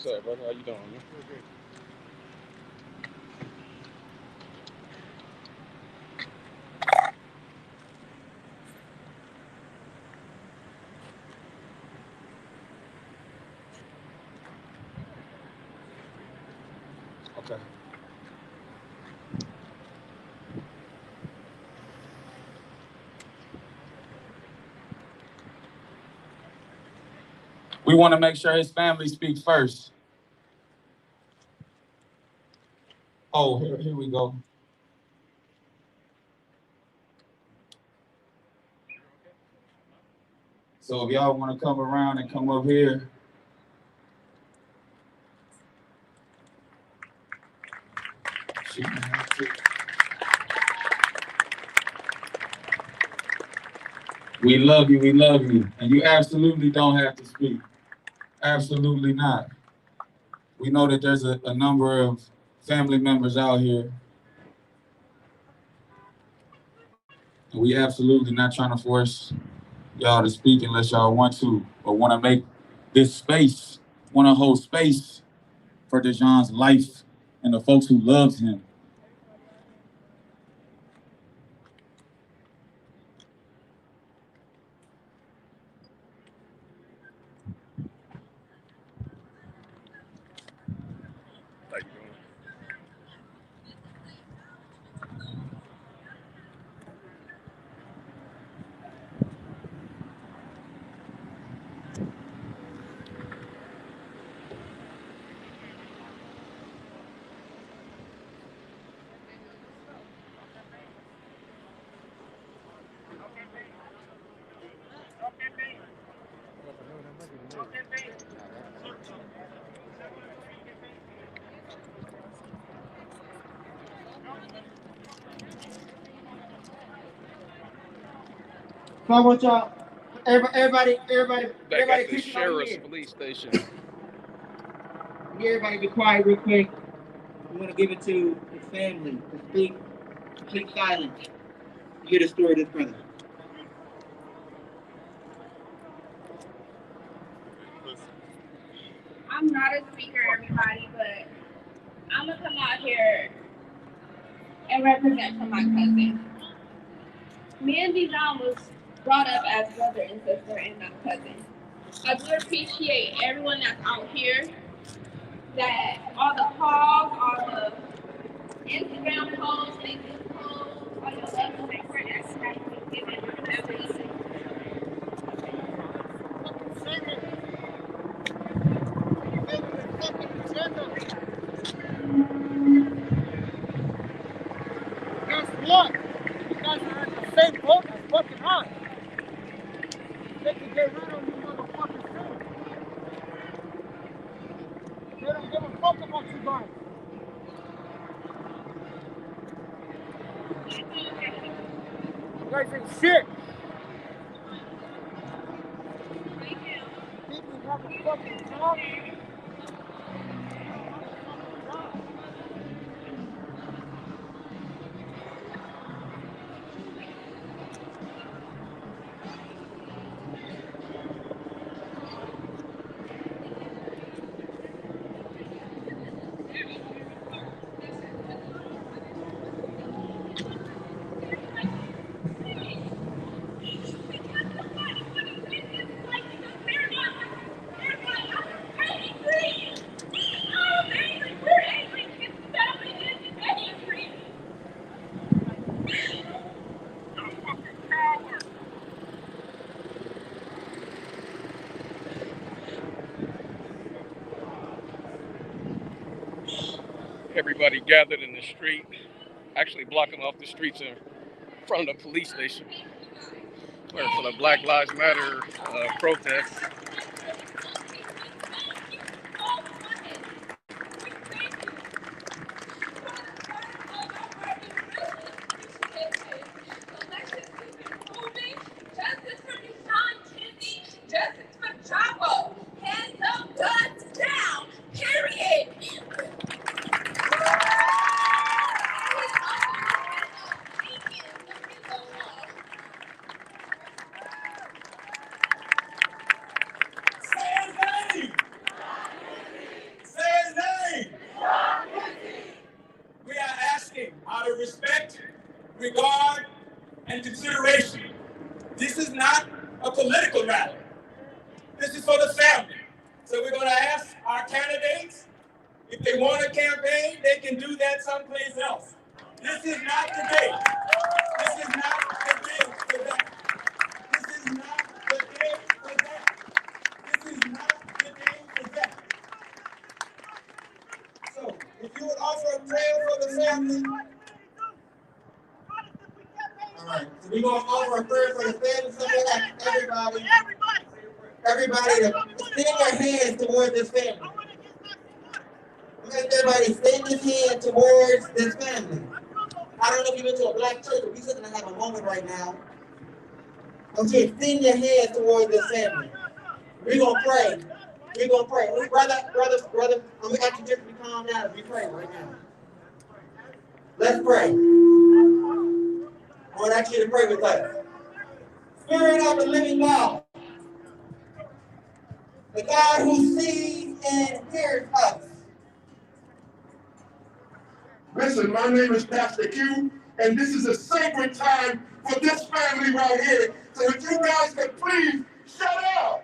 What's up, brother? How you doing, man? Okay. We want to make sure his family speaks first. Oh, here we go. So if y'all want to come around and come up here. We love you, and you absolutely don't have to speak. Absolutely not. We know that there's a number of family members out here. And we absolutely not trying to force y'all to speak unless y'all want to, or want to make this space, want to hold space for Dijon's life and the folks who loves him. So I want y'all, everybody back at the sheriff's police station. Everybody be quiet real quick. We want to give it to his family. Complete silence. You hear the story of this brother. I'm not a speaker, everybody, but I'm gonna come out here and represent for my cousin. Me and Dijon was brought up as brother and sister and not cousin. I do appreciate everyone that's out here, that all the calls, all the Instagram posts, Facebook posts, all your love and support that you've given my family. Guess what? You guys are in the same boat as fucking us. They can get rid of you motherfuckers too. They don't give a fuck about you guys. You guys ain't shit. People have a fucking job. Everybody gathered in the street, actually blocking off the streets in front of the police station for the Black Lives Matter protest. Justice for Dijon Kizzee, justice for Chapo. Hands up, guns down, period. for the family. So we're going to ask our candidates, if they want a campaign, they can do that someplace else. This is not the day. This is not the day for that. This is not the day for that. This is not the day for that. So, if you would offer a prayer for the family. All right, so we're going to offer a prayer for the family. So we'll ask everybody to extend their hands towards this family. I'm going to ask everybody to extend his hand towards this family. I don't know if you've been to a black church, but we're going to have a moment right now. I want you to extend your hands towards this family. We're going to pray. We're going to pray. Brother, I'm going to ask you just to be calm down as we pray right now. Let's pray. I want to ask you to pray with us. Spirit of the living God, the God who sees and hears us. Listen, my name is Pastor Q, and this is a sacred time for this family right here. So if you guys can please shut up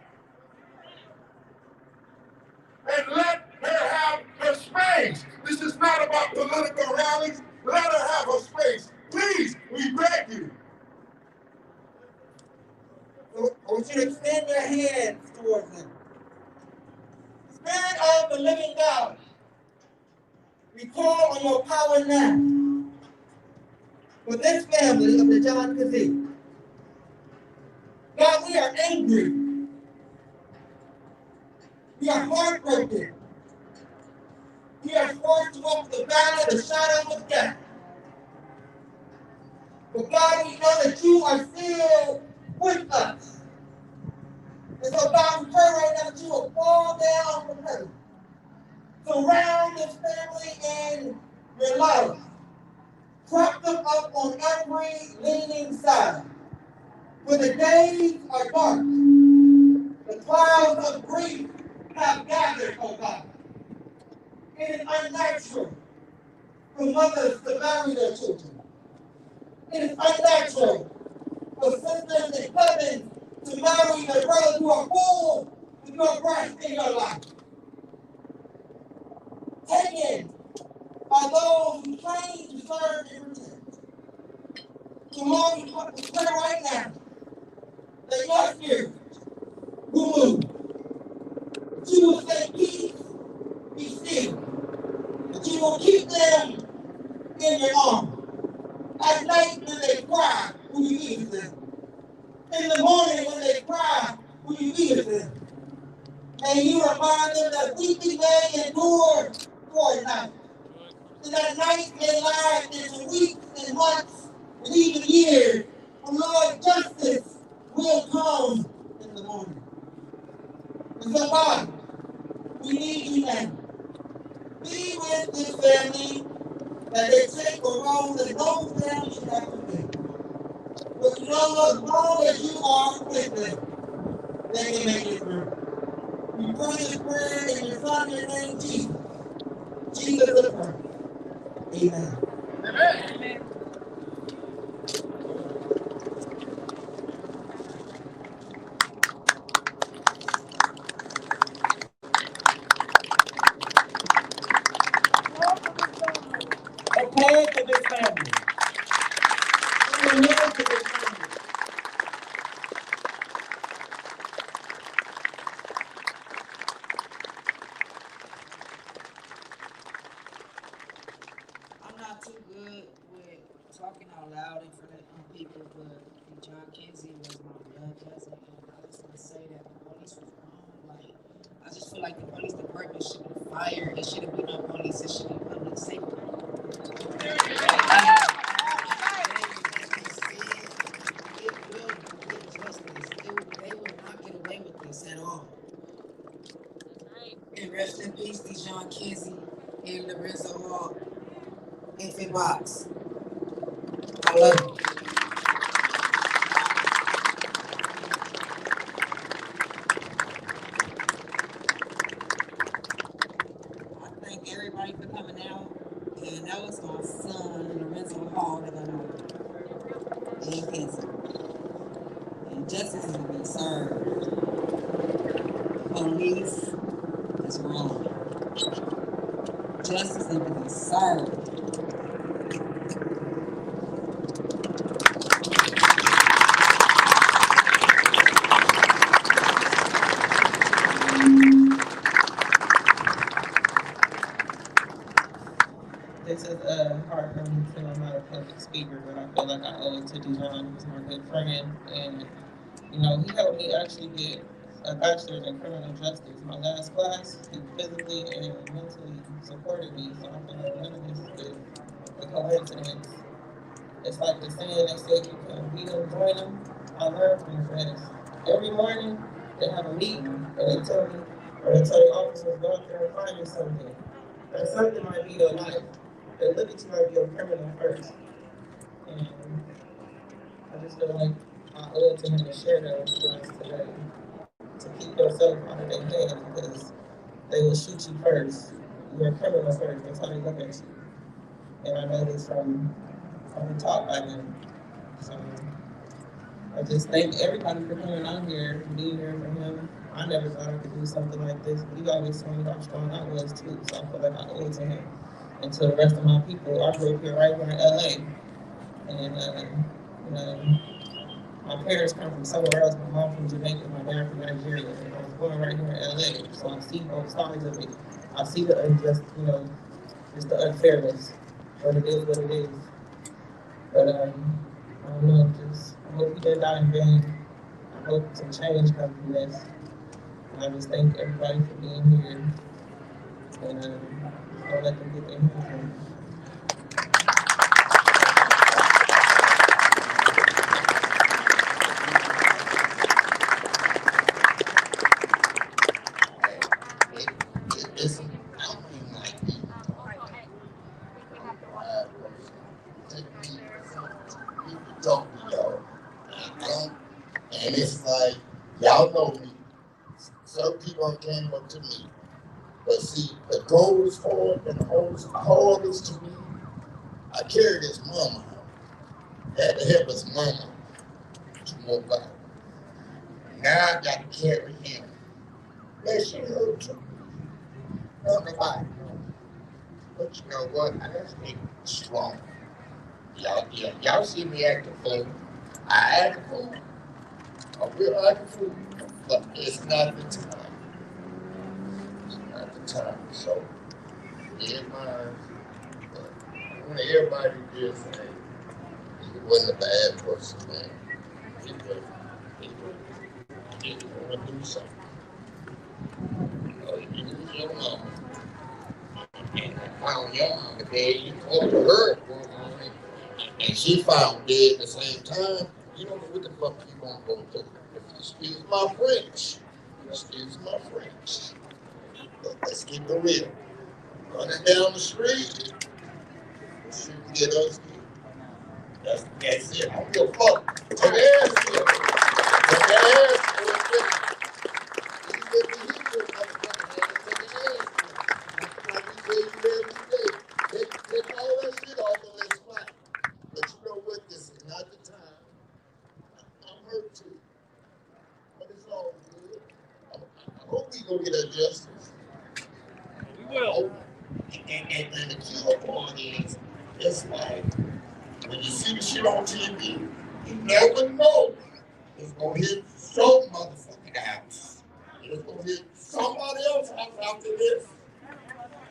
and let her have her space. This is not about political rallies. Let her have her space. Please, we beg you. I want you to extend your hands towards them. Spirit of the living God, we call on your power now for this family of the Dijon Kizzee. God, we are angry. We are heartbroken. We are forced to walk the valley of the shadow of death. But God, we know that you are still with us. And so God, we pray right now that you will fall down from heaven. Surround this family in your life. Prop them up on every leaning side. For the days are dark. The clouds of grief have gathered, oh God. It is unnatural for mothers to marry their children. It is unnatural for sisters and cousins to marry their brothers who are full with your breath in your life. Taken are those who claim to serve and protect. So Lord, we pray right now that your spirit will move. That you will say, peace, be still. That you will keep them in your arms. At night when they cry, will you be with them? In the morning when they cry, will you be with them? And you remind them that weeping may endure for a night. And that night may last into weeks and months and even years. And Lord, justice will come in the morning. And so God, we need you now. Be with this family that they take a road that no family should have to take. But you know, as long as you are with them, they can make it through. We pray this prayer in your Son, your name, Jesus. Jesus the Christ. Amen. Amen. A prayer for this family. A prayer for this family. I'm not too good with talking out loud in front of people, but Dijon Kizzee was my blood cousin, and I just want to say that the police was wrong. Like, I just feel like the police department should be fired. It shouldn't be no police. It should be public safety. It will get justice. They will not get away with this at all. And rest in peace, Dijon Kizzee and Lorenzo Hall. Infant box. I love you. I thank everybody for coming out. And that was my son, Lorenzo Hall, that got out. And cancer. And justice is being served. police is wrong. Justice needs to be served. This is hard for me to. I'm not a public speaker, but I feel like I owe it to Dijon, who's my good friend, and you know he helped me actually get a bachelor's in criminal justice. My last class, he physically and mentally supported me, so I feel like none of this is a coincidence. It's like the saying they said you can beat them, join them. I learned from the best. Every morning they have a meeting and they tell me, or they tell the officers go out there and find you something. And something might be your life. They look at you like you're a criminal first. And I just feel like I owe it to him to share that with you guys today. To keep yourself out of their head because they will shoot you first. You're a criminal first. That's how they look at you. And I know this from being taught by them. So I just thank everybody for coming out here and being here for him. I never thought I could do something like this, but he always told me how strong I was too. So I feel like I owe it to him. And to the rest of my people, I grew up here right here in LA. And you know, my parents come from somewhere else. My mom from Jamaica, my dad from Nigeria. And I was born right here in LA. So I see both sides of it. I see the unjust, you know, just the unfairness. But it is what it is. But I don't know, just I hope he didn't die in vain. I hope some change comes from this. And I just thank everybody for being here. And don't let them get their hands on me. It's something like people talk to y'all, and it's like y'all know me. Some people came up to me, but see, the goal is hard, and the hardest to me. I carried his mama, had to help his mama to move out. Now I got to carry him. Man, she hurt too. Not nobody. But you know what? I just think strong. Y'all see me act a fool. I act a fool. I will act a fool. But it's not the time. It's not the time. So, in mind, but I want everybody to just say, he wasn't a bad person, man. He didn't want to do something. You lose your mama. And I found your mama dead. You called her. And she found dead at the same time. You don't know what the fuck you gonna go do. Excuse my French. Excuse my French. But let's keep it real. Running down the street, she can get us killed. That's it. I don't give a fuck. To the ass killed. To the ass killed. Take all that shit off and let's fight. But you know what? This is not the time. I'm hurt too. But it's all good. I hope we gonna get that justice. We will. And the killer part is, it's like, when you see the shit on TV, you never know. It's gonna hit some motherfucking house. It's gonna hit somebody else's house after this.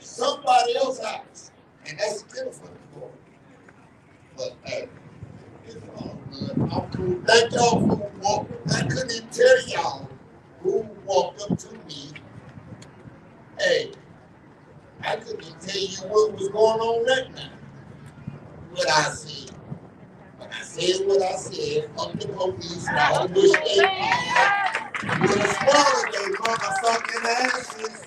Somebody else's house. And that's pitiful. But hey, it's all good. I'm cool. Thank y'all for walking. I couldn't even tell y'all who walked up to me. Hey, I couldn't even tell you what was going on right now. What I said. But I said what I said. Fuck the police. I wish they would have swallowed their motherfucking asses.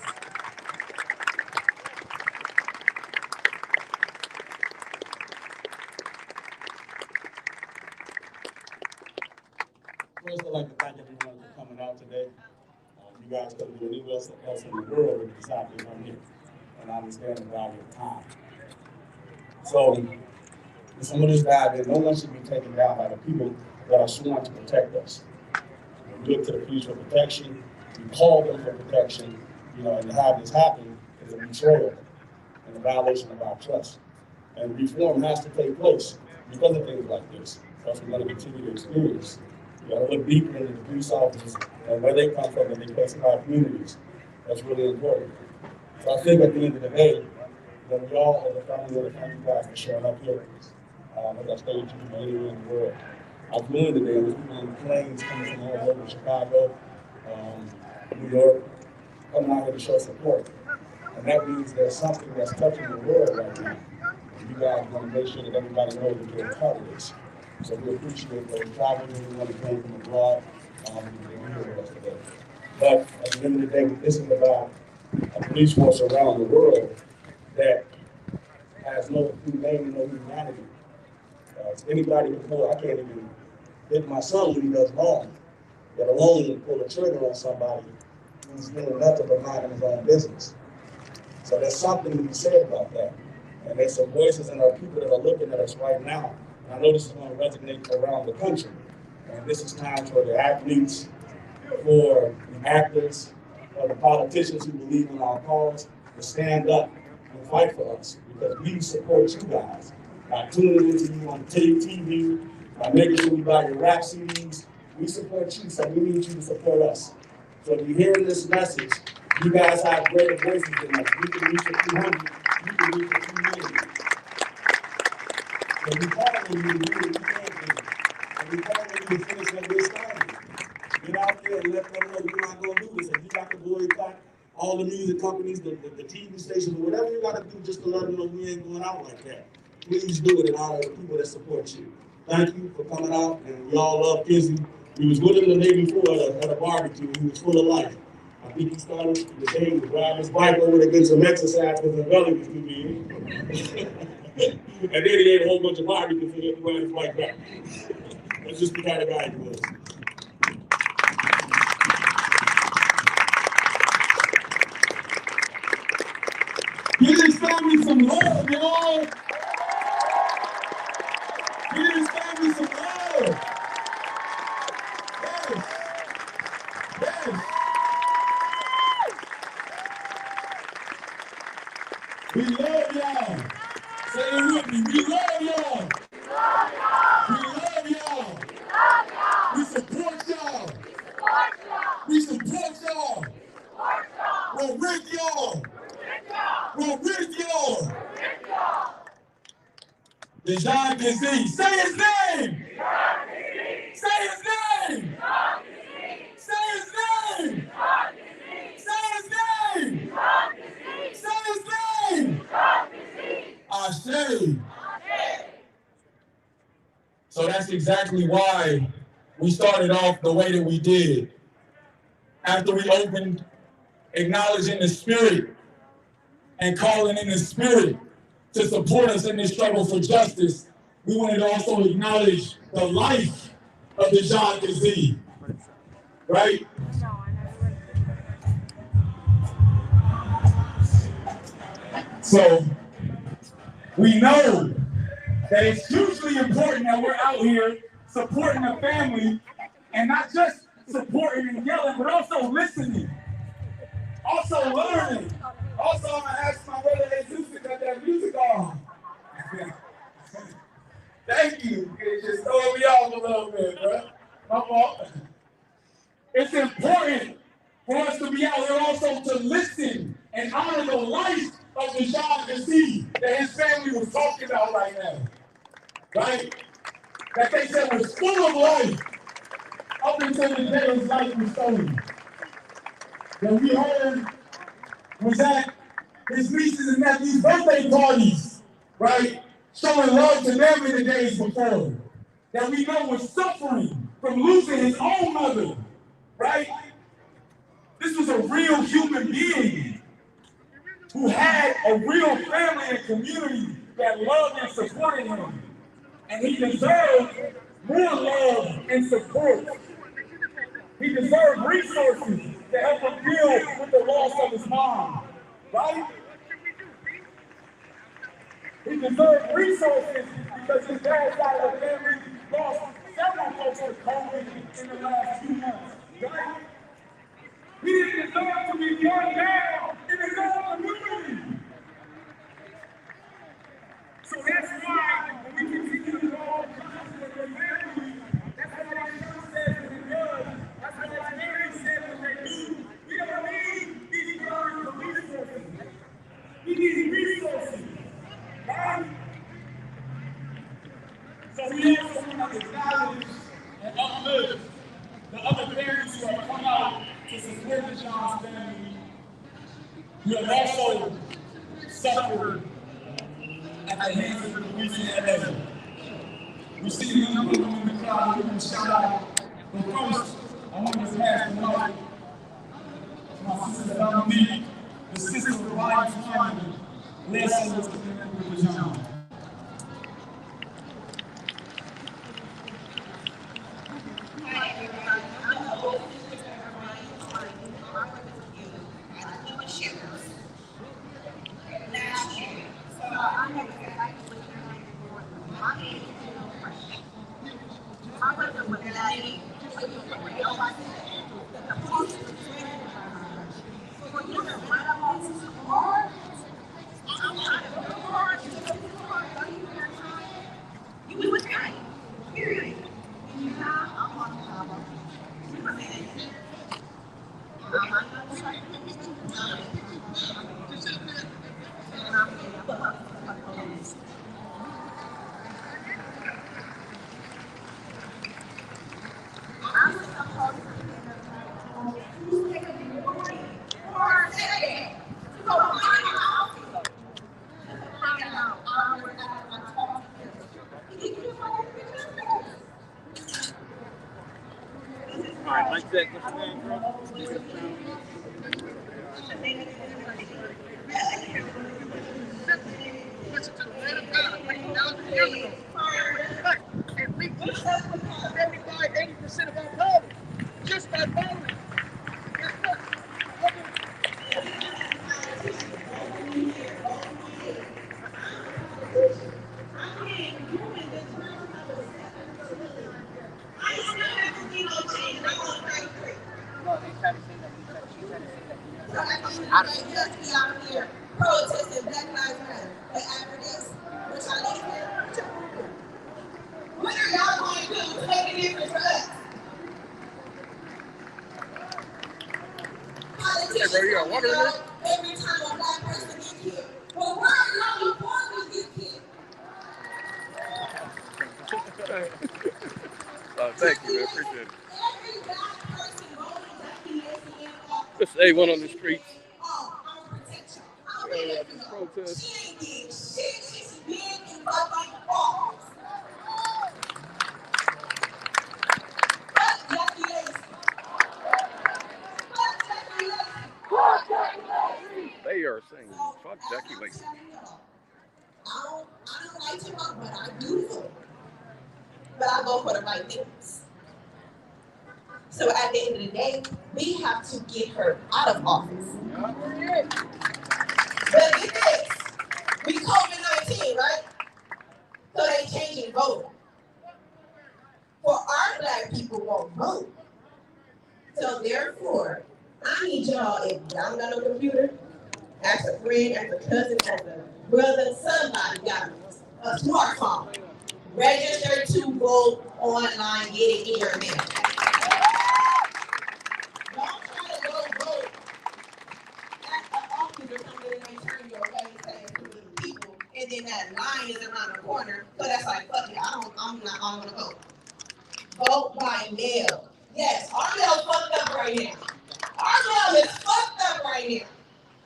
First, I'd like to thank everyone for coming out today. You guys couldn't do anything else in the world if you decided to come here. And I understand the value of time. So, some of this dive in, no one should be taken down by the people that are sworn to protect us. When we look to the police for protection, we call them for protection, and to have this happen is a betrayal and a violation of our trust. And reform has to take place because of things like this. That's what we're going to continue to experience. We got to look deeper into the police officers and where they come from and they place in our communities. That's really important. So I think at the end of the day, that we all, as a family of the family guys, are showing up here. As I stated to you from anywhere in the world. I flew in today, and there's people in planes coming from all over Chicago, New York, coming out here to show support. And that means there's something that's touching the world right now. And you guys want to make sure that everybody knows that you're a part of this. So we appreciate those travelers and everyone that came from abroad to be here with us today. But at the end of the day, this is about a police force around the world that has no name and no humanity. Anybody before, I can't even hit my son when he does wrong, let alone pull a trigger on somebody who's doing nothing but minding his own business. So there's something to be said about that. And there's some voices and our people that are looking at us right now. And I know this is going to resonate around the country. And this is time for the athletes, for the actors, for the politicians who believe in our cause to stand up and fight for us, because we support you guys by tuning into you on TV, by making sure we buy your rap CDs. We support you, so we need you to support us. So if you're hearing this message, you guys have greater voices than us. We can reach a 200, you can reach a 2 million. So we call on you to do what you can do. And we call on you to finish what we're starting. Get out there and let them know you're not going to do this. If you got to boycott all the music companies, the TV stations, whatever you got to do just to let them know we ain't going out like that. Please do it in honor of the people that support you. Thank you for coming out, and we all love Kizzee. We was with him the day before at a barbecue. He was full of life. I think he started the day with riding his bike over to get some exercise because his belly was too big. And then he ate a whole bunch of barbecue so he had to ride his bike back. That's just the kind of guy he was. Give this family some love, y'all. Give this family some love. Yes. Yes. We love y'all. Say it with me. We love y'all. We love y'all. We support y'all. We support y'all. We're with y'all. We're with y'all. Dijon Kizzee. Say his name. Say his name. Say his name. Say his name. Say his name. Ashe. So that's exactly why we started off the way that we did. After we opened, acknowledging the spirit and calling in the spirit to support us in this struggle for justice, we wanted to also acknowledge the life of Dijon Kizzee, right? So we know that it's hugely important that we're out here supporting the family, and not just supporting and yelling, but also listening, also learning. Also, I'm gonna ask my brother Jesus to cut that music on. Thank you. It just throw me off a little bit, bro. My fault. It's important for us to be out here also to listen and honor the life of Dijon Kizzee that his family was talking about right now. Right? That they said was full of life up until the day his life was stolen. That we heard was at his nieces and nephews' birthday parties, right? Showing love to them in the days before. That we know was suffering from losing his own mother, right? This was a real human being who had a real family and community that loved and supported him. And he deserved more love and support. He deserved resources to help him deal with the loss of his mom, right? He deserved resources because his dad's side of the family lost several folks to COVID in the last 2 months, right? We didn't deserve to be gunned down in his own community. So that's why when we continue to go with the family, that's why that church says what it does. That's why that Mary says what they do. We don't need these government resources. We need resources, right? So we also want to acknowledge and uplift the other families who have come out to support the Dijon's family. We have also suffered at the hands of the police in LA. We see young people in the crowd giving a shout out. But first, I want to pass the mic to my sister Dominique, the sister of Ryan Twyman, last service to the Dijon. And we push up 75-80% of our voters just by voting. Out here protesting Black Lives Matter. But after this, which I need here, what are y'all going to do to make a difference for us? Politicians every time a Black person gets here. Well, where are y'all before we get here? Oh, thank you, man. Appreciate it. Every Black person voting deputies in office. It's A1 on the streets. Oh, I'm gonna protect y'all. This protest. She ain't did shit. She's been in fucking office. Fuck Jackie Lacey. Fuck Jackie Lacey. Fuck Jackie Lacey. They are saying, fuck Jackie Lacey. I don't like to vote, but I do vote. But I vote for the right things. So at the end of the day, we have to get her out of office. But get this, we COVID-19, right? So they changing voting. For our Black people won't vote. So therefore, I need y'all, if y'all got no computer, ask a friend, ask a cousin, ask a brother, somebody got a smartphone. Register to vote online, get it in your mail. Don't try to go vote at the office or something and they turn your face saying too many people, and then that line is around the corner. So that's like, fuck it, I'm gonna vote. Vote by mail. Yes, our mail fucked up right now. Our mail is fucked up right now.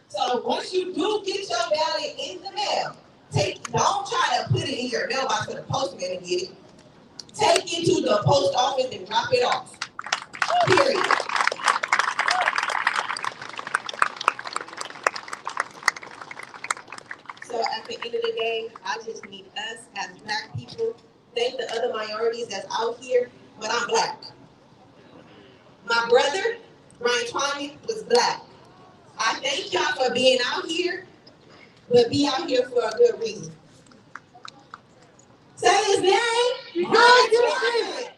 So once you do get your ballot in the mail, don't try to put it in your mailbox for the postman to get it. Take it to the post office and drop it off. Period. So at the end of the day, I just need us as Black people. Thank the other minorities that's out here, but I'm Black. My brother, Ryan Twyman, was Black. I thank y'all for being out here, but be out here for a good reason. Say his name, Ryan Twyman.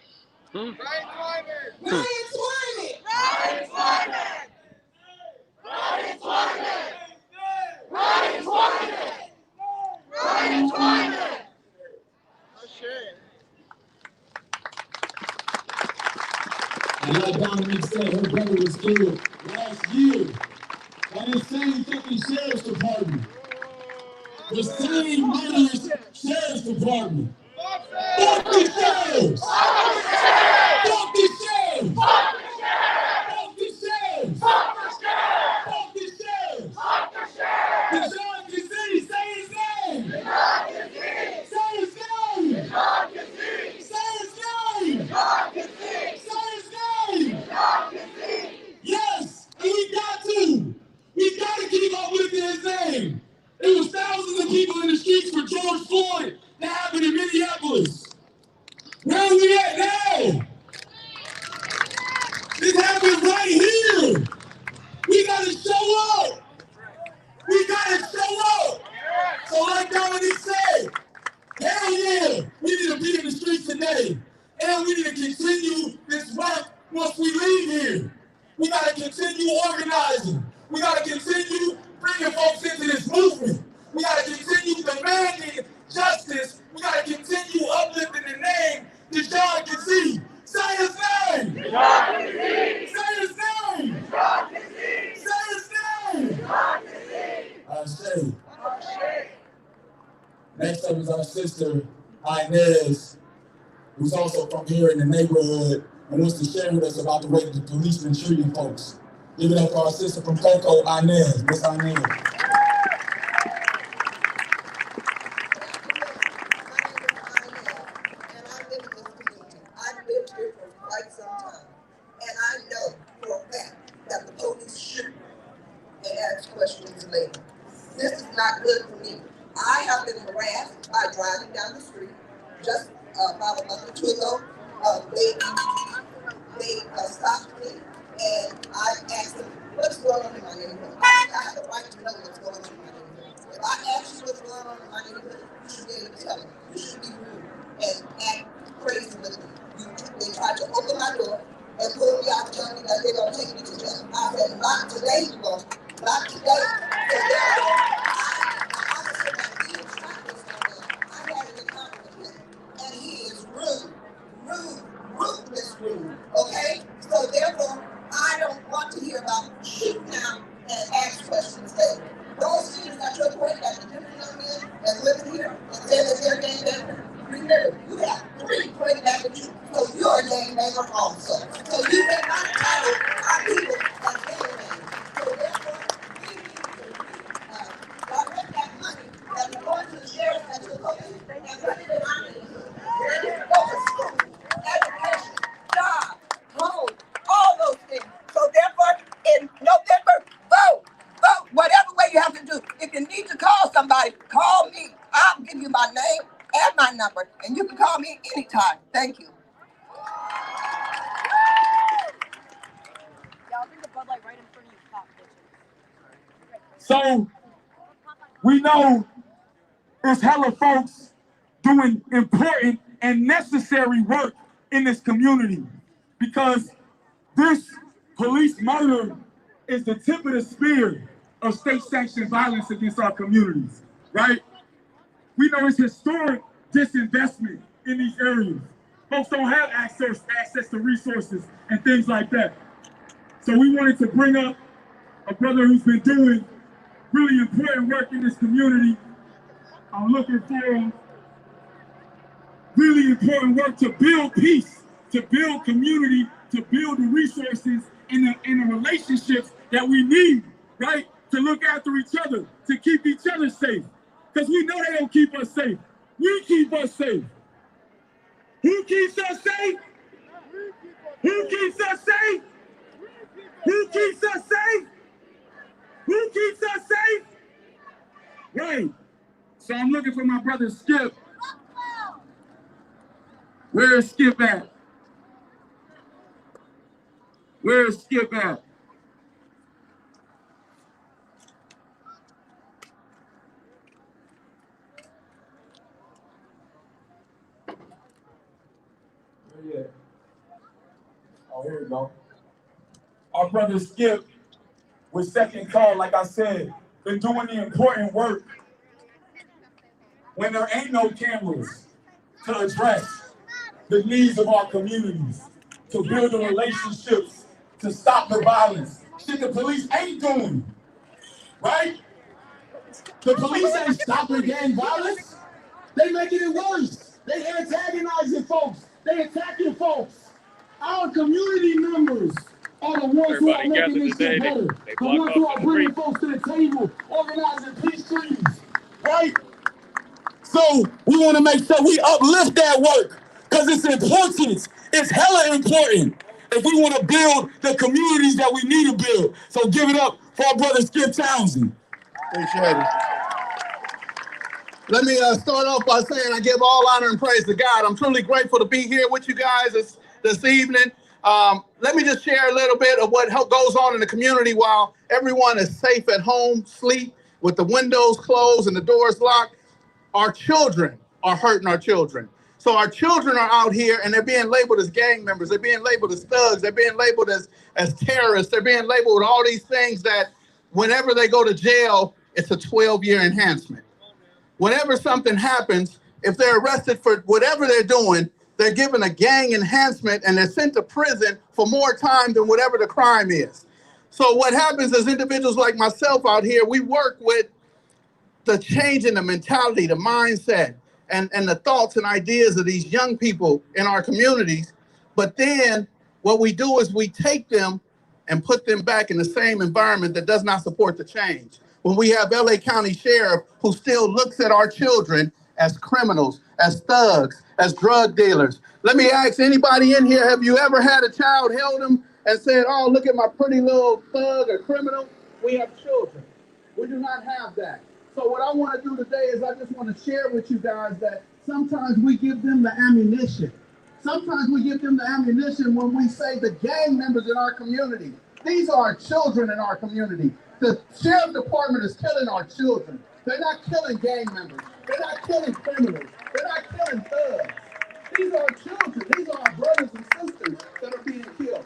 Ryan Twyman. Ryan Twyman. Ryan Twyman. Dominique said her brother was killed last year by the same fucking sheriff's department. The same murderous sheriff's department. Fuck the sheriffs! Fuck the sheriffs! Fuck the sheriffs! Fuck the sheriffs! Dijon Kizzee, say his name! Say his name! Say his name! Say his name! Yes, and we got to! We got to keep up with his name! There was thousands of people in the streets for George Floyd that happened in Minneapolis. Where are we at now? This happened right here. We gotta show up. We gotta show up. So like Dominique said, hell yeah, we need to be in the streets today. And we need to continue this work once we leave here. We gotta continue organizing. We gotta continue bringing folks into this movement. We gotta continue demanding justice. We gotta continue uplifting the name Dijon Kizzee. Say his name! Dijon Kizzee! Say his name! Dijon Kizzee! Say his name! Dijon Kizzee! Next up is our sister, Inez, who's also from here in the neighborhood and wants to share with us about the way that the police been treating folks. Give it up for our sister from Coco, Inez. Miss Inez. Questions later. This is not good for me. I have been harassed by driving down the street just about a month or two ago. They stopped me and I asked them, what's going on in my neighborhood? I have the right to know what's going on in my neighborhood. If I ask you what's going on in my neighborhood, you should be able to tell me. You shouldn't be rude and act crazy with me. They tried to open my door and pull me out, telling me that they're going to take me to jail. I said, not today, you won't. Not today. So therefore, I had an encounter with him, and he is ruthless rude, okay? So therefore, I don't want to hear about shooting out and ask questions later. Those students that you're pointing at, the different young men that live here and say that they're gang bangers, remember, you have 3 pointing at you, so you're a gang banger also. So you cannot title our people as gang bangers. So therefore, direct that money that we go to the sheriff and to the police and put it in our neighborhood. Where they go to school, education, job, home, all those things. So therefore, in November, vote. Vote whatever way you have to do. If you need to call somebody, call me. I'll give you my name and my number, and you can call me anytime. Thank you. Y'all bring the Bud Light right in front of you, pop, bitches. So we know there's hella folks doing important and necessary work in this community because this police murder is the tip of the spear of state-sanctioned violence against our communities, right? We know it's historic disinvestment in these areas. Folks don't have access to resources and things like that. So we wanted to bring up a brother who's been doing really important work in this community. I'm looking for really important work to build peace, to build community, to build the resources and the relationships that we need, right? To look after each other, to keep each other safe. Because we know they don't keep us safe. We keep us safe. Who keeps us safe? Who keeps us safe? Who keeps us safe? Who keeps us safe? Right. So I'm looking for my brother Skip. Where is Skip at? Where is Skip at? Yeah. Oh, here we go. Our brother Skip with Second Call, like I said, been doing the important work when there ain't no cameras to address the needs of our communities, to build the relationships to stop the violence. Shit the police ain't doing, right? The police ain't stopping gang violence. They making it worse. They antagonizing folks. They attacking folks. Our community members are the ones who are making this shit better. The ones who are bringing folks to the table, organizing peace treaties, right? So we want to make sure we uplift that work because it's important. It's hella important if we want to build the communities that we need to build. So give it up for our brother Skip Townsend. Appreciate it. Let me start off by saying I give all honor and praise to God. I'm truly grateful to be here with you guys this evening. Let me just share a little bit of what goes on in the community while everyone is safe at home, sleep, with the windows closed and the doors locked. Our children are hurting our children. So our children are out here and they're being labeled as gang members. They're being labeled as thugs. They're being labeled as terrorists. They're being labeled with all these things that whenever they go to jail, it's a 12-year enhancement. Whenever something happens, if they're arrested for whatever they're doing, they're given a gang enhancement and they're sent to prison for more time than whatever the crime is. So what happens is individuals like myself out here, we work with the change in the mentality, the mindset, and the thoughts and ideas of these young people in our communities. But then what we do is we take them and put them back in the same environment that does not support the change. When we have LA County Sheriff who still looks at our children as criminals, as thugs, as drug dealers. Let me ask anybody in here, have you ever had a child held them and said, oh, look at my pretty little thug or criminal? We have children. We do not have that. So what I want to do today is I just want to share with you guys that sometimes we give them the ammunition. Sometimes we give them the ammunition when we say the gang members in our community. These are our children in our community. The sheriff department is killing our children. They're not killing gang members. They're not killing criminals. They're not killing thugs. These are our children. These are our brothers and sisters that are being killed.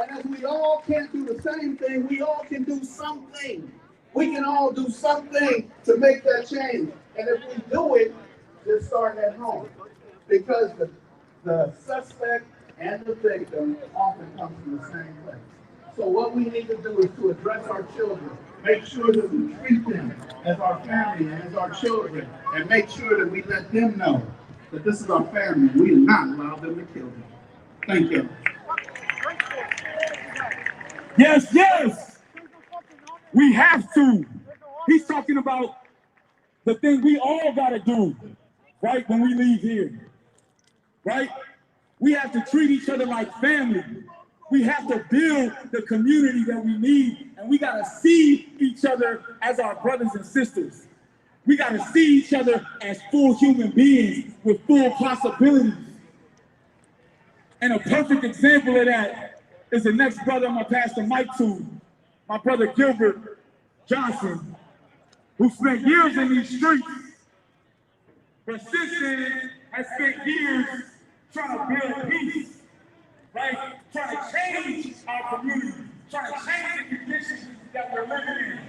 And as we all can't do the same thing, we all can do something. We can all do something to make that change. And if we do it, just start at home. Because the suspect and the victim often come from the same place. So what we need to do is to address our children, make sure that we treat them as our family and as our children, and make sure that we let them know that this is our family. We do not allow them to kill them. Thank you. Yes, yes. We have to. He's talking about the thing we all got to do, right, when we leave here, right? We have to treat each other like family. We have to build the community that we need, and we got to see each other as our brothers and sisters. We got to see each other as full human beings with full possibilities. And a perfect example of that is the next brother I'm going to pass the mic to, my brother Gilbert Johnson, who spent years in these streets, but since then has spent years trying to build peace, right? Trying to change our community, trying to change the conditions that we're living in.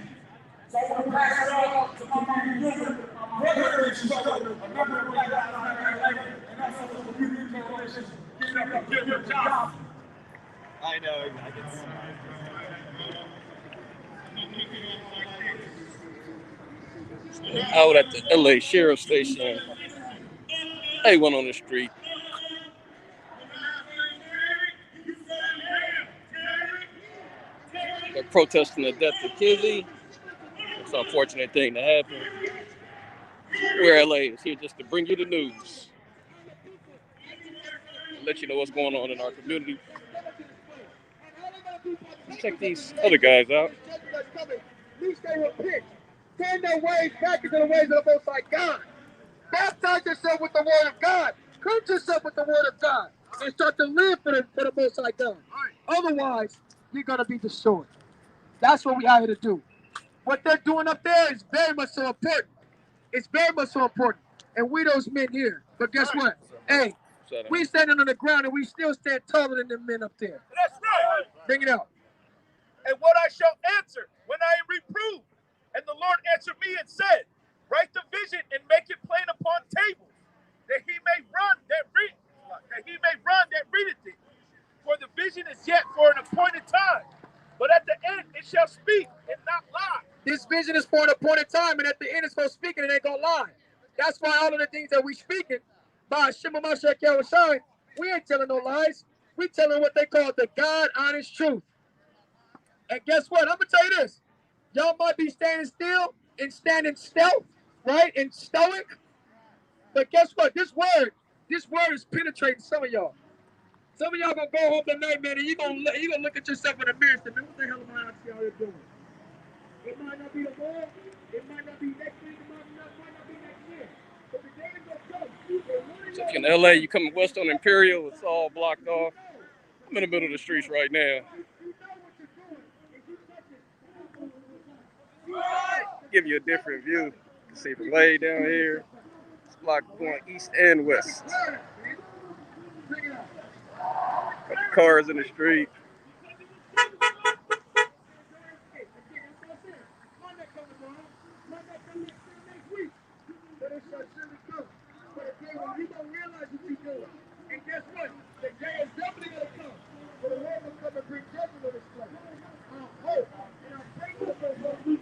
So I want to pass it off to my man Gilbert, my brother in struggle, a member of Black Lives Matter, and also the community coalition. Give it up for Gilbert Johnson. I know, I can see. Out at the LA Sheriff Station, they went on the street. They're protesting the death of Kizzee. It's an unfortunate thing to happen. WeAreLA is here just to bring you the news. Let you know what's going on in our community. Check these other guys out. Least they repent. Turn their ways back into the ways of the Most High God. Baptize yourself with the Word of God. Cleanse yourself with the Word of God. And start to live for the Most High God. Otherwise, you're going to be destroyed. That's what we are here to do. What they're doing up there is very much so important. It's very much so important. And we those men here. But guess what? Hey, we standing on the ground and we still stand taller than the men up there. That's right. Bring it out. And what I shall answer when I am reproved. And the Lord answered me and said, write the vision and make it plain upon tables, that he may run that readeth it. For the vision is yet for an appointed time. This vision is for an appointed time, and at the end it's for speaking, and it ain't gonna lie. That's why all of the things that we speaking by Shema Mashiach Yahushua, we ain't telling no lies. We telling what they call the God honest truth. And guess what? I'm gonna tell you this. Y'all might be standing still and standing stealth, right? And stoic. But guess what? This word is penetrating some of y'all. Some of y'all gonna go home tonight, man, and you gonna look at yourself in the mirror and say, man, what the hell am I actually out here doing? It might not be tomorrow, it might not be next week, it might not be next year. But the day is gonna come. So if you're in LA, you coming west on Imperial, it's all blocked off. I'm in the middle of the streets right now. Give you a different view. You can see from way down here. It's blocked going east and west. Got the cars in the street. And guess what? The day is definitely gonna come. For the Lord will come and bring judgment on this place. I hope and I pray for those who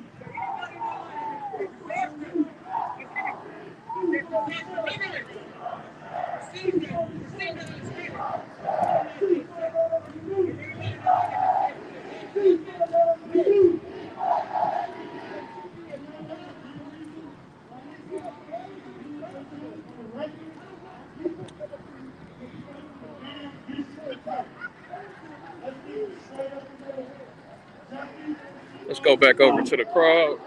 Let's go back over to the crowd.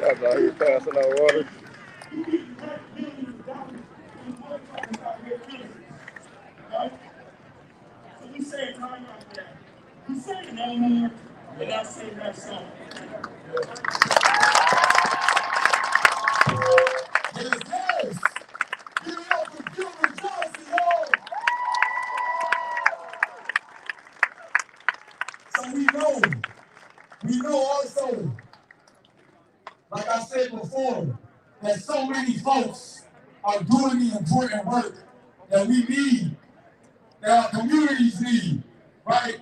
Guys out here passing out water. So we say a time like that. We say no more, and I say that song. Yes. Give it up for Gilbert Johnson, y'all. So we know also, like I said before, that so many folks are doing the important work that we need, that our communities need, right?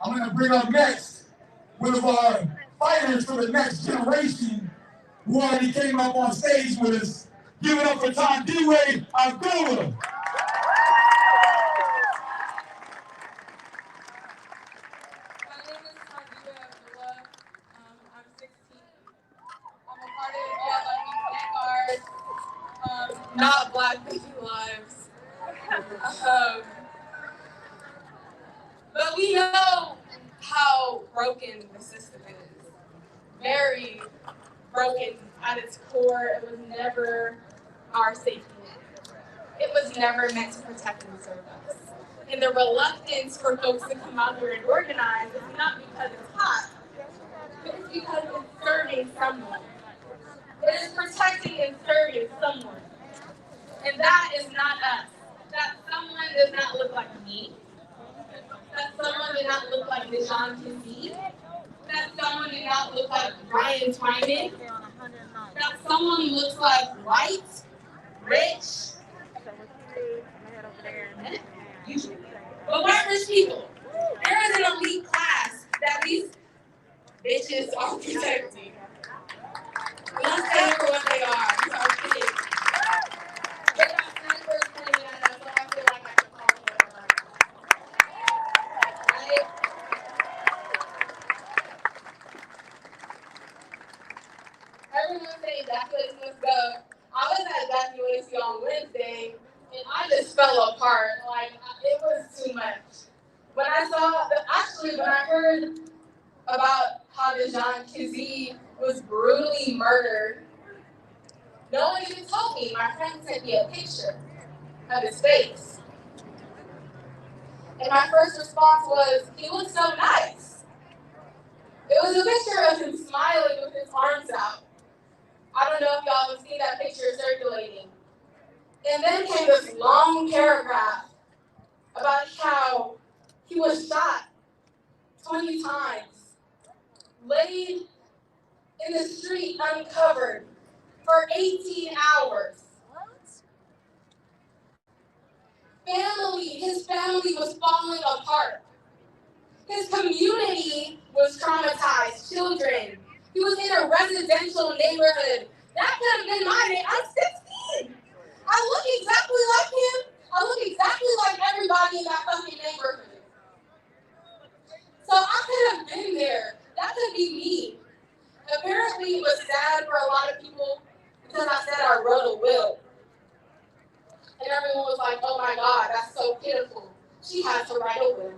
I'm gonna bring up next one of our fighters for the next generation who already came up on stage with us. Give it up for Tom D-Way Abdullah. I'm 16. I'm a part of the BLMLA Vanguard, not Black Baby Lives. But we know how broken the system is. Very broken at its core. It was never our safety net. It was never meant to protect and serve us. And the reluctance for folks to come out here and organize is not because it's hot, but it's because it's serving someone. It is protecting and serving someone. And that is not us. That someone does not look like me. That someone did not look like Dijon Kizzee. That someone did not look like Brian Twyman. That someone looks like white, rich, but white rich people. There is an elite class that these bitches are protecting. Let's say for what they are. These are kids. They got snipers pointing at us, so I feel like I can call them right? Everyone saying evacuation must go. I was at evacuation on Wednesday, and I just fell apart. Like, it was too much. When I heard about how Dijon Kizzee was brutally murdered, no one even told me. My friend sent me a picture of his face. And my first response was, he looks so nice. It was a picture of him smiling with his arms out. would see that picture circulating. And then came this long paragraph about how he was shot 20 times, laid in the street uncovered for 18 hours. His family was falling apart. His community was traumatized, children. He was in a residential neighborhood. That could have been my name. I'm 16. I look exactly like him. I look exactly like everybody in that fucking neighborhood. So I could have been there. That could be me. Apparently it was sad for a lot of people because I said I wrote a will. And everyone was like, oh my God, that's so pitiful. She has to write a will.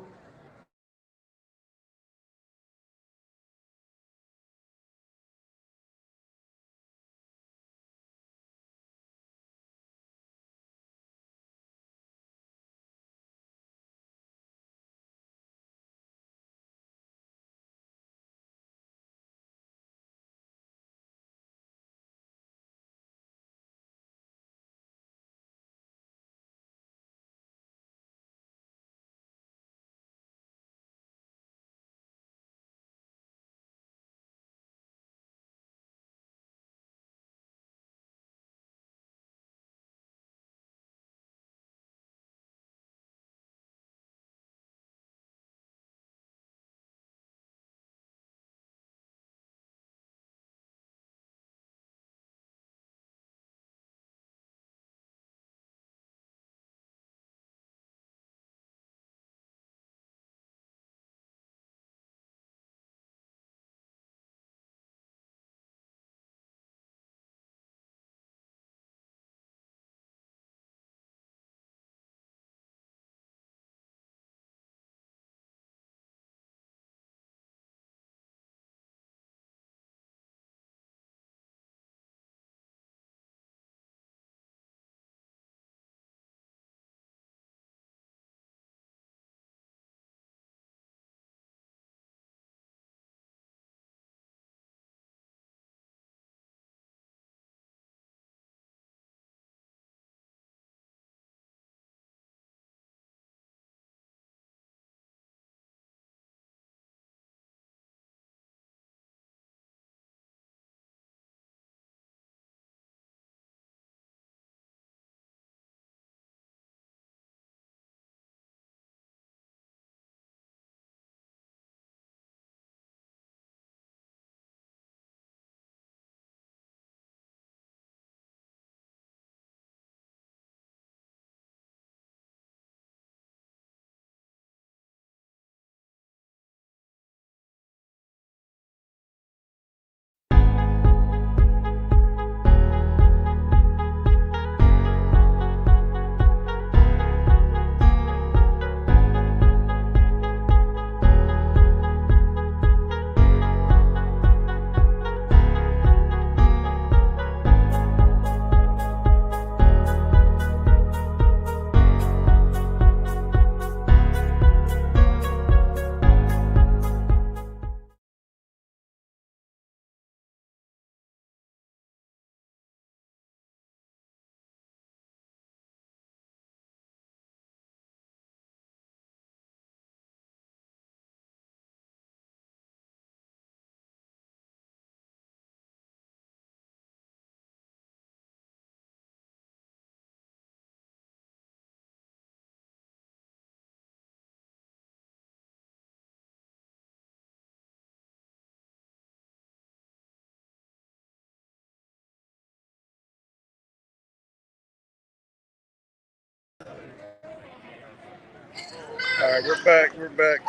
All right, we're back. We're back.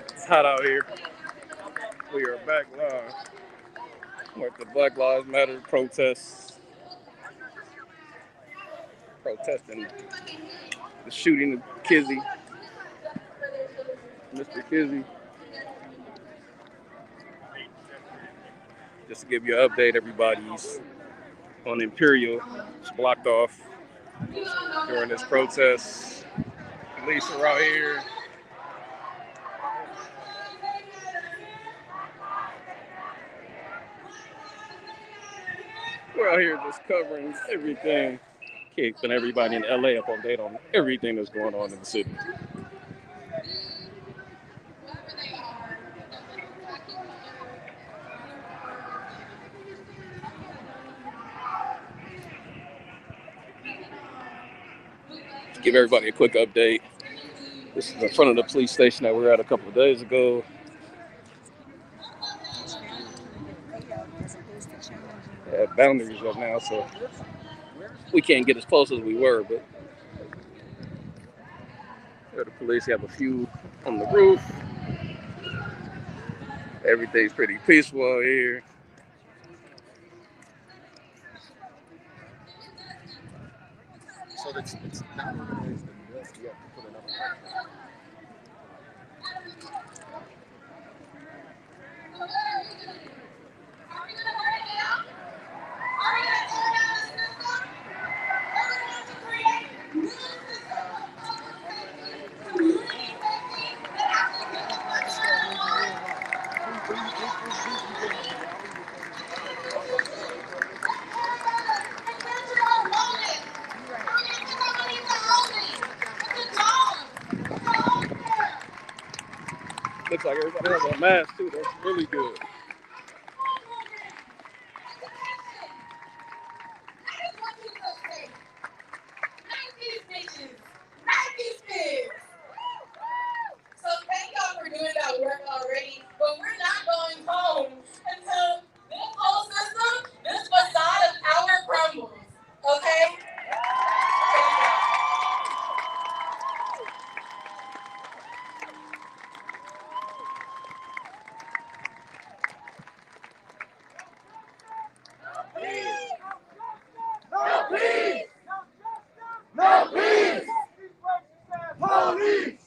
It's hot out here. We are back live with the Black Lives Matter protests, protesting the shooting of Kizzee, Mr. Kizzee. Just to give you an update, everybody's on Imperial. It's blocked off during this protest. Police are out here. We're out here just covering everything, keeping everybody in LA up on date on everything that's going on in the city. Give everybody a quick update. This is in front of the police station that we were at a couple of days ago. They have boundaries up now, so we can't get as close as we were, but the police have a few on the roof. Everything's pretty peaceful out here. So it's not organized enough yet to put enough pressure. Looks like everybody has a mask too. That's really good. So thank y'all for doing that work already, but we're not going home until this whole system, this facade of power crumbles, okay? No peace! No peace! Police!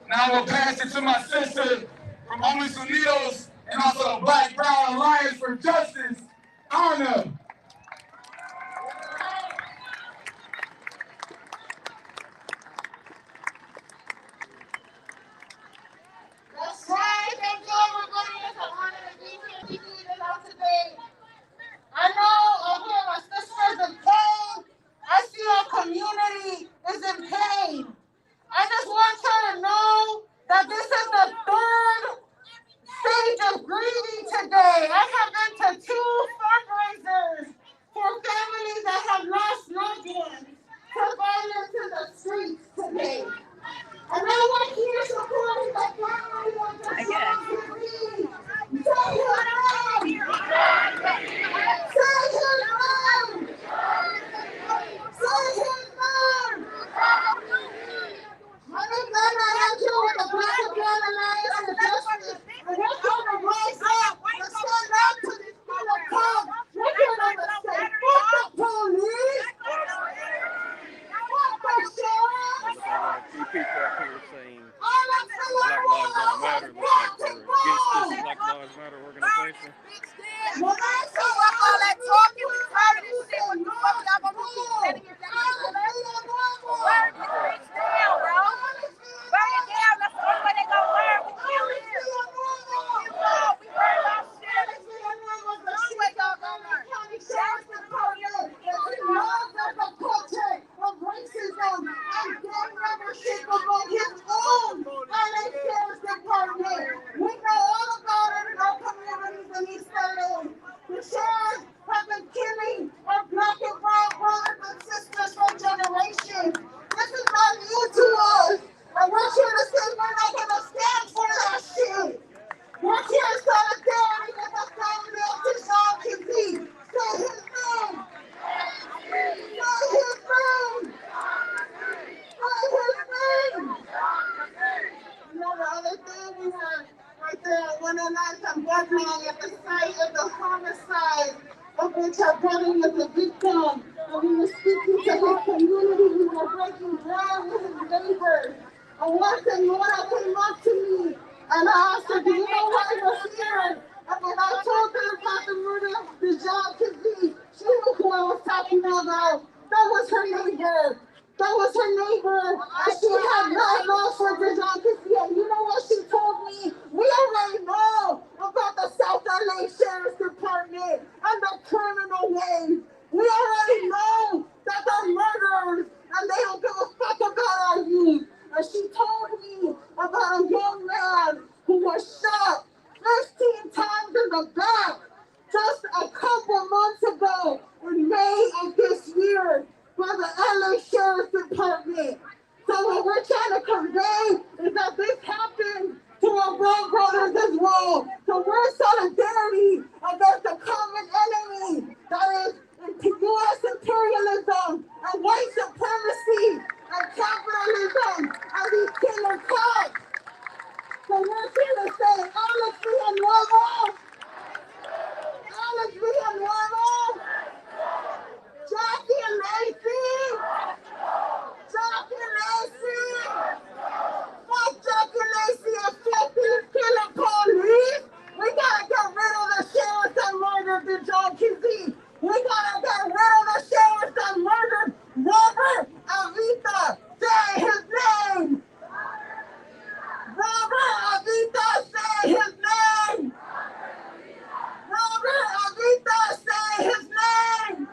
Now I'm gonna pass it to my sister from Homeless Unidos and also the Black Brown Alliance for Justice, Anna. That's right. Thank you, everybody. It's an honor to be here with you all today. I know I hear my sisters in pain. I see our community is in pain. I just want you to know that this is the third stage of grieving today. I have been to 2 fundraisers for families that have lost loved ones to violence in the streets today. And I want you to support the family of Dijon Kizzee. Say his name! Say his name! Say his name! My name is Angela with the Black Alliance for Justice. And we're going to rise up and stand up to these people come. We're going to say, fuck the police! Fuck the sheriff! A few people up here saying Black Lives Don't Matter. Looks like they're against this Black Lives Matter organization. When I say all that talking, we tired of this shit. What the fuck y'all gonna do? Standing here burn this bitch down, bro. Burn it down. That's the only way they gonna learn. We kill him. We burn our shit. That's the only way y'all gonna learn. Sheriff's Department is involved in the culture of racism and gang membership among his own LA Sheriff's Department. We know all about it in our communities in East LA. The sheriffs have been killing our Black and brown brothers and sisters for generations. This is not new to us. And we're here to say we're not going to stand for that shit. We're here in solidarity with the family of Dijon Kizzee. Say his name. Say his name. Say his name. You know, the other day we were right there at 109 and Budlong at the site of the homicide of which our brother was a victim. And we were speaking to his community. We were breaking ground with his neighbors. And once a lawyer came up to me and I asked her, do you know why you're here? And when I told her about the murder of Dijon Kizzee, she knew who I was talking about. Chicago. That was her neighbor. That was her neighbor. And she had not love for Dijon Kizzee. And you know what she told me? We already know about the South LA Sheriff's Department and the criminal ways. We already know that they're murderers and they don't give a fuck about our youth. And she told me about a young man who was shot 15 times in the back just a couple months ago in May of this year by the LA Sheriff's Department. So what we're trying to convey is that this happened to our brown brothers as well. So we're solidarity against the common enemy that is U.S. imperialism and white supremacy and capitalism and these killer cops. So we're here to say honesty and normal. Honesty and normal. Jackie and Lacey! Jackie and Lacey! Fuck Jackie and Lacey and fuck these killer police! We gotta get rid of the sheriff that murdered Dijon Kizzee! We gotta get rid of the sheriff that murdered Robert Avita! Say his name! Robert Avita, say his name! Robert Avita, say his name!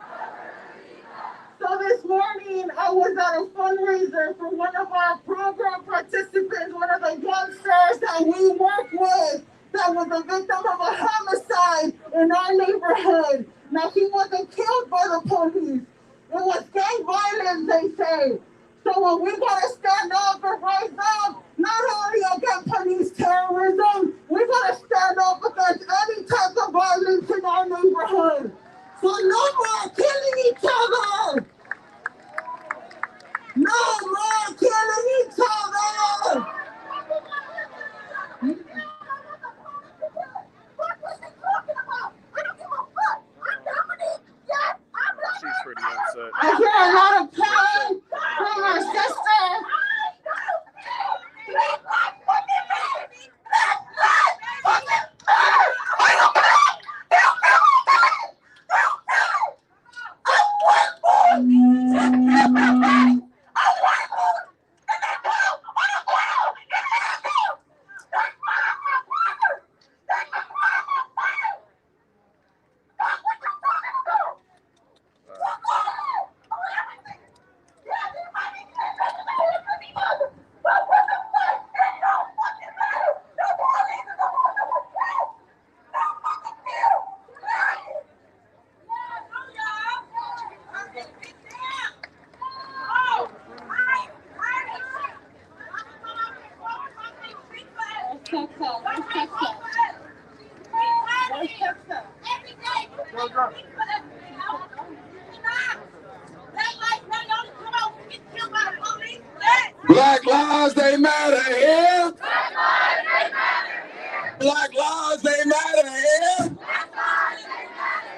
So this morning, I was at a fundraiser for one of our program participants, one of the youngsters that we work with, that was a victim of a homicide in our neighborhood. Now, he wasn't killed by the police. It was gang violence, they say. So when we gotta stand up and rise up, not only against police terrorism, we gotta stand up against any type of violence in our neighborhood. So no more killing each other! No more killing each other! She's pretty upset. I hear a lot of pain from my sister. Black lives, they matter here. Black lives, they matter here.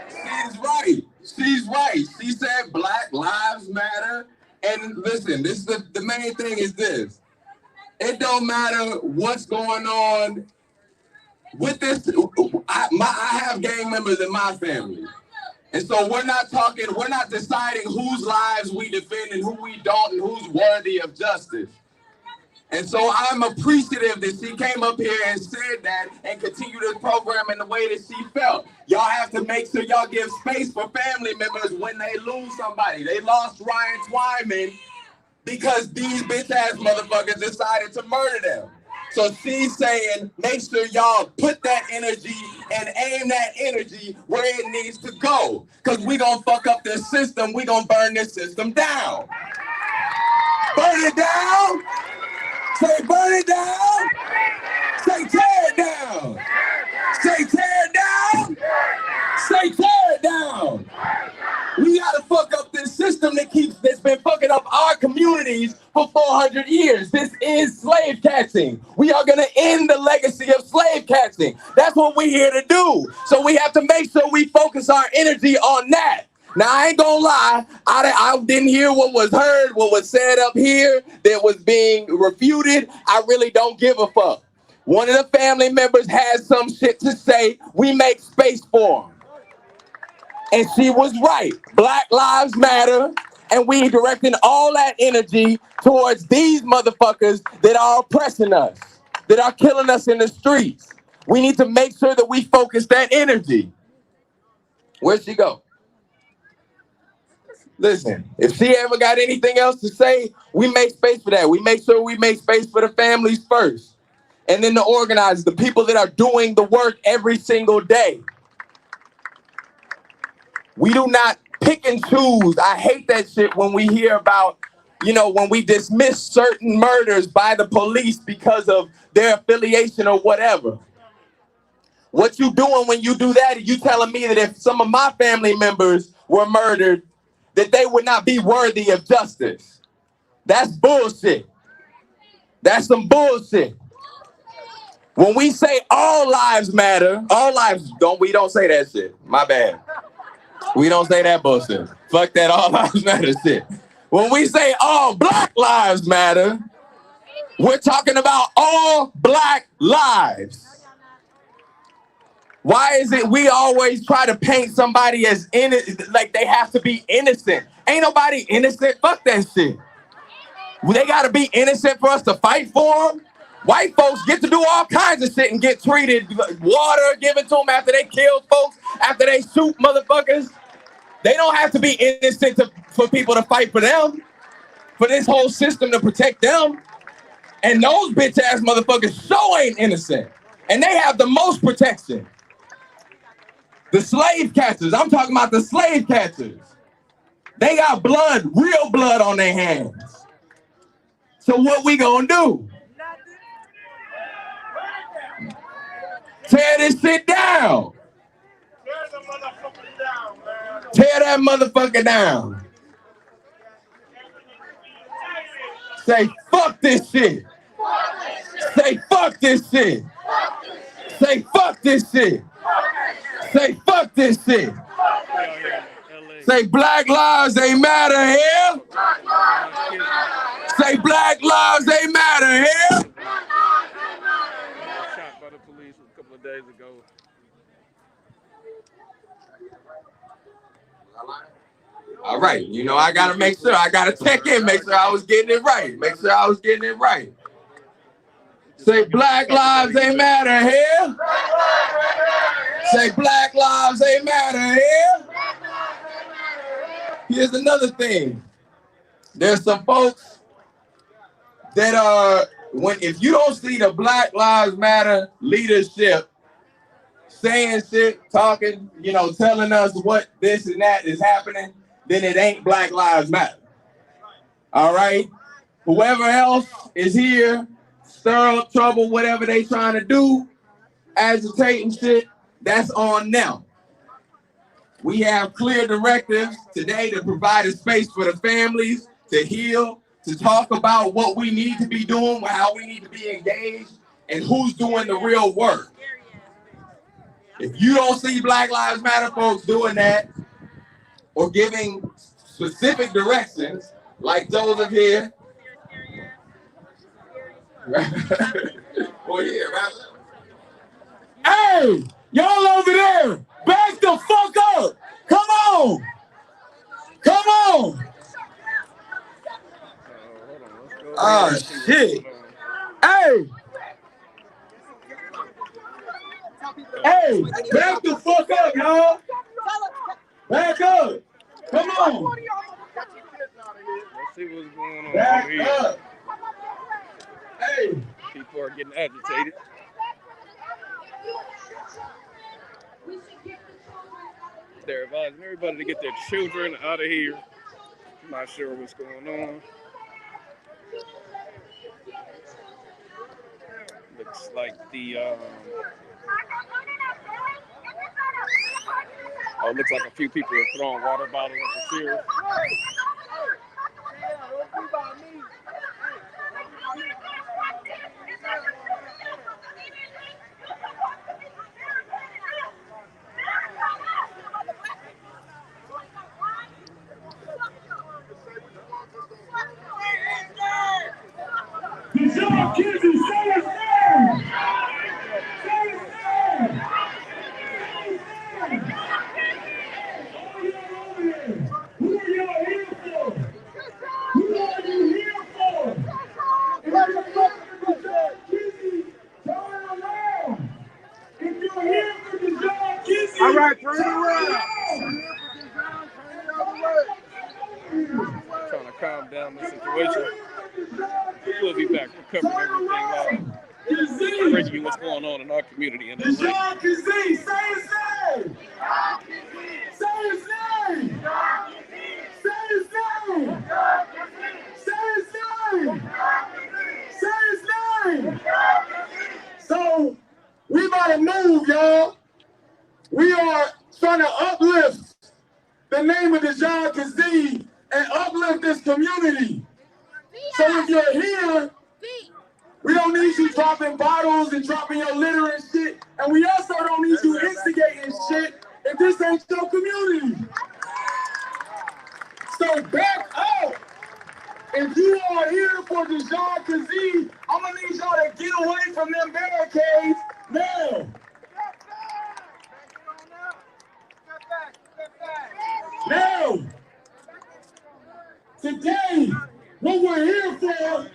She's right. She's right. She said Black lives matter. And listen, this is the main thing is this. It don't matter what's going on with this. I have gang members in my family. And so we're not deciding whose lives we defend and who we don't and who's worthy of justice. And so I'm appreciative that she came up here and said that and continued this program in the way that she felt. Y'all have to make sure y'all give space for family members when they lose somebody. They lost Ryan Twyman because these bitch ass motherfuckers decided to murder them. So she's saying, make sure y'all put that energy and aim that energy where it needs to go. Because we gonna fuck up this system. We gonna burn this system down. Burn it down. Say burn it down. Say tear it down. Say tear it down. Say tear it down. We gotta fuck up this system that's been fucking up our communities for 400 years. This is slave catching. We are gonna end the legacy of slave catching. That's what we're here to do. So we have to make sure we focus our energy on that. Now, I ain't gonna lie, I didn't hear what was heard, what was said up here that was being refuted. I really don't give a fuck. One of the family members has some shit to say. We make space for him. And she was right. Black Lives Matter. And we directing all that energy towards these motherfuckers that are oppressing us, that are killing us in the streets. We need to make sure that we focus that energy. Where'd she go? Listen, if she ever got anything else to say, we make space for that. We make sure we make space for the families first. And then the organizers, the people that are doing the work every single day. We do not pick and choose. I hate that shit when we hear about, when we dismiss certain murders by the police because of their affiliation or whatever. What you doing when you do that is you telling me that if some of my family members were murdered, that they would not be worthy of justice. That's bullshit. That's some bullshit. When we say all lives matter, all lives we don't say that shit. My bad. We don't say that bullshit. Fuck that all lives matter shit. When we say all Black lives matter, we're talking about all Black lives. Why is it we always try to paint somebody as innocent, like they have to be innocent? Ain't nobody innocent. Fuck that shit. They gotta be innocent for us to fight for them. White folks get to do all kinds of shit and get treated, water given to them after they kill folks, after they shoot motherfuckers. They don't have to be innocent for people to fight for them, for this whole system to protect them. And those bitch ass motherfuckers so ain't innocent. And they have the most protection. The slave catchers, I'm talking about the slave catchers. They got blood, real blood on their hands. So what we gonna do? Tear this shit down. Tear that motherfucker down. Say fuck this shit. Say fuck this shit. Say fuck this shit. Say fuck this shit. Say Black lives ain't matter here. Say Black lives ain't matter here. Shot by the police a couple of days ago. All right, I gotta make sure. I gotta check in, make sure I was getting it right. Make sure I was getting it right. Say Black lives ain't matter here. Say Black lives ain't matter here. Here's another thing. There's some folks that are, if you don't see the Black Lives Matter leadership saying shit, talking, telling us what this and that is happening, then it ain't Black Lives Matter. All right? Whoever else is here, stir up trouble, whatever they trying to do, agitating shit, that's on them. We have clear directives today to provide a space for the families to heal, to talk about what we need to be doing, how we need to be engaged, and who's doing the real work. If you don't see Black Lives Matter folks doing that or giving specific directions, like Joseph here, well, yeah, right. Hey, y'all over there, back the fuck up. Come on. Come on. Oh, shit. Hey. Hey, back the fuck up, y'all. Back up. Come on. Let's see what's going on Back over here. up. Hey. People are getting agitated. They're advising everybody to get their children out of here. Not sure what's going on. Looks like looks like a few people are throwing water bottles at the sheriff. Dijon Kizzee, say his name! Say his name! calm down the situation. We'll be back. We're covering everything live. Bringing you what's going on in our community in LA. Dijon Kizzee, say his name! Say his name! Say his name! Say his name! Say his name! So, we about to move, y'all. We are trying to uplift the name of Dijon Kizzee and uplift this community. So if you're here, we don't need you dropping bottles and dropping your litter and shit. And we also don't need you instigating shit if this ain't your community. So back up. If you are here for Dijon Kizzee, I'm gonna need y'all to get away from them barricades now. Now, today, what we're here for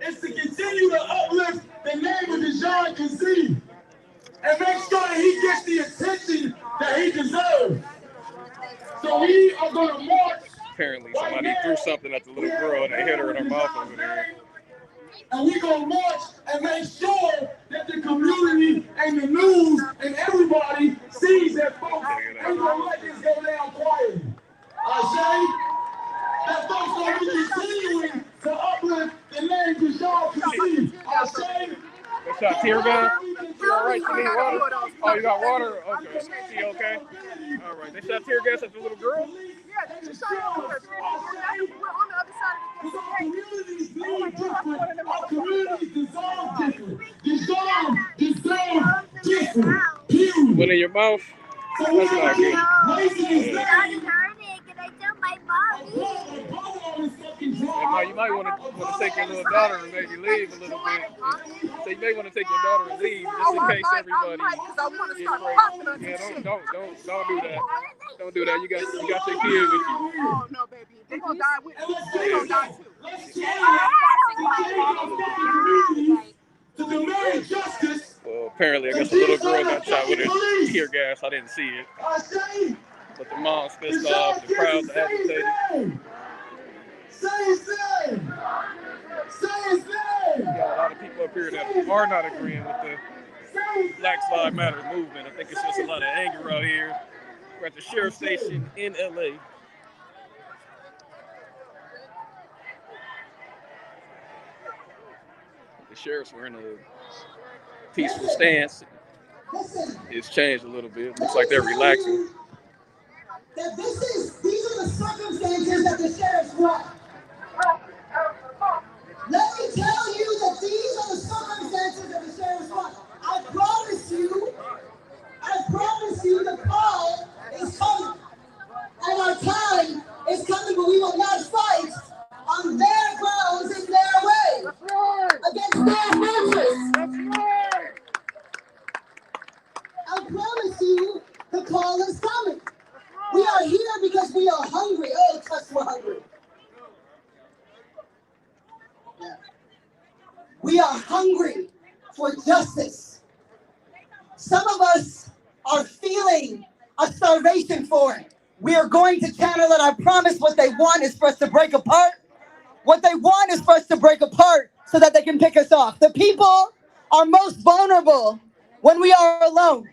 is to continue to uplift the name of Dijon Kizzee and make sure that he gets the attention that he deserves. So we are going to march. Apparently somebody threw something at the little girl and they hit her in her mouth over there. And we're going to march and make sure that the community and the news and everybody sees that folks ain't going to let this go down quietly. That folks going to be continuing to uplift the name of Dijon Kizzee. They shot tear gas? You all right? You need water? Oh, you got water? Okay. She okay? All right. They shot tear gas at the little girl? Yeah, they just shot her. We're on the other side of the communities need different. Our communities deserve different. Deserve different. Period. One in your mouth? That's not good. You might want to take your little daughter and maybe leave a little bit. So you may want to take your daughter and leave just in case everybody gets crazy. Yeah, don't do that. Don't do that. You got your kid with you. Oh no, baby. They're gonna die with you. They're gonna die too. To demand justice. Well, apparently, I guess the little girl got shot with a tear gas. I didn't see it. But the mom's pissed off. The crowd's agitated. Say his name! Say his name! You got a lot of people up here that are not agreeing with the Black Lives Matter movement. I think it's just a lot of anger out here. We're at the sheriff's station in LA. The sheriffs were in a peaceful stance. It's changed a little bit. Looks like they're relaxing. These are the circumstances that the sheriffs brought. Let me tell you that these are the circumstances that the sheriffs brought. I promise you the call is coming. And our time is coming, but we will not fight on their grounds in their way. Against their interests. I promise you the call is coming. We are here because we are hungry. Oh, touch, we're hungry. Yeah. We are hungry for justice. Some of us are feeling a starvation for it. We are going to channel it. I promise what they want is for us to break apart. What they want is for us to break apart so that they can pick us off. The people are most vulnerable when we are alone.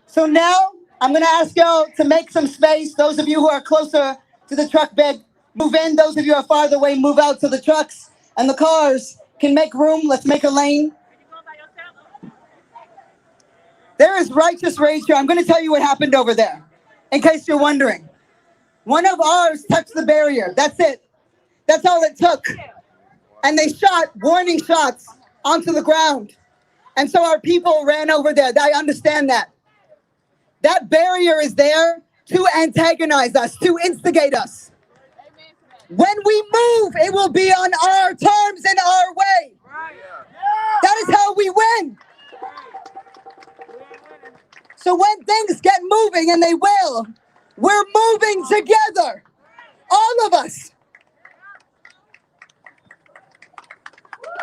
So now, I'm going to ask y'all to make some space. Those of you who are closer to the truck bed, move in. Those of you who are farther away, move out so the trucks and the cars can make room. Let's make a lane. There is righteous rage here. I'm going to tell you what happened over there, in case you're wondering. One of ours touched the barrier. That's it. That's all it took. And they shot warning shots onto the ground. And so our people ran over there. I understand that. That barrier is there to antagonize us, to instigate us. When we move, it will be on our terms and our way. That is how we win. So when things get moving, and they will, we're moving together. All of us.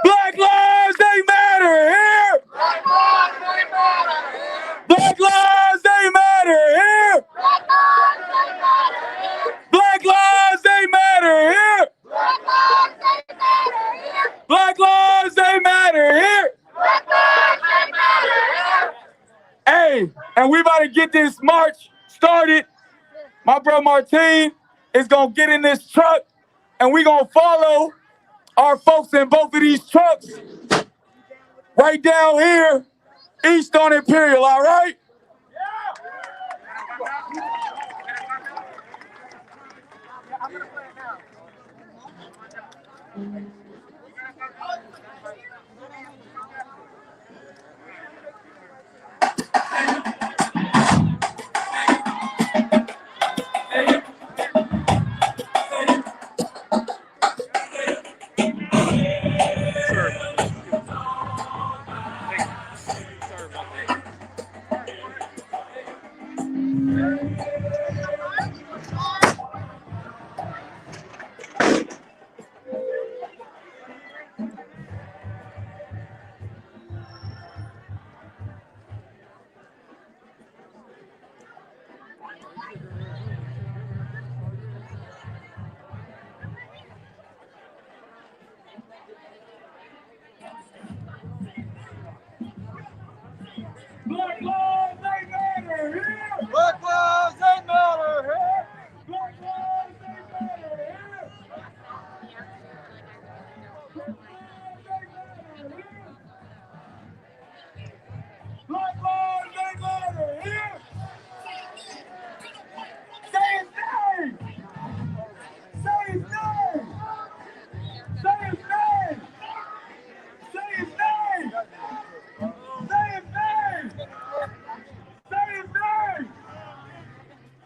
Black lives, they matter here. Black lives, they matter here. Black lives, they matter here. Black lives, they matter here. Black lives, they get this march started, my bro Martine is gonna get in this truck and we gonna follow our folks in both of these trucks right down here, east on Imperial, all right? Black lives they matter here. Black lives they matter here. Black lives they matter here. Black lives they matter here. Say his name. Say his name. Say his name. Say his name. Say his name. Say his name.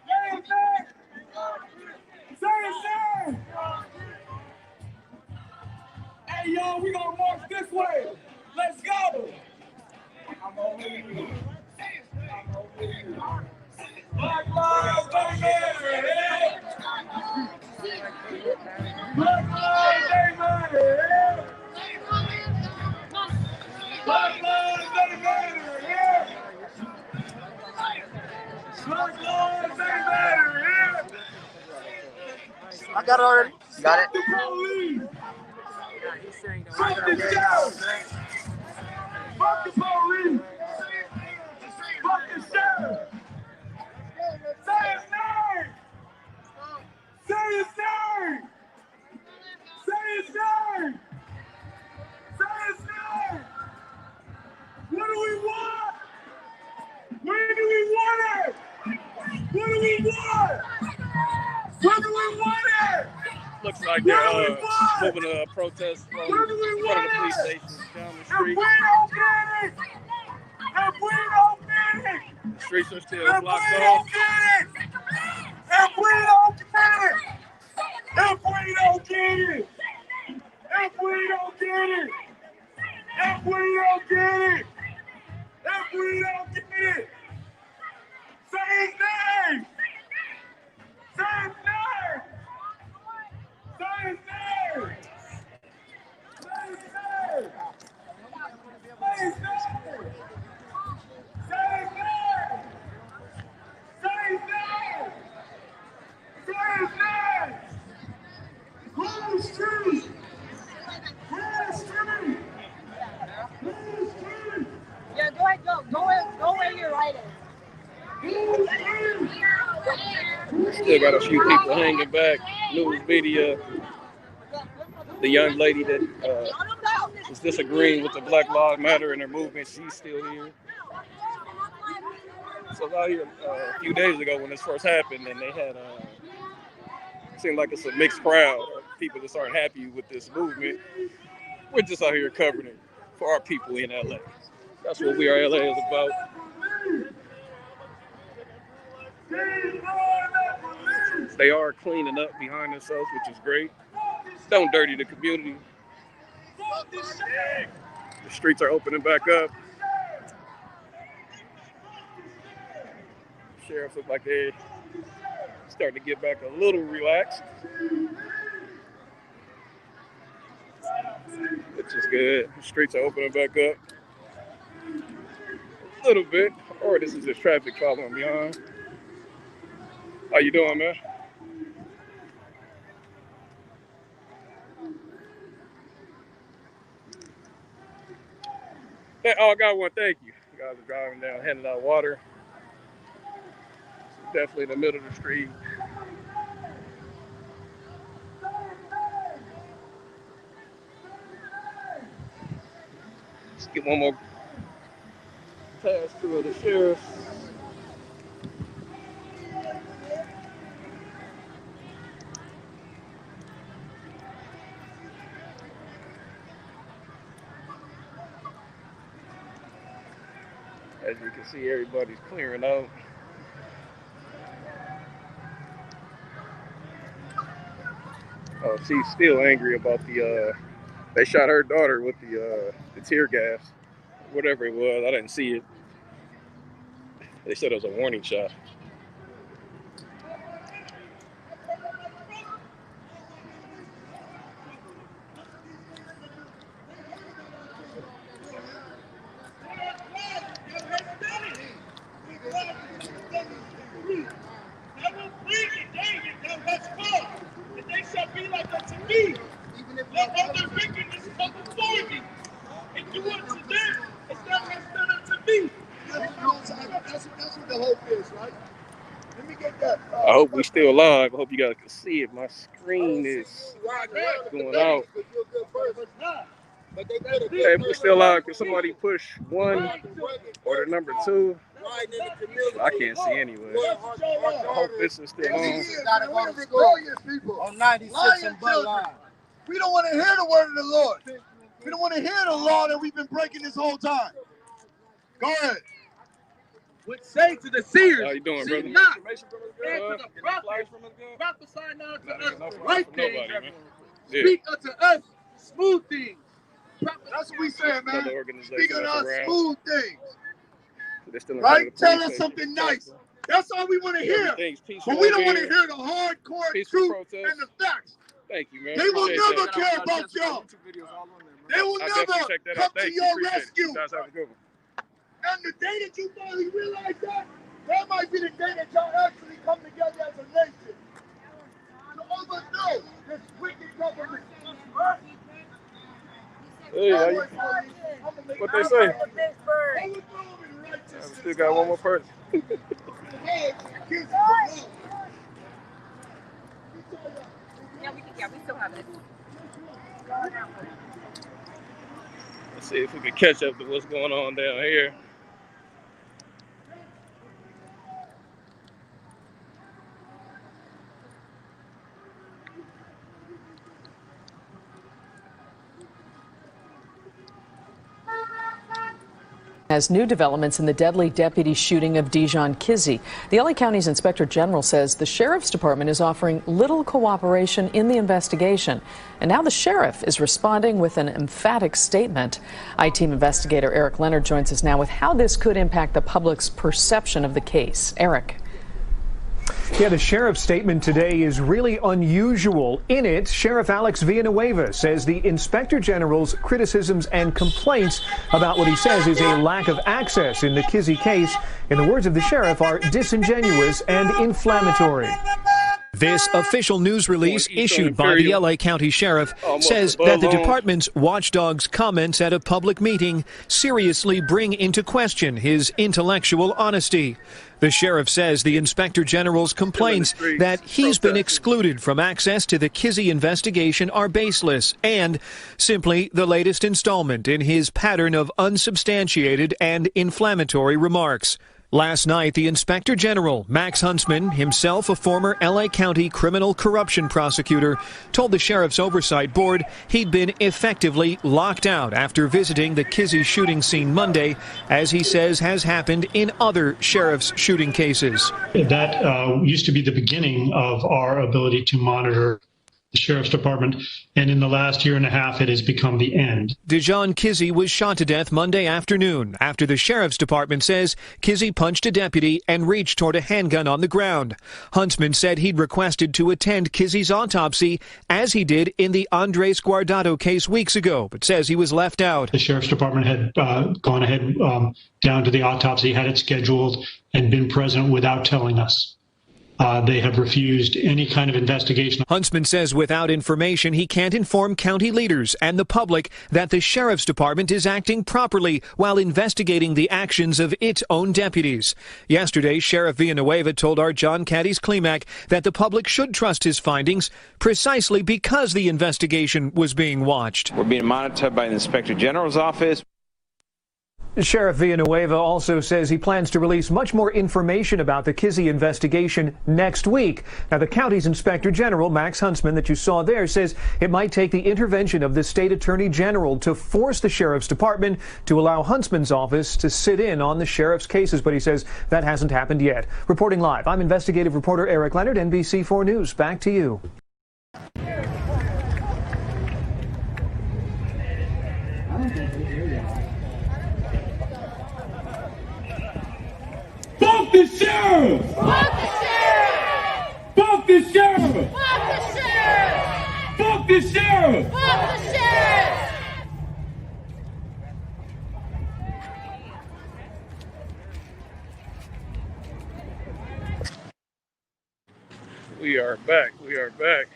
Say his name. Say his name. Hey, y'all, we gonna march this way. Let's go. I'm over here. Black lives they matter. Black lives they matter. Black lives they matter. Black lives they matter. I got it already. Got it. The police. Fuck the sheriff. Fuck the police. Fuck the sheriff. Say his name. Say his name. Say his name. Say his name. What do we want? Where do we want it? What do we want? What do we want it? Looks like they're moving a protest from front of the police station down the street. If we don't get it, if we don't get it, The streets are still if blocked we off. don't get it, if we don't get it, if we don't get it, if we don't get it, if we don't get it, if we don't get it, say his name, say his name, say his name, say his name, say his name, say his name, say his name, say his name. Who is true? Who is true? Who is true? Yeah, go ahead, go where you're writing. Still got a few people hanging back. News media. The young lady that was disagreeing with the Black Lives Matter and their movement, she's still here. So out here a few days ago when this first happened, and they had seemed like it's a mixed crowd of people that aren't happy with this movement. We're just out here covering it for our people in LA. That's what WeAreLA is about. They are cleaning up behind themselves, which is great. Don't dirty the community. The streets are opening back up. Sheriffs look like they're starting to get back a little relaxed, which is good. The streets are opening back up a little bit. Or this is just traffic following behind. How you doing, man? Oh, I got one. Thank you. You guys are driving down, handing out water. Definitely in the middle of the street. Let's get one more pass through the sheriff. As you can see, everybody's clearing out. Oh, she's still angry about the, they shot her daughter with the tear gas, whatever it was. I didn't see it. They said it was a warning shot. I hope we still live. I hope you guys can see it. My screen is going out. Hey, if we're still live, can somebody push 1 or the number 2? I can't see anyway. I hope this is still on. On 96 and Budlong. We don't want to hear the word of the Lord. We don't want to hear the law that we've been breaking this whole time. Go ahead. Would say to the seers, how you doing, brother? Not, and to the prophets, prophesy now to us right things, speak unto us smooth things. That's what we say, man. Speak unto us smooth things. Right? Tell us something nice. That's all we want to hear. But we don't want to hear the hardcore truth and the facts. Thank you, man. They will never care about y'all. They will never come to your rescue. And the day that you finally realize that might be the day that y'all actually come together as a nation to overthrow this wicked government. Hey, what they say? I still got one more person. Yeah, we still have it. Let's see if we can catch up to what's going on down here. Has new developments in the deadly deputy shooting of Dijon Kizzee. The LA County's Inspector General says the Sheriff's Department is offering little cooperation in the investigation. And now the sheriff is responding with an emphatic statement. I-Team investigator Eric Leonard joins us now with how this could impact the public's perception of the case. Eric. Yeah, the sheriff's statement today is really unusual. In it, Sheriff Alex Villanueva says the Inspector General's criticisms and complaints about what he says is a lack of access in the Kizzee case, in the words of the sheriff, are disingenuous and inflammatory. This official news release issued by the LA County Sheriff says that the department's watchdog's comments at a public meeting seriously bring into question his intellectual honesty. The sheriff says the Inspector General's complaints that he's been excluded from access to the Kizzee investigation are baseless and simply the latest installment in his pattern of unsubstantiated and inflammatory remarks. Last night, the Inspector General, Max Huntsman, himself a former LA County criminal corruption prosecutor, told the Sheriff's Oversight Board he'd been effectively locked out after visiting the Kizzee shooting scene Monday, as he says has happened in other sheriff's shooting cases. That used to be the beginning of our ability to monitor the Sheriff's Department, and in the last year and a half, it has become the end. Dijon Kizzee was shot to death Monday afternoon after the Sheriff's Department says Kizzee punched a deputy and reached toward a handgun on the ground. Huntsman said he'd requested to attend Kizzee's autopsy, as he did in the Andres Guardado case weeks ago, but says he was left out. The Sheriff's Department had gone ahead down to the autopsy, had it scheduled, and been present without telling us. They have refused any kind of investigation. Huntsman says without information, he can't inform county leaders and the public that the sheriff's department is acting properly while investigating the actions of its own deputies. Yesterday, Sheriff Villanueva told our John Caddy's Klimak that the public should trust his findings precisely because the investigation was being watched. We're being monitored by the Inspector General's office. Sheriff Villanueva also says he plans to release much more information about the Kizzee investigation next week. Now, the county's Inspector General, Max Huntsman, that you saw there, says it might take the intervention of the state attorney general to force the sheriff's department to allow Huntsman's office to sit in on the sheriff's cases, but he says that hasn't happened yet. Reporting live, I'm investigative reporter Eric Leonard, NBC4 News. Back to you. Fuck the sheriff! Fuck the sheriff! Fuck the sheriff! Fuck the sheriff! Fuck the sheriff! Fuck the sheriff! We are back. We are back.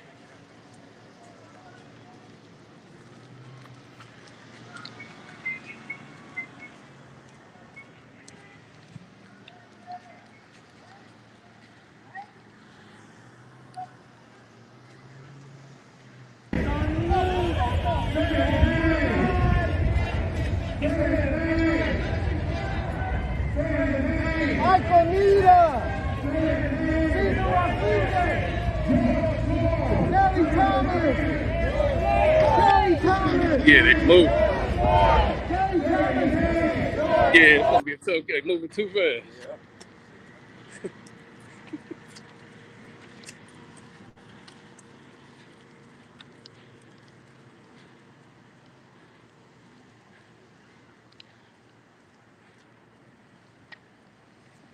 Yeah, they move. Yeah, it's gonna be a tough game. Moving too fast.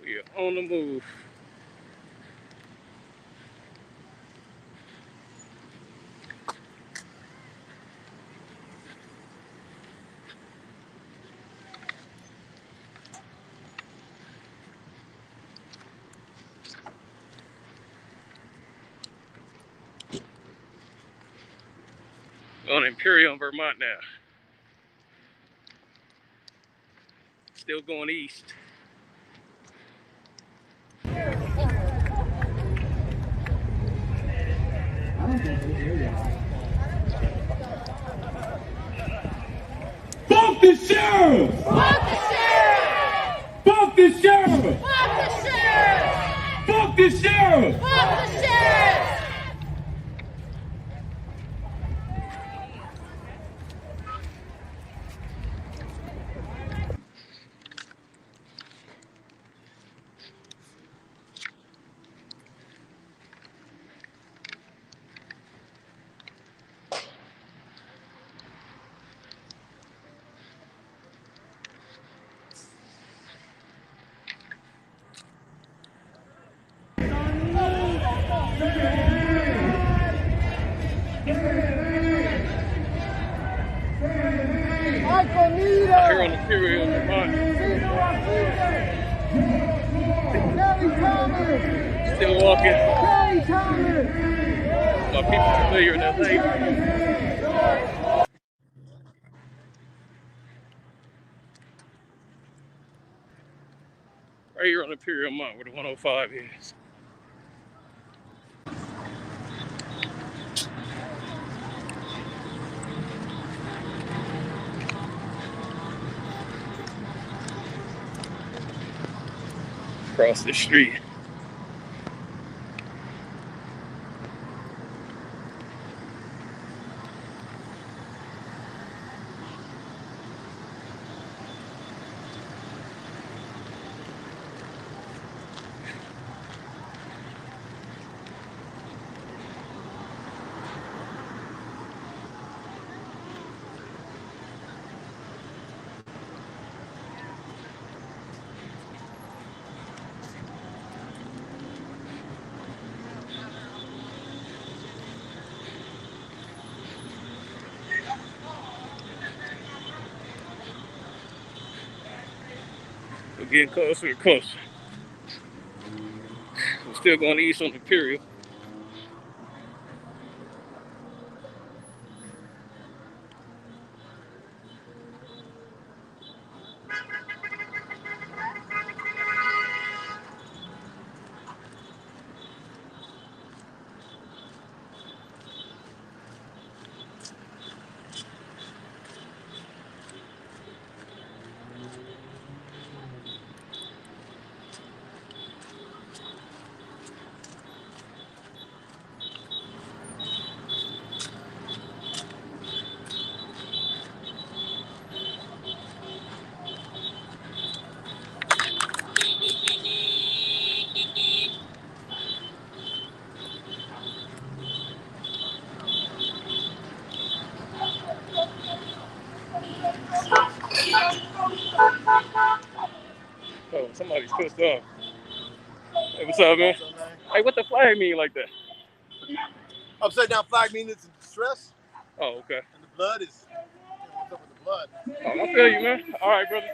We are on the move. On Imperial in Vermont now. Still going east. Fuck the sheriff! Fuck the sheriff! Fuck the sheriff! Fuck the sheriff! Fuck the sheriff! Fuck the sheriff! Here on Imperial in Vermont. Still walking. My people familiar in LA. Right here on Imperial Mount where the 105 is. Across the street. We're getting closer and closer. We're still going east on Imperial. Oh, somebody's pissed off. Hey, what's up, man? Hey, what the flag mean like that? Upside down flag means it's in distress. Oh, okay. And the blood is, what's up with the blood? Oh, I feel you, man. All right, brother.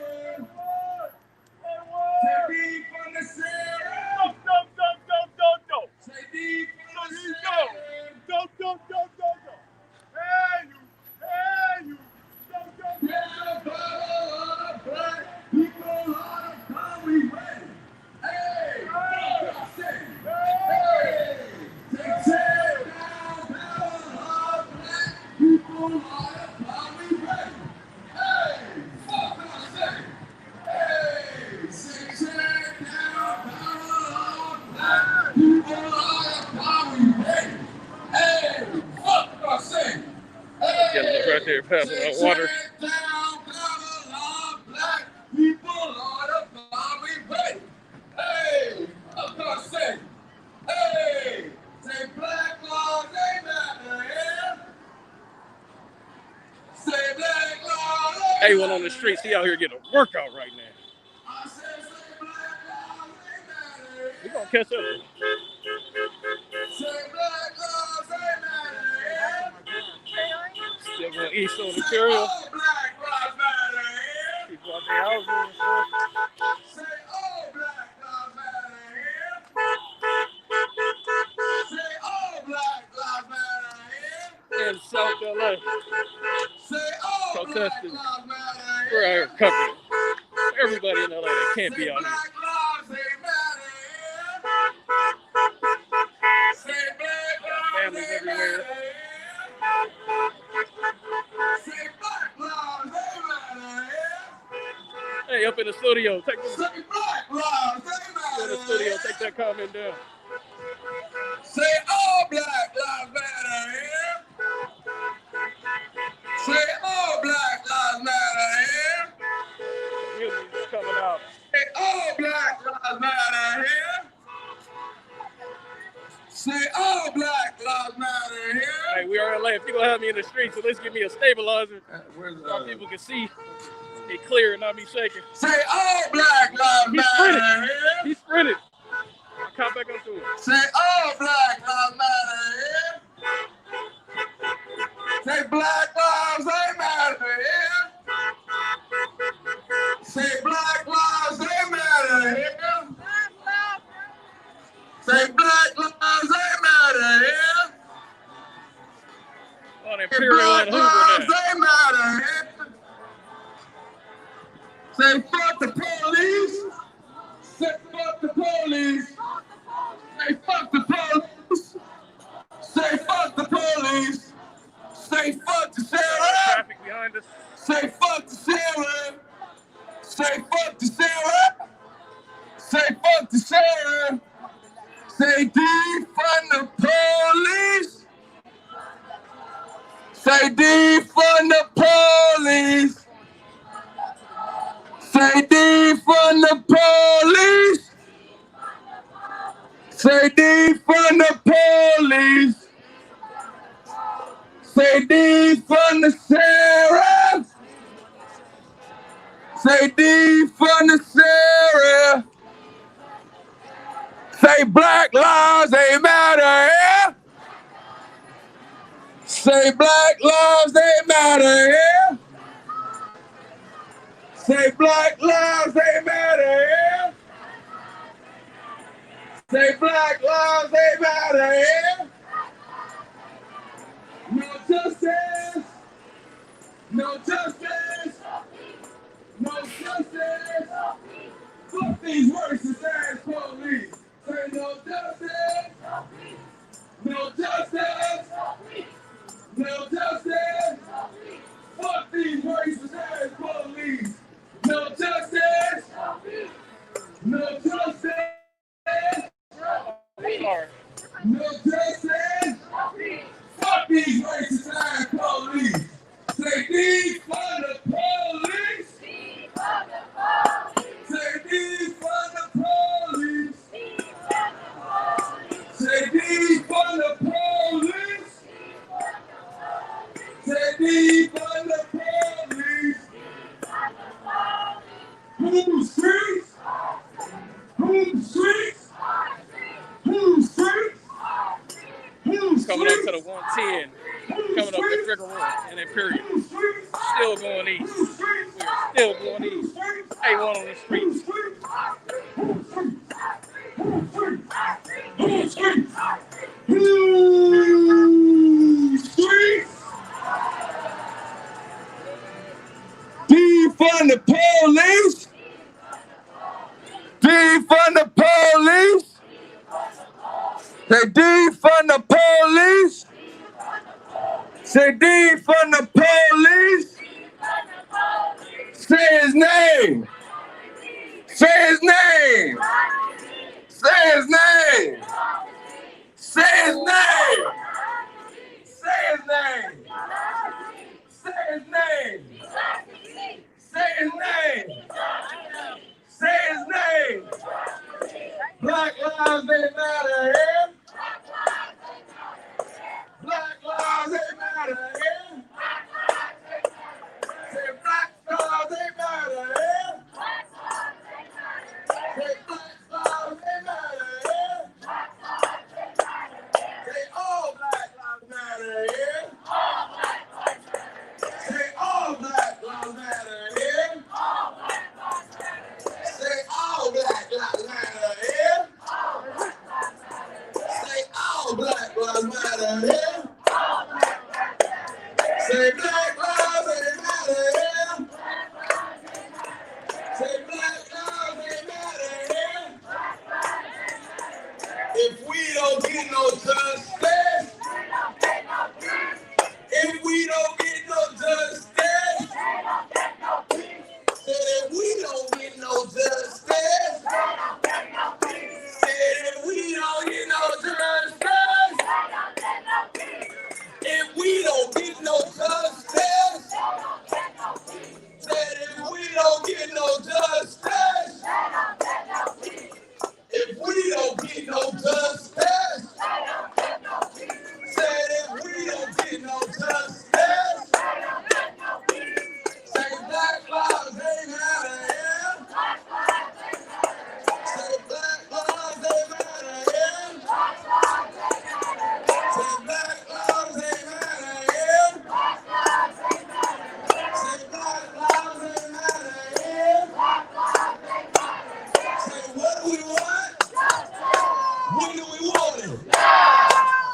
Getting right there, passing out water. Anyone on the streets, he out here getting a workout right now. We gonna catch up. Still going east on Imperial. People out there houses and stuff. In South LA, protesting for our company. Everybody in LA that can't be out here. Families everywhere. Hey, up in the studio, take that comment down. Say all Black Lives Matter here. Say all Black Lives Matter here. Music's coming out. Say all Black Lives Matter here. Say all Black Lives Matter here. Hey, WeAreLA, if you gonna have me in the streets, at least give me a stabilizer so people can see it clear and not be shaking. Say all Black Lives Matter here. He sprinted. I caught back up to him. Say all Black Lives Matter here. Say Black Lives ain't matter here. Say Black Lives ain't matter here. Say Black Lives ain't matter here. On Imperial and Hoover now. Ain't matter here. Say fuck the police. Say fuck the police. Say fuck the police. Say fuck the police. Say fuck the sheriff. Traffic behind us. Say fuck the sheriff. Say fuck the sheriff. Say fuck the sheriff. Say defund the police. Say defund the police. Say defund the police. Say defund the police. Say defund the sheriff. Say defund the sheriff. Say Black Lives ain't matter here. Say Black Lives ain't matter here. Say Black Lives ain't matter here. Say Black Lives Ain't Matter here. No justice. No justice. No justice. Fuck these racist ass police. Say no justice. No justice. No justice. Fuck these racist ass police. No justice. No justice. No justice. Fuck these racist ass police. Say defund the police. Say defund the police. Say defund the police. Say defund the police. Who's streets? Who's streets? Who's streets? Who's Coming up to the 110, coming up to Trigger 1 and Imperial. Still going east. We're still going east. A1 on the streets. Who's streets? Who's streets? Defund the police. Defund the police. Say defund the police. Say defund the police. Say his name. Say his name. Say his name. Say his name. Say his name. Say his name. Say his name. Say his name. Black lives ain't matter here. Black lives ain't matter here. Say black lives ain't matter here. Say black lives ain't matter here. Say all black lives matter here. Say all black lives matter here. Say all black lives matter here. Say all black lives matter here. Say black lives ain't matter here. Say black lives ain't matter here. If we don't get no justice, if we don't get no justice, said if we don't get no justice, said if we don't get no justice, if we don't get no justice, said if we don't get no justice, if we don't get no justice, said if we don't get no justice, say black lives ain't matter here. Say black lives ain't matter here. Say black lives ain't matter here. Say black lives ain't matter here. Say what do we want? When do we want it?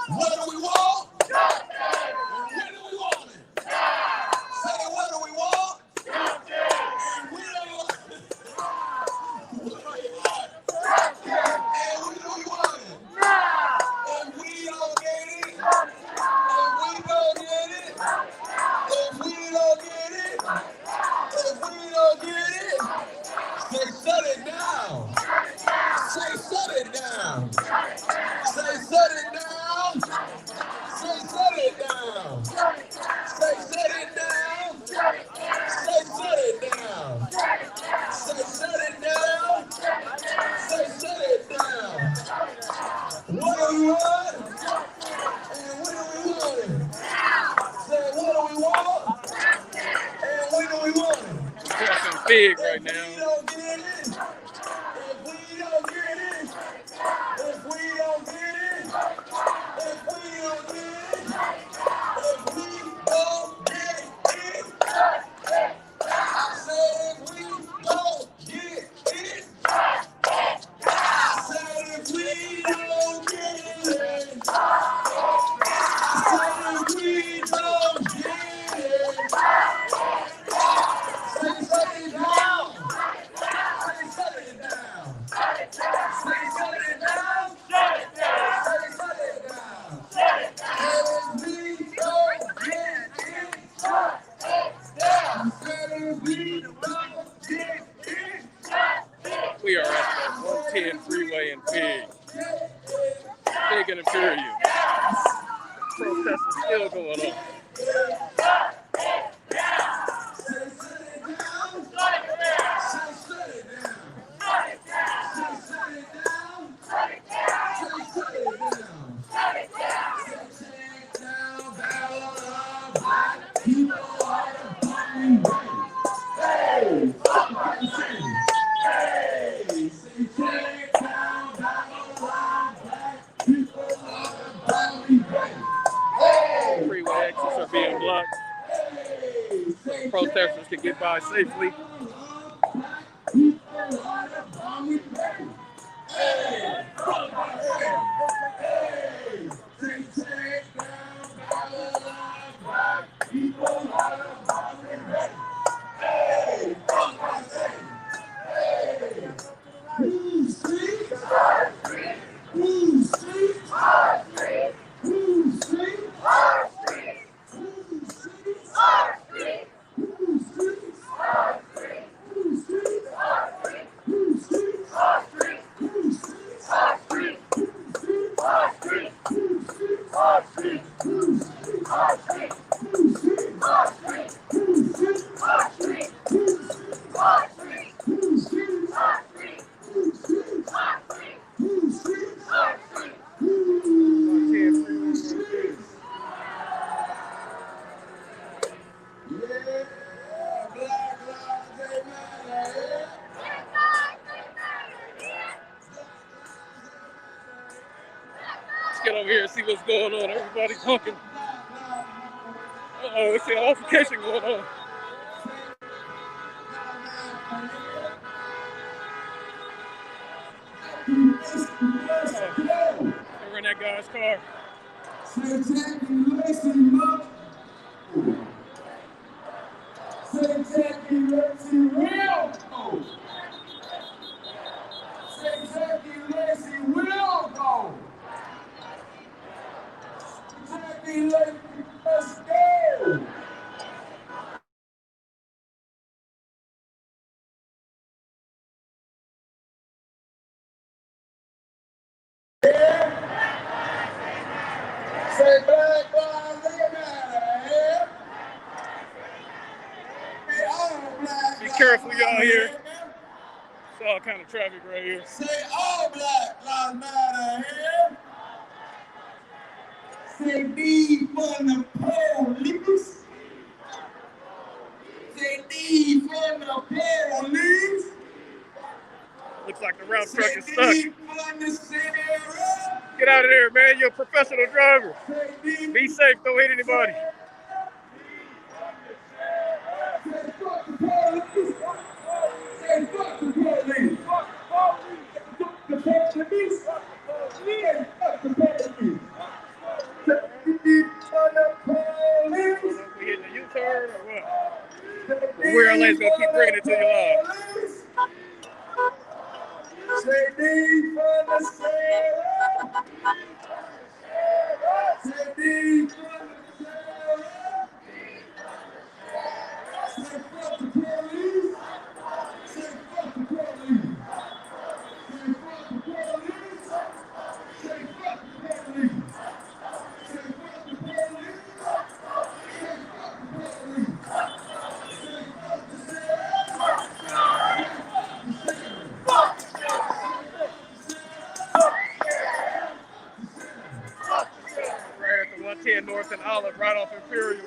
What do we want? When do we want it? Say what do we want? And when do we want it? What do we want? And when do we want it? If we don't get it, if we don't get it, if we don't get it, if we don't get it, say shut it down. Say shut it down. Say shut it down. Say shut it down. Say shut it down. Say shut it down. Say shut it down. Say shut it down. What do we want? And when do we want it? Say what do we want? And when do we want it? Got some big right now. If we don't get it, if we don't get it, if we don't get it, if we don't get it, if we don't get it, I said if we don't get it, I said if we big in Imperial. Protests are still going on. Freeway exits are being blocked so the protesters can get by safely. Let's get over here and see what's going on. Everybody talking. Uh-oh, it's an altercation going on. They were in that guy's car. Say Black Lives Matter. Be careful, y'all here. It's all kind of traffic right here. Say all Black Lives Matter here. Say defund the police. Say defund the police. Looks like the route truck is stuck. Get out of there, man. You're a professional driver. Be safe. Don't hit anybody. We hitting a U-turn or what? WeAreLA is going to keep bringing it to you live. Say defund the sheriff. Say defund the sheriff. Say fuck the police. Say fuck the police. Say fuck the police. Say fuck the police. Say fuck the police. Say fuck the police. Say fuck the sheriff. Right at the 110 North and Olive, right off Imperial.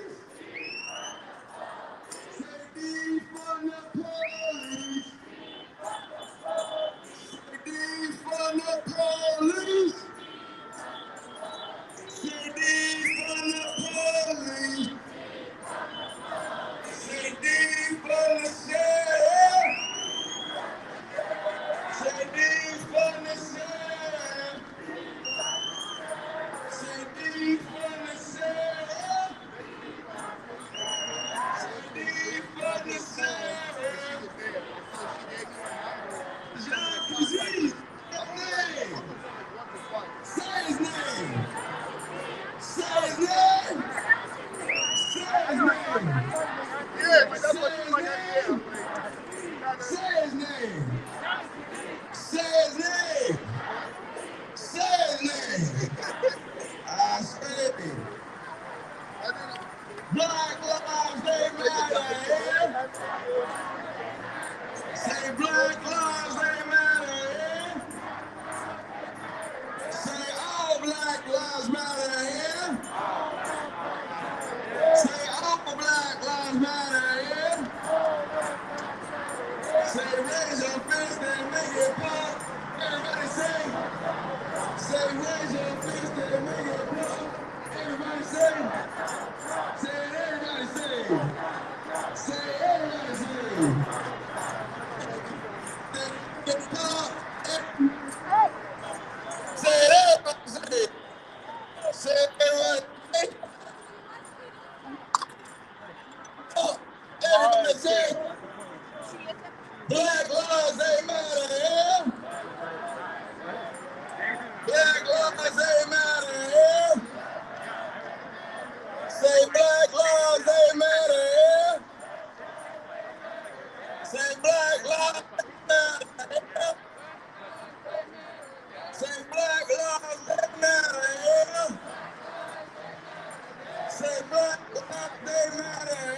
they matter,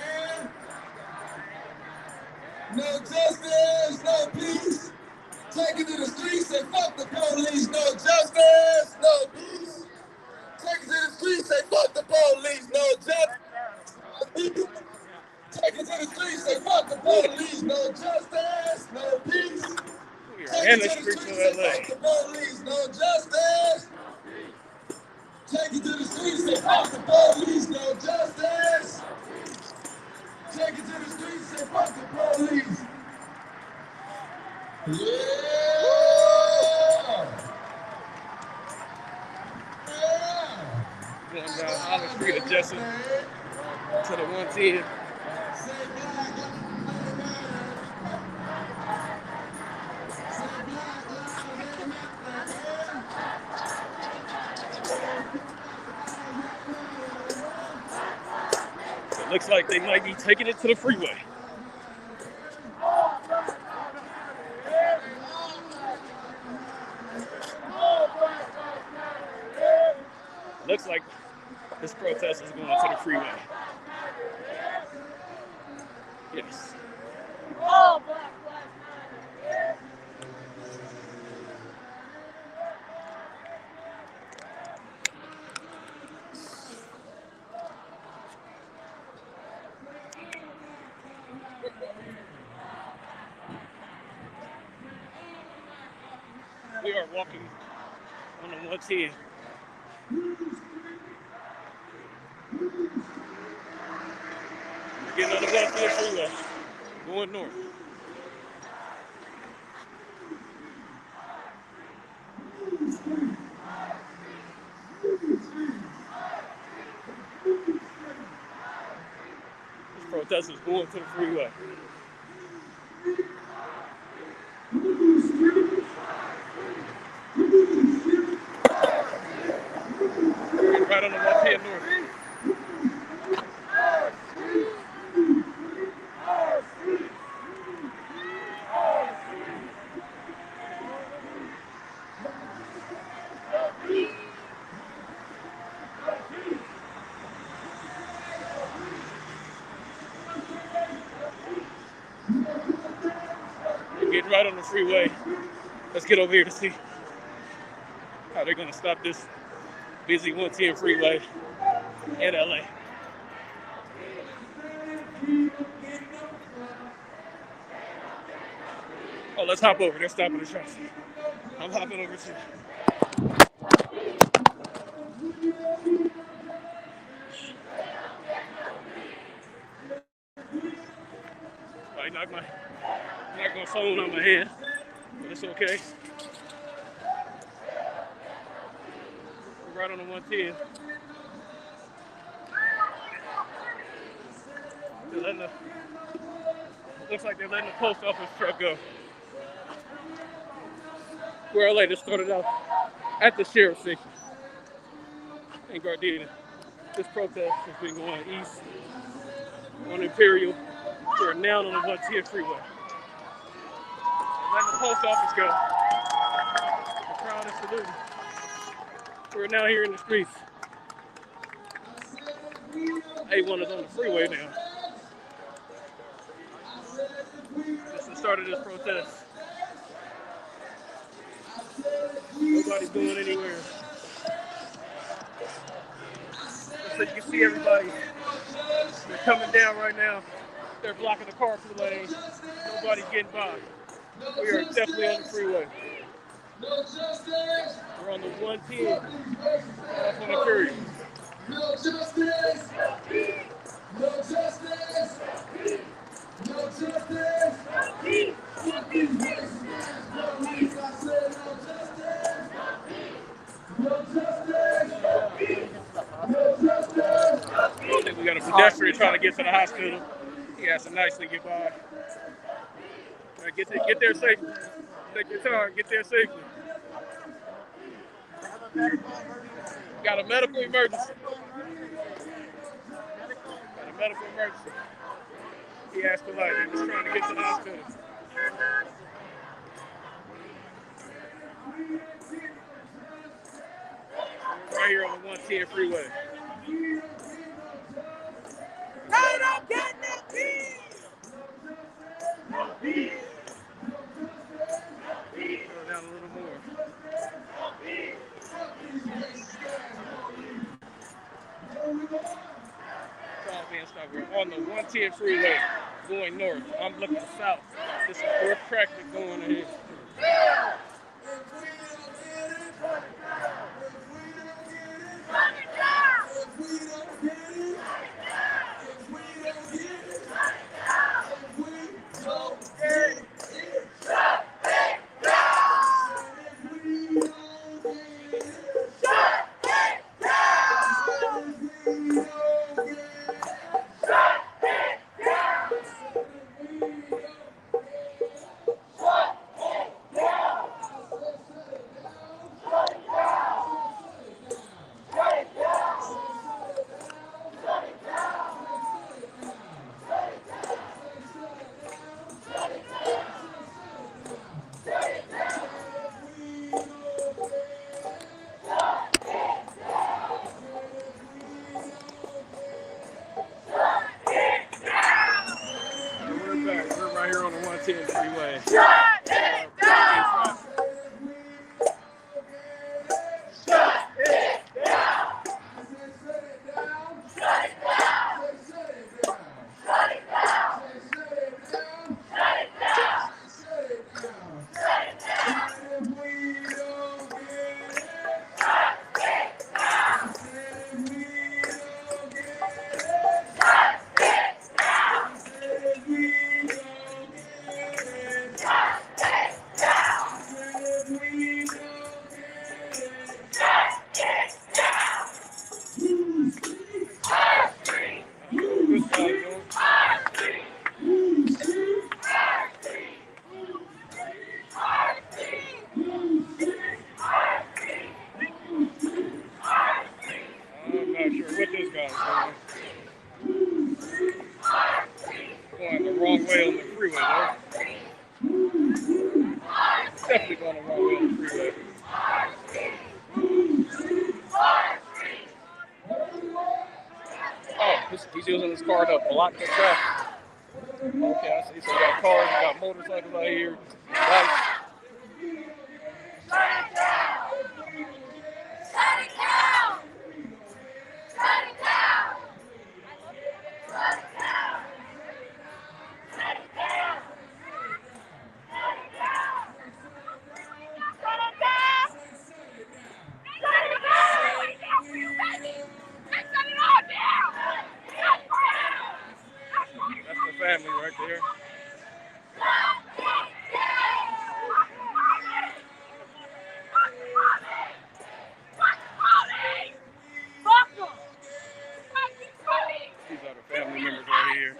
and no justice, no peace. Take it to the streets and fuck the police. No justice, no peace. Take it to the streets, say fuck the police, no justice. Take it to the streets, say fuck the police, no justice, no peace. Take in it the to the streets streets, of say LA. fuck the police, no justice. Take it to the streets, say fuck the police, no justice. Take it to the streets, say fuck the police. Yeah. Going down Holland Street adjacent to the 110. It looks like they might be taking it to the freeway. Looks like this protest is going to the freeway. Yes. We are walking on the 110. Getting on the 110 freeway, going north. This protest is going to the freeway. Right on the 110 north. We're getting right on the freeway. Let's get over here to see how they're going to stop this busy 110 freeway in LA. Oh, let's hop over. They're stopping the traffic. I'm hopping over too. I knocked my phone on my head, but it's okay. We're right on the 110. Looks like they're letting the post office truck go. WeAreLA just started out at the sheriff's station in Gardena. This protest has been going east on Imperial. We're now on the 110 freeway. Letting the post office go. The crowd is saluting. We're now here in the streets. A1 is on the freeway now. This is the start of this protest. Nobody's going anywhere. So you can see everybody. They're coming down right now. They're blocking the carpool lane. Nobody's getting by. We are definitely on the freeway. We're on the 110. Off on the ferry. No justice. No justice. No justice. Fucking racist police. I said no justice. No justice. No justice. I think we got a pedestrian trying to get to the hospital. He has to nicely get by. Get there safely. Take your time. Get there safely. Got a medical emergency. Got a medical emergency. He asked for life. They're just trying to get to the hospital. Right here on the 110 freeway. down a little more. We're on the 110 freeway going north. I'm looking south. This is North Traffic going ahead. We're right here on the 110 freeway. Going the wrong way on the freeway, though. Definitely going the wrong way on the freeway. Oh, he's using his car to block the traffic. Okay, I see. So we got cars, we got motorcycles out here, bikes. That's the family right there. These are the family members right here.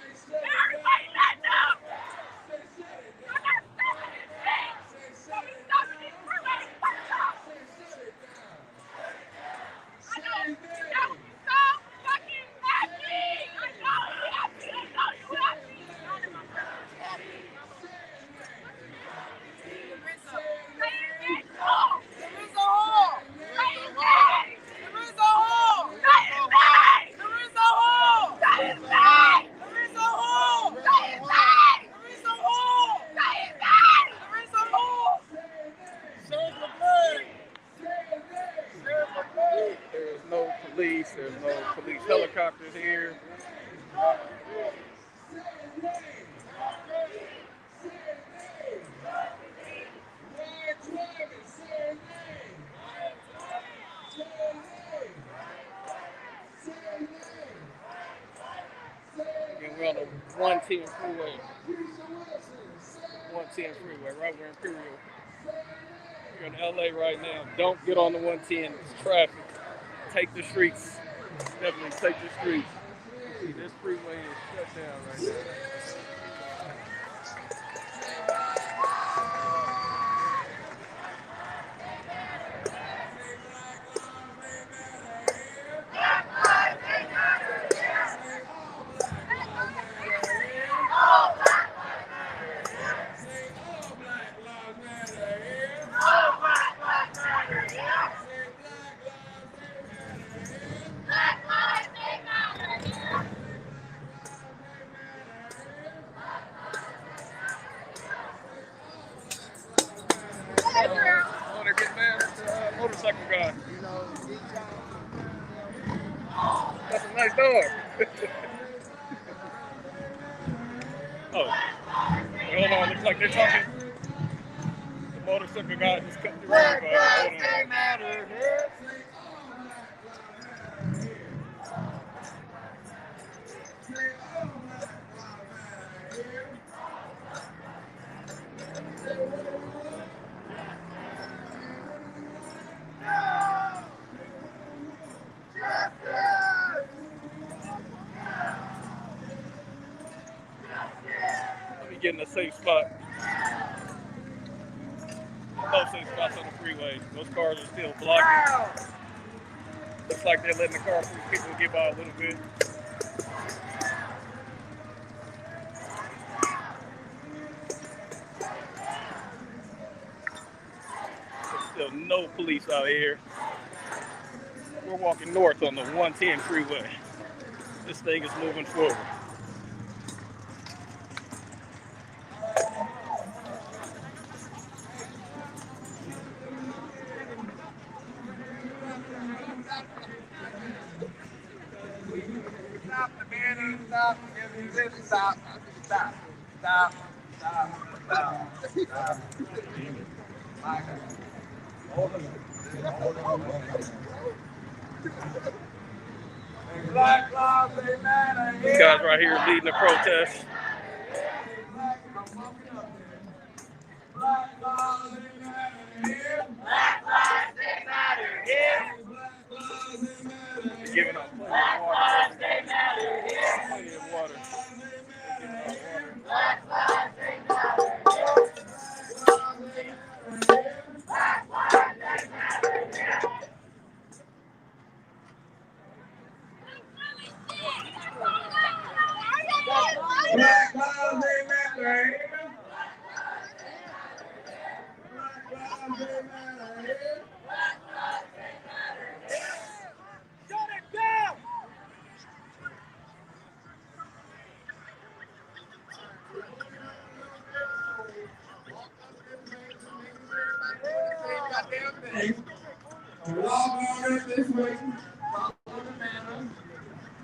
There's no police, there's no police helicopters here. Again, we're on the 110 freeway. 110 freeway, right? We're in Imperial. You're in LA right now. Don't get on the 110. It's traffic. Take the streets. Definitely take the streets. See, this freeway is shut down right now. Nice dog. Oh, hold on. Looks like they're talking. The motorcycle guy just cut through everybody. Hold on. Let me get in a safe spot. No safe spots on the freeway. Those cars are still blocking. Looks like they're letting the car through. People get by a little bit. There's still no police out here. We're walking north on the 110 freeway. This thing is moving forward. Stop the man, stop, stop, stop, stop, stop, Black lives they matter. These guys right here leading the protest. Black lives they matter here. Black lives they matter here. Giving up plenty of water. Plenty of water. Black lives they matter. Black lives they matter. Black lives they matter. Shut it down!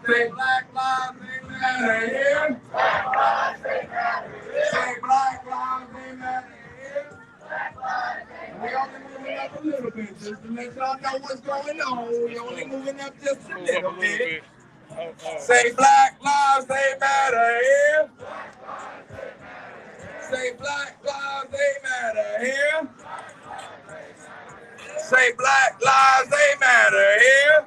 Say black lives they matter here. Black lives they matter here. Say black lives they matter here. Black lives they matter. We only moving up a little bit just to let y'all know what's going on. We only moving up just a little bit. Say black lives they matter here. Say black lives they matter here. Say black lives they matter here.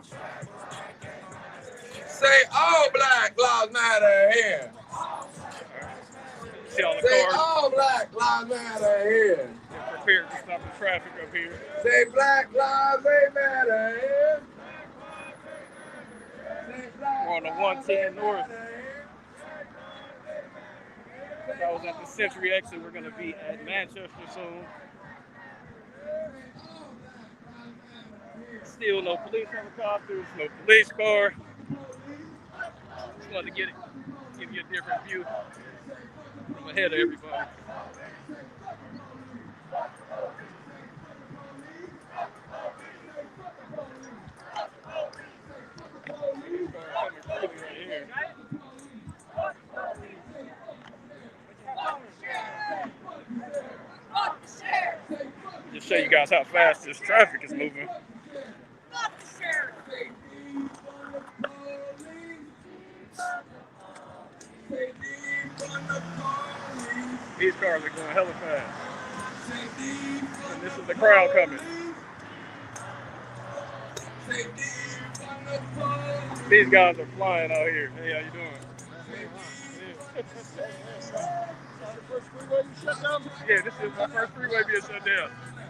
Say all black lives matter here. See all the Say cars. all black lives matter here. They're prepared to stop the traffic up here. Say black lives they matter here. Say black We're on the 110 north. That was at the Century exit. We're going to be at Manchester soon. Still no police helicopters, no police car. Just wanted to give you a different view from ahead of everybody. Just show you guys how fast this traffic is moving. These cars are going hella fast. And this is the crowd coming. These guys are flying out here. Hey, how you doing? Yeah, this is my first freeway being shut down.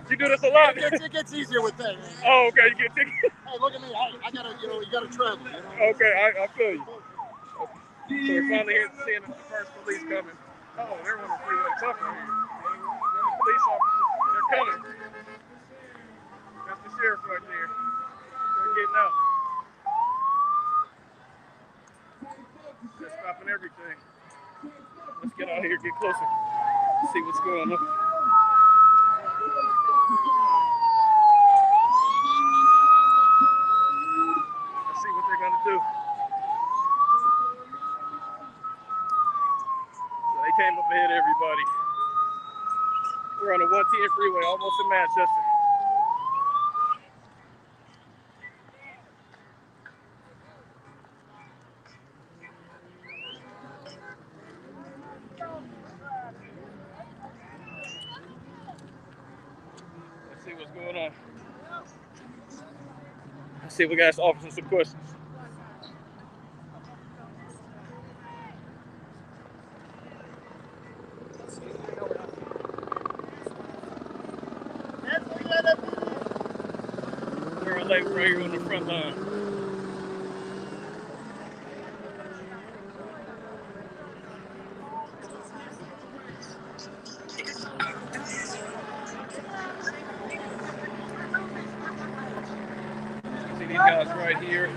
You do this a lot? It gets easier with that. Oh, okay. You get tickets? Hey, look at me. I gotta, you gotta travel. You know? Okay, I feel you. So we're finally here seeing the first police coming. Oh, they're on the freeway tougher here. The police officers, they're coming. That's the sheriff right there. They're getting out. They're stopping everything. Let's get out here, get closer, see what's going on. Let's see what they're gonna do. came up ahead of everybody. We're on the 110 freeway, almost in Manchester. Let's see what's going on. Let's see if we got officers some questions. WeAreLA right here on the front line. See these guys right here.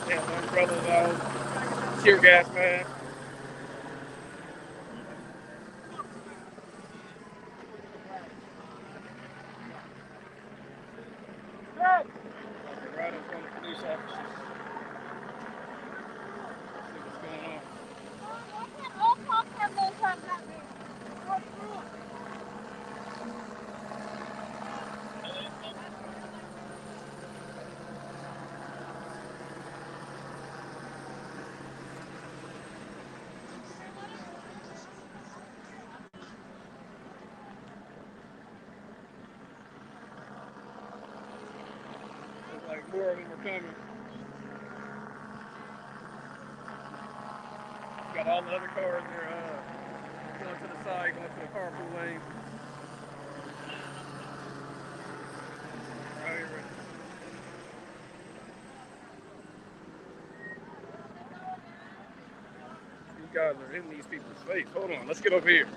They have umbrellas out, tear gas man. Right in front of police officers. See what's going on. Looks like more of them are coming. Got all the other cars there going to the side, going to the carpool lane. Right here. These guys are in these people's face. Hold on, let's get over here.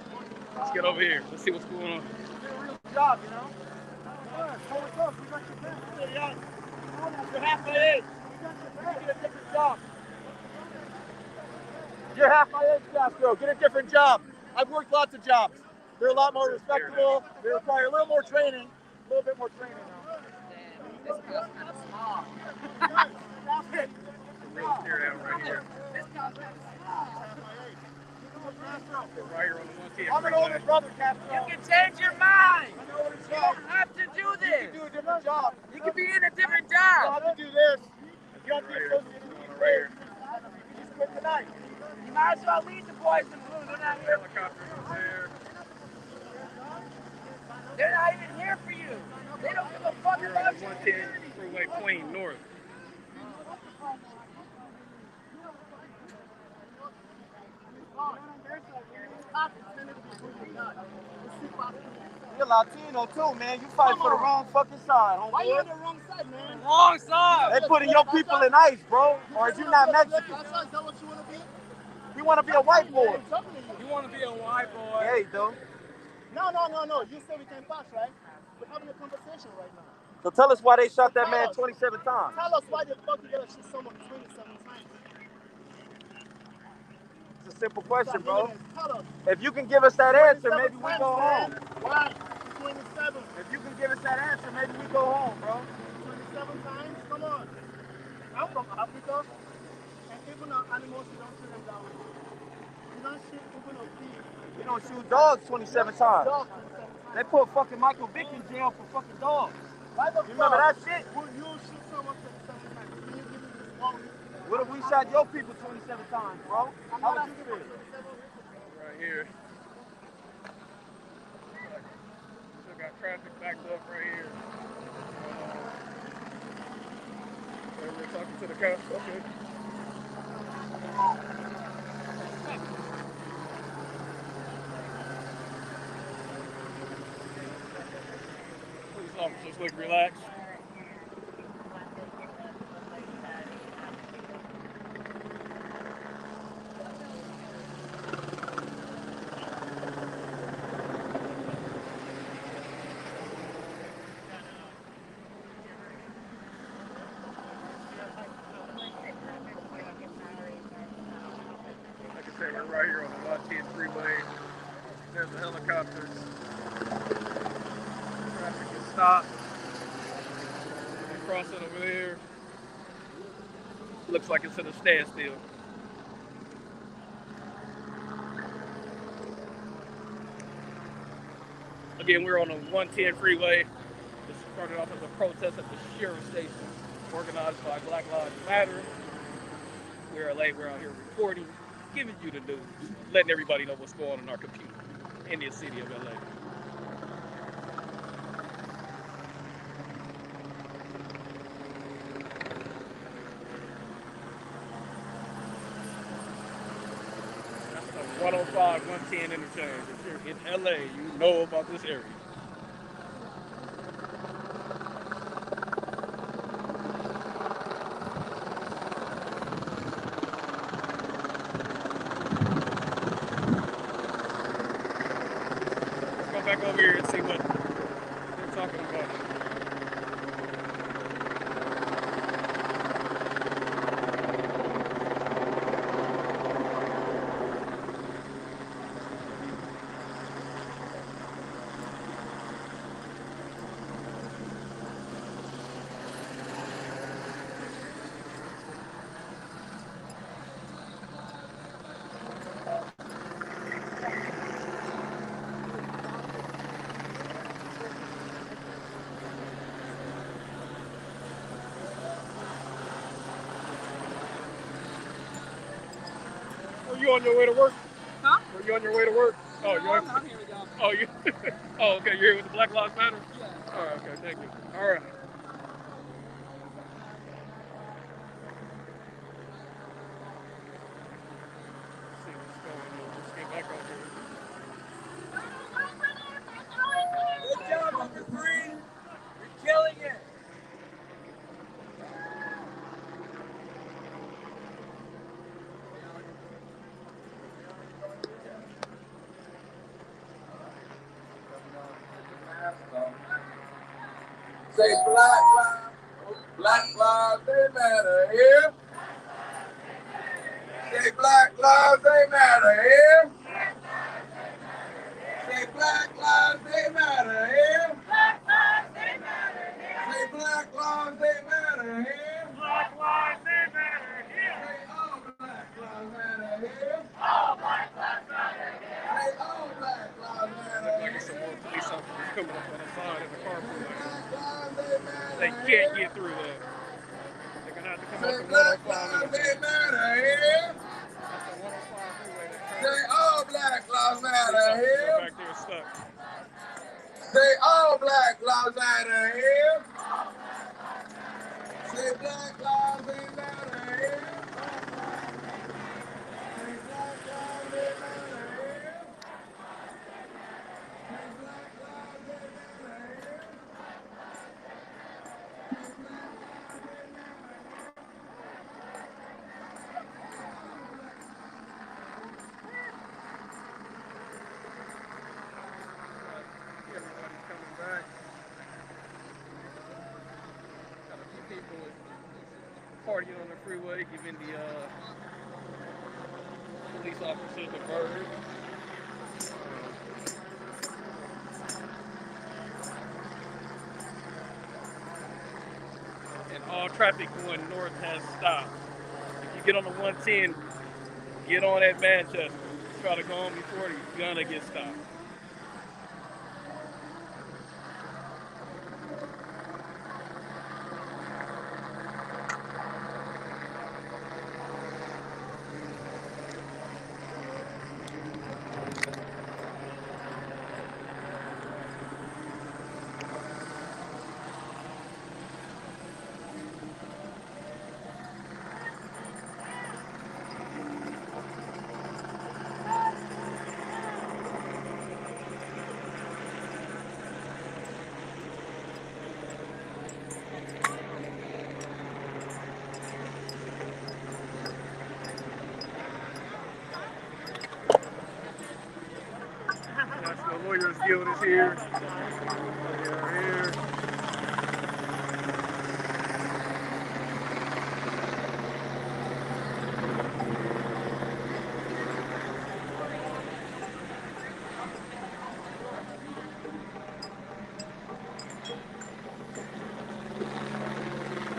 Let's get over here. Let's see what's going on. It's a real job, you know? Call us up. We got your back. You're half my age. We got your back. Get a different job. You're half my age, Castro. Get a different job. I've worked lots of jobs. They're a lot more respectable. They require a little more training. A little bit more training now. This car's kind of small. Real tear out right here. This car's kind of small. Right here on the 110. I'm an older brother, Castro. You can change your mind. I know what it's You like. don't have to do You this. can do a different job. You can be in a different You don't job. have to do this. You have to be associated with these things. You just quit tonight. You might as well leave the boys in blue. They're not here. Helicopters are there. They're not even here for you. They don't give a fuck We're about on the you. 110 freeway Queen North. You're Latino too, man. You fight for the wrong fucking side, homeboy. Why you on the wrong side, man? Wrong side. They putting your people in ICE, bro. Or is you not Mexican? Is that what you want to be? You want to be a white boy. You want to be a white boy? Yeah, you do. No. You said we can pass, right? We're having a conversation right now. So tell us why they shot that man 27 times. Tell us why the fuck you gotta shoot someone 27 times. It's a simple question, bro. Tell us. If you can give us that answer, maybe we go home. Why? 27. If you can give us that answer, maybe we go home, bro. 27 times? Come on. I'm from Africa, and even our animals, you don't shoot them that way. You don't shoot even a pig. We don't shoot dogs 27 times. Dog 27 times. They put fucking Michael Vick in jail for fucking dogs. Why the You remember that shit? Would you shoot someone 27 times? Can you give me this one? What if we shot your people 27 times, bro? I'm How not would you asking for feel? 27. Right here. Still got traffic backed up right here. We're talking to the cops. Okay. Police officers look relaxed. Like I said, we're right here on the 110 freeway. There's the helicopters. Traffic is stopped. We're crossing over there. Looks like it's at a standstill. Again, we're on the 110 freeway. This started off as a protest at the sheriff's station, organized by Black Lives Matter. WeAreLA, we're out here reporting, giving you the news, letting everybody know what's going on in our community in the city of LA. That's the 105, 110 interchange. If you're in LA, you know about this area. Back over here and see what they're talking about. Are you on your way to work? Huh? Are you on your way to work? Oh, no, you're I'm here with y'all. Oh, you? Oh, okay. You're here with the Black Lives Matter? Yeah. All right. Okay. Thank you. All right. Let's see what's going on. Let's get back over here. Good job, number 3. You're killing it. Say Black lives, they matter here. Say Black lives, they matter here. Say Black lives, they matter here. Black lives, they matter here. Say Black lives, they matter here. Black lives, they matter here. Say all Black lives matter here. All Black lives matter here. Say all Black lives matter here. Like some more police officers coming up on the side of the carpool lane. They can't get through that. They're gonna have to come up to 105. They matter here. That's the 105 freeway. Say all Black lives matter here. Back there stuck. Say all Black lives matter here. Say Black lives they matter here. Say Black lives they matter here. Say Black lives they matter here. Everybody's coming back. Got a few people partying on the freeway, giving the police officers the bird. And all traffic going north has stopped. If you get on the 110, get on at Manchester. Try to go on before you're gonna get stopped. National Lawyers Guild is here. They are here.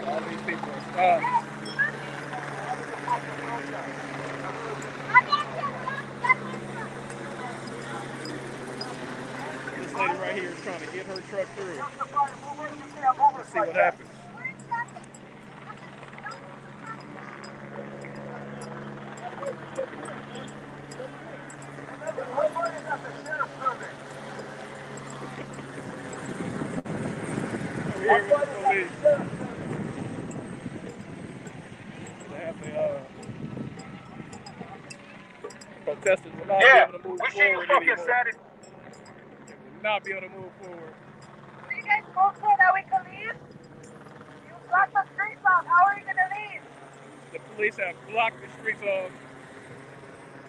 All these people are stopped. This lady right trying to get her truck through. Let's see what happens. Here with the police. They have the protesters will not be able to move forward anymore. They will not be able to move forward. You guys move so that we can leave? You blocked the streets off. How are you going to leave? The police have blocked the streets off.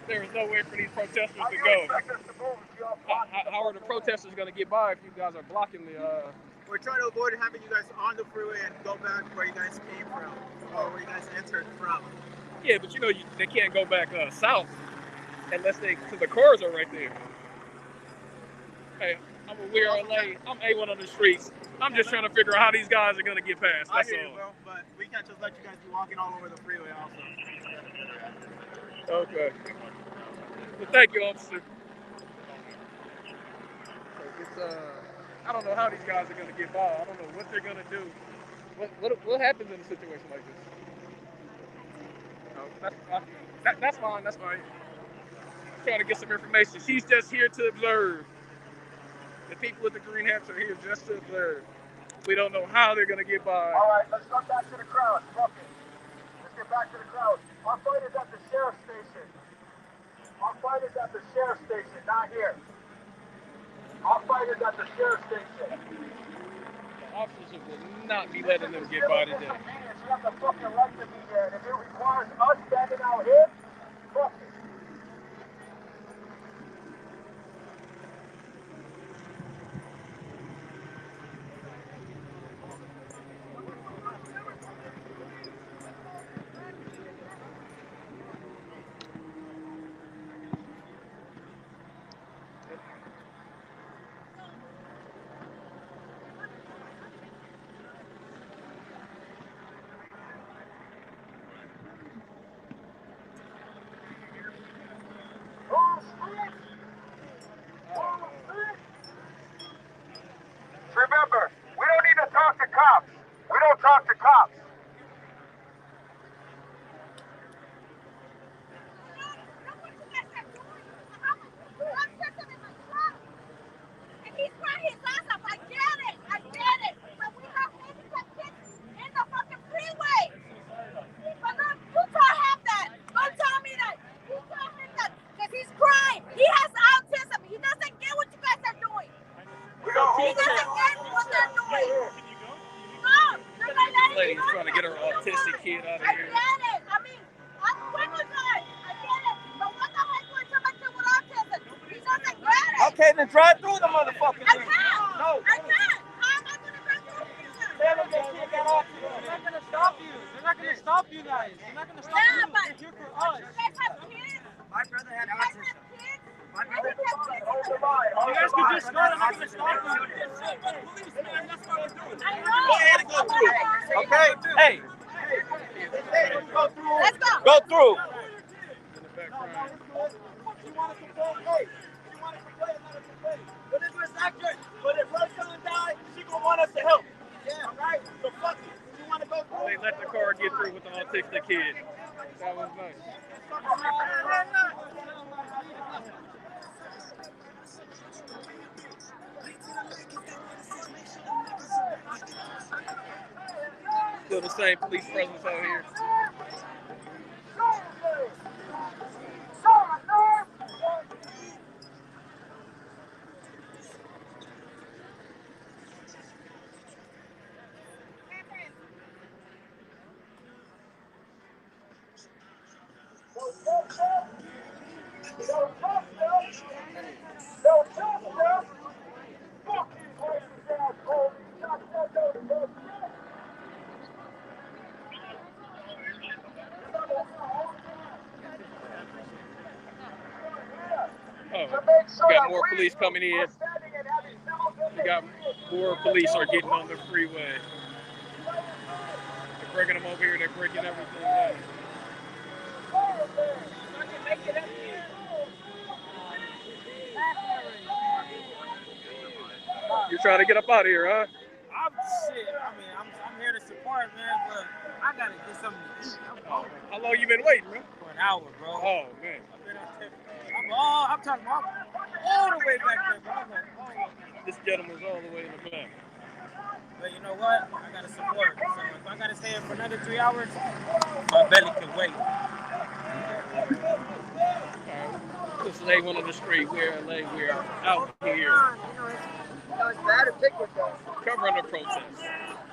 There is no way for these protesters to go. How are the protesters going to get by if you guys are blocking the... We're trying to avoid having you guys on the freeway and go back where you guys came from, or where you guys entered from. Yeah, but you know they can't go back south unless because the cars are right there. Hey, I'm a WeAreLA. I'm A1 on the streets. I'm just trying to figure out how these guys are going to get past. That's I hear all. you, bro, but we can't just let you guys be walking all over the freeway also. Okay. Well, thank you, officer. It's, I don't know how these guys are going to get by. I don't know what they're going to do. What happens in a situation like this? No, that's fine. That's fine. I'm trying to get some information. She's just here to observe. The people with the green hats are here just to observe. We don't know how they're going to get by. All right, let's come back to the crowd. Fuck it. Let's get back to the crowd. Our fight is at the sheriff's station. Our fight is at the sheriff's station, not here. Our fight is at the sheriff's station. The officers will not be letting them get by today. You have the fucking right to be there, and if it requires us standing out here, fuck it. Remember, we don't need to talk to cops. We don't talk to cops. And he's crying his ass off. I get it. But we have handicapped kids in the fucking freeway. But look, you tell him that. Don't tell me that. You tell him that. Because he's crying. He has autism. He doesn't get what you guys are doing. He doesn't get what they're doing. No. This lady's trying to get her autistic kid out of I here. get it. I mean, I'm with you guys. I get it. But what the heck would somebody do with autism? He doesn't get it. Okay, then drive through the motherfucker. I can't. No. I can't. How am I going to drive through you guys? Tell them that kid got autism. They're not gonna stop you. They're not gonna stop you guys. They're not gonna stop you. They're here for us. You guys have kids? My brother had You guys autism. have kids? My I brother. think have kids. You guys can just start. I'm not gonna stop you. Policeman, that's what we're doing. I know. Go ahead and go through. Okay. Hey. Go through. Let's go. Go through. But if it's accurate, but if her son died, she gonna want us to help. Yeah. All right. So fuck it. You wanna go through? They let the car get through with the autistic kid. That was nice. Still the same police presence out here. We got more police coming in. We got more police are getting on the freeway. They're bringing them over here. They're breaking everything down. You're trying to get up out of here, huh? I'm shit. I mean, I'm here to support, man, but I gotta get something to eat. Oh, how long you been waiting, man? For an hour, bro. Oh, man. I've been up there. I'm talking about all the way back there, bro. This gentleman's all the way in the back. But you know what? I gotta support. So if I gotta stay here for another 3 hours, my belly can wait. This is A1 on the street. WeAreLA. We are out here covering the protest.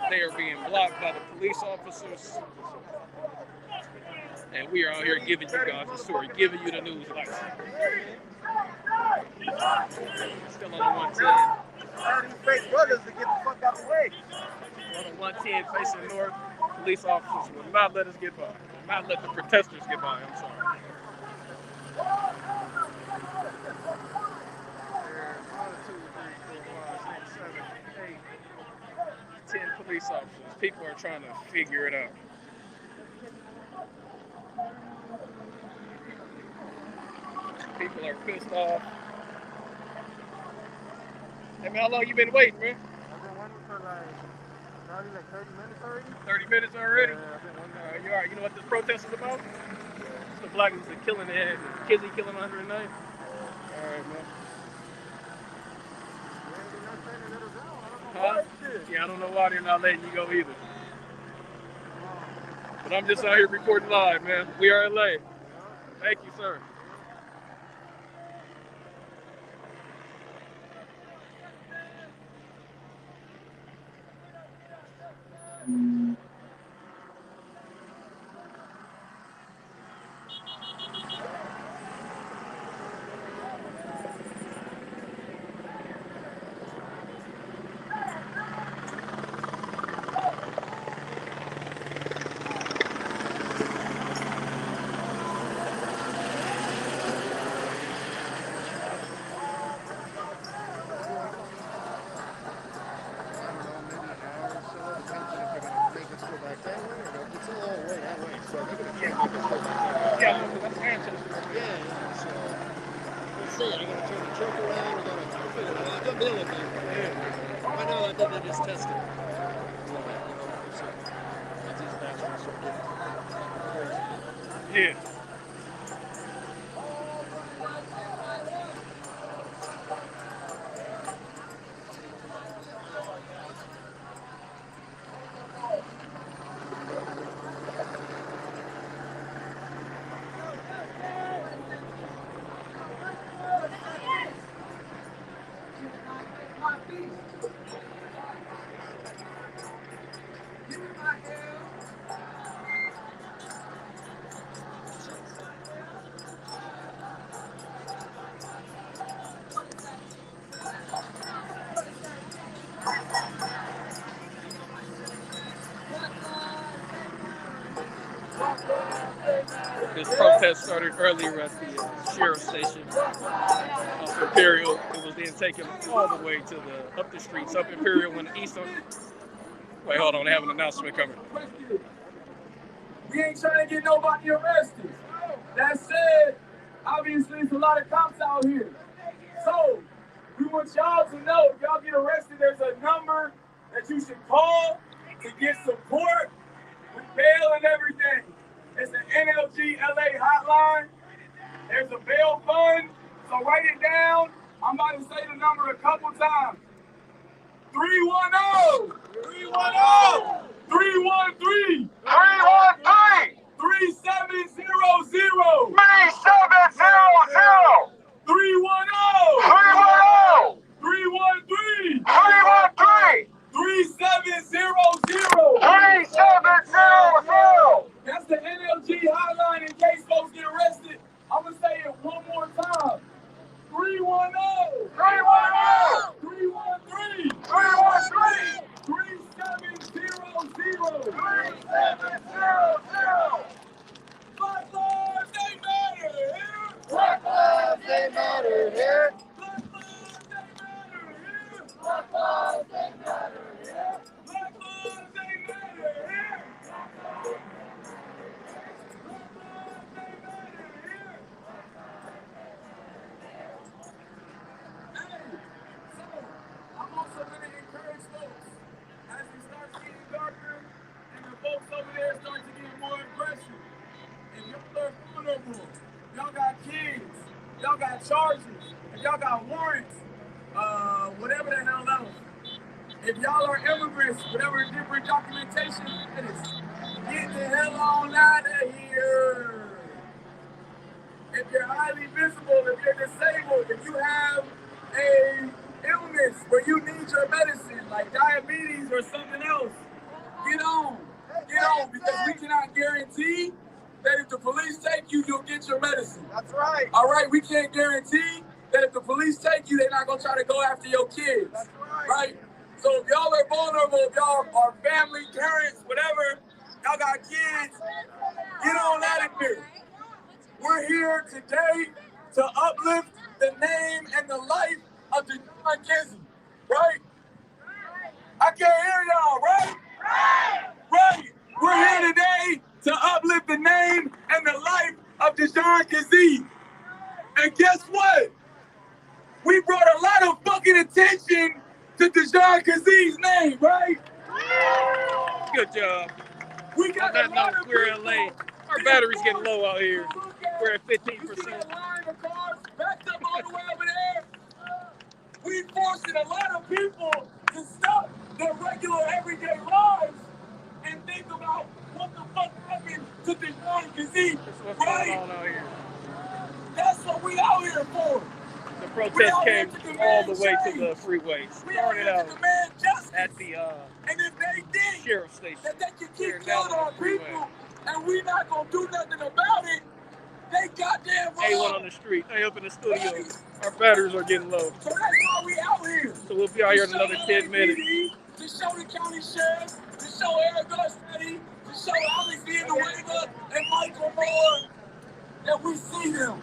They are being blocked by the police officers. And we are out here giving you guys the story, giving you the news live. Still on the 110. These fake brothers to get the fuck out the way. On the 110 facing north, police officers will not let us get by. Will not let the protesters get by. I'm sorry. 10 police officers. People are trying to figure it out. People are pissed off. Hey man, how long you been waiting, man? I've been waiting for probably 30 minutes already. 30 minutes already? Yeah, I've been waiting. You all right? You know what this protest is about? It's the black ones that killing their head. Kizzee killing 109. All right, man. Huh? Yeah, I don't know why they're not letting you go either. But I'm just out here recording live, man. WeAreLA. Thank you, sir. Yeah. This protest started earlier at the sheriff's station off Imperial. It was then taken all the way to the up the streets up Imperial and east of. Wait, hold on, they have an announcement coming. We ain't trying to get nobody arrested. That said, obviously there's a lot of cops out here. So we want y'all to know if y'all get arrested, there's a number that you should call to get support with bail and everything. It's an NLGLA hotline. There's a bail fund, so write it down. I'm about to say the number a couple times. 310! 310! 313! 313! 3700! 3700! 310! 310! 313! 313! 3700! 3700! That's the NLG hotline in case folks get arrested. I'm going to say it one more time. 310! 310! 313! 313! 3700! 3700! people, y'all got kids, y'all got charges, and y'all got warrants, whatever the hell else. If y'all are immigrants, whatever different documentation it is, get the hell on out of here. If you're highly visible, if you're disabled, if you have a illness where you need your medicine, like diabetes or something else, get on. Get on, because we cannot guarantee that if the police take you, you'll get your medicine. That's right. All right, we can't guarantee that if the police take you, they're not gonna try to go after your kids. That's right. Right? So if y'all are vulnerable, if y'all are family, parents, whatever, y'all got kids, get on out of here. We're here today to uplift the name and the life of Dijon Kizzee, right? I can't hear y'all, right? Right. We're here today to uplift the name and the life of Dijon Kizzee. And guess what? We brought a lot of fucking attention to Dijon Kizzee's name, right? Good job. We got a lot of WeAreLA. Our battery's getting low out here. We're at 15%. You see that line of cars backed up all the way over there? We forcing a lot of people to stop their regular everyday lives and think about what the fuck happened to Dijon Kizzee, What's right? going on out here? That's what we out here for. The protest came all the way to the freeway. Started out at the and if they think sheriff's station. that they can keep killing our people and we not gonna do nothing about it, they goddamn wrong. A1 on the street. Hey, up in the studio. Our batteries are getting low. So that's why we out here. So we'll be out here in another 10 minutes. To show the county sheriff, to show Eric Garcetti, to show Alex Villanueva and Michael Moore that we see them,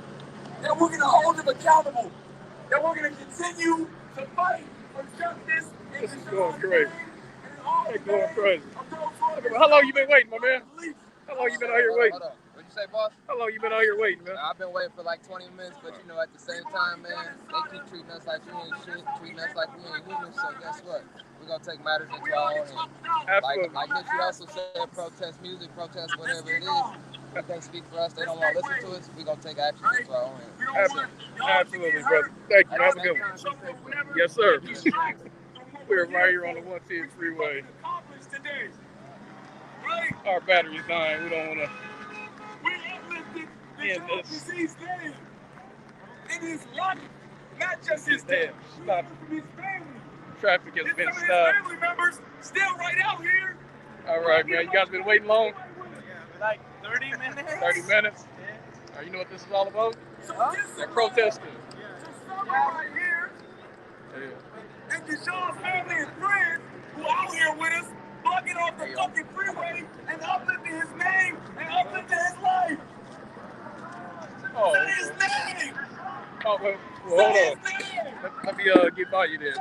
that we're gonna hold them accountable, that we're gonna continue to fight for justice. This is going crazy. It's going crazy. How long you been waiting, my man? How long you been out here waiting? Hold on. What'd you say, boss? How long you been out here waiting, man? I've been waiting for like 20 minutes, but you know, at the same time, man, they keep treating us like we ain't shit, treating us like we ain't humans. So guess what? We're gonna take matters into our own hands. Like Mitchell also said, protest music, protest whatever it is. They can't speak for us. They don't want to listen to us. We're gonna take action into our own hands. Absolutely, brother. Thank you. Have a good one. Yes, sir. We're right here on the 110 freeway. Our battery's dying. We don't want to end this. In his life, not just his death. Stop. His family. Traffic has been His stopped. family members still right out here. All right, man. You guys been waiting long? Like 30 minutes? 30 minutes? You know what this is all about? They're protesting. Right here. Yeah. And Dijon's family and friends who out here with us, bugging off the fucking freeway and uplifting his name and uplifting his life. Oh, Say his name. Oh, well, hold on. Let me get by you then.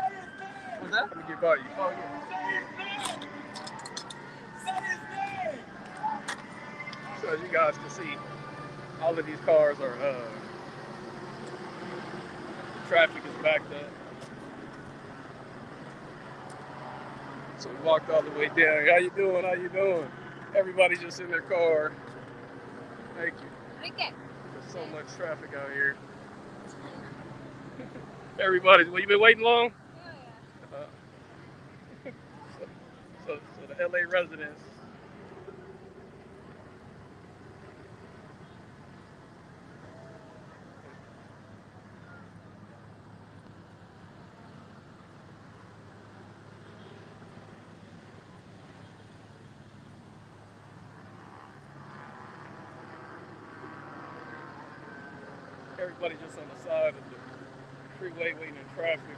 What's that? Let me get by you. Oh, yeah. Say his name. So as you guys can see, all of these cars are, traffic is backed up. So we walked all the way down. How you doing? How you doing? Everybody's just in their car. Thank you. Okay. There's so much traffic out here. Everybody's, well, you been waiting long? So the LA residents. Everybody just on the side of the freeway waiting in traffic.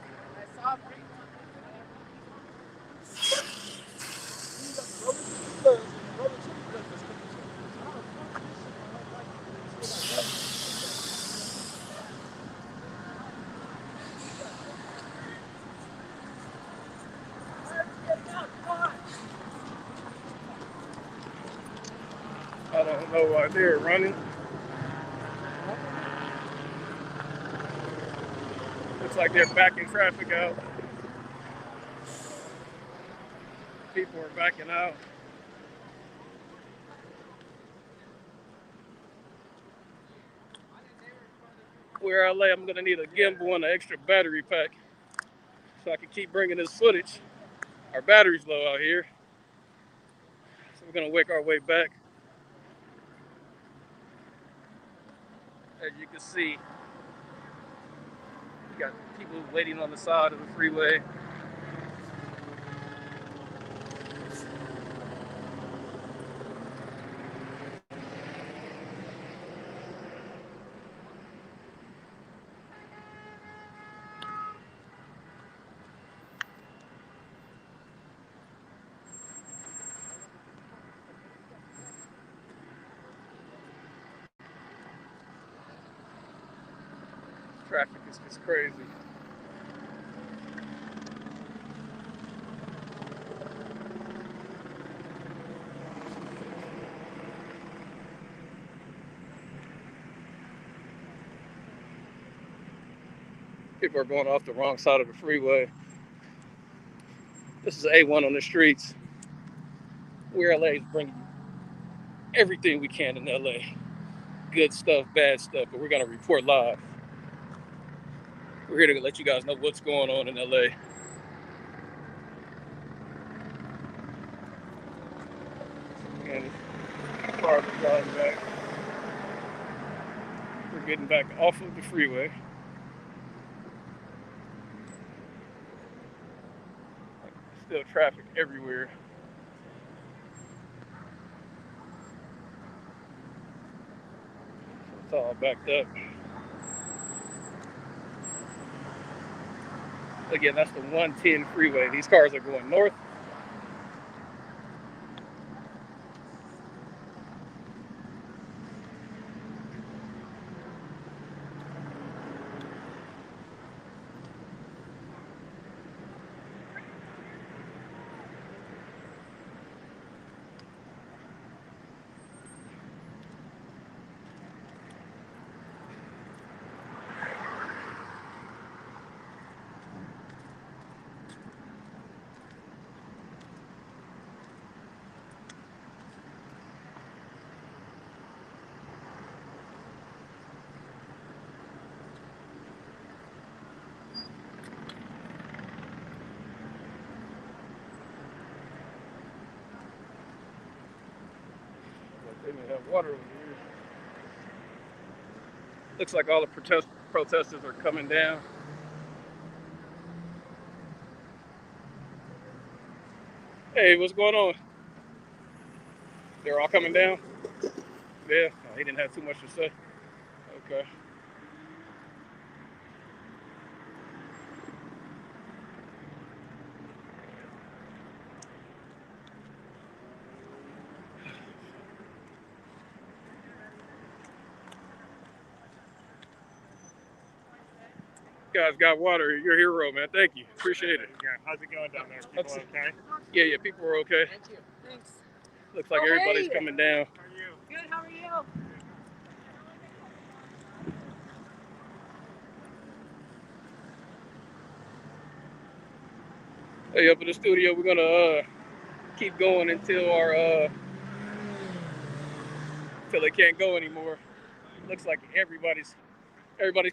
I don't know why they're running. Looks like they're backing traffic out. People are backing out. WeAreLA, I'm gonna need a gimbal and an extra battery pack so I can keep bringing this footage. Our battery's low out here, so we're gonna work our way back. As you can see, we got people waiting on the side of the freeway. Traffic is just crazy. People are going off the wrong side of the freeway. This is A1 on the streets. WeAreLA is bringing everything we can in LA. Good stuff, bad stuff, but we're gonna report live. We're here to let you guys know what's going on in LA. And cars are driving back. We're getting back off of the freeway. Still traffic everywhere. It's all backed up. Again, that's the 110 freeway. These cars are going north. They may have water over here. Looks like all the protesters are coming down. Hey, what's going on? They're all coming down? Yeah, he didn't have too much to say. Okay. You guys got water. You're a hero, man. Thank you. Appreciate it. Yeah, how's it going down there? People okay? Yeah, people are okay. Thank you. Thanks. Looks like everybody's coming down. How are you? Good, how are you? Hey, up in the studio, we're gonna keep going until our until they can't go anymore. Looks like everybody's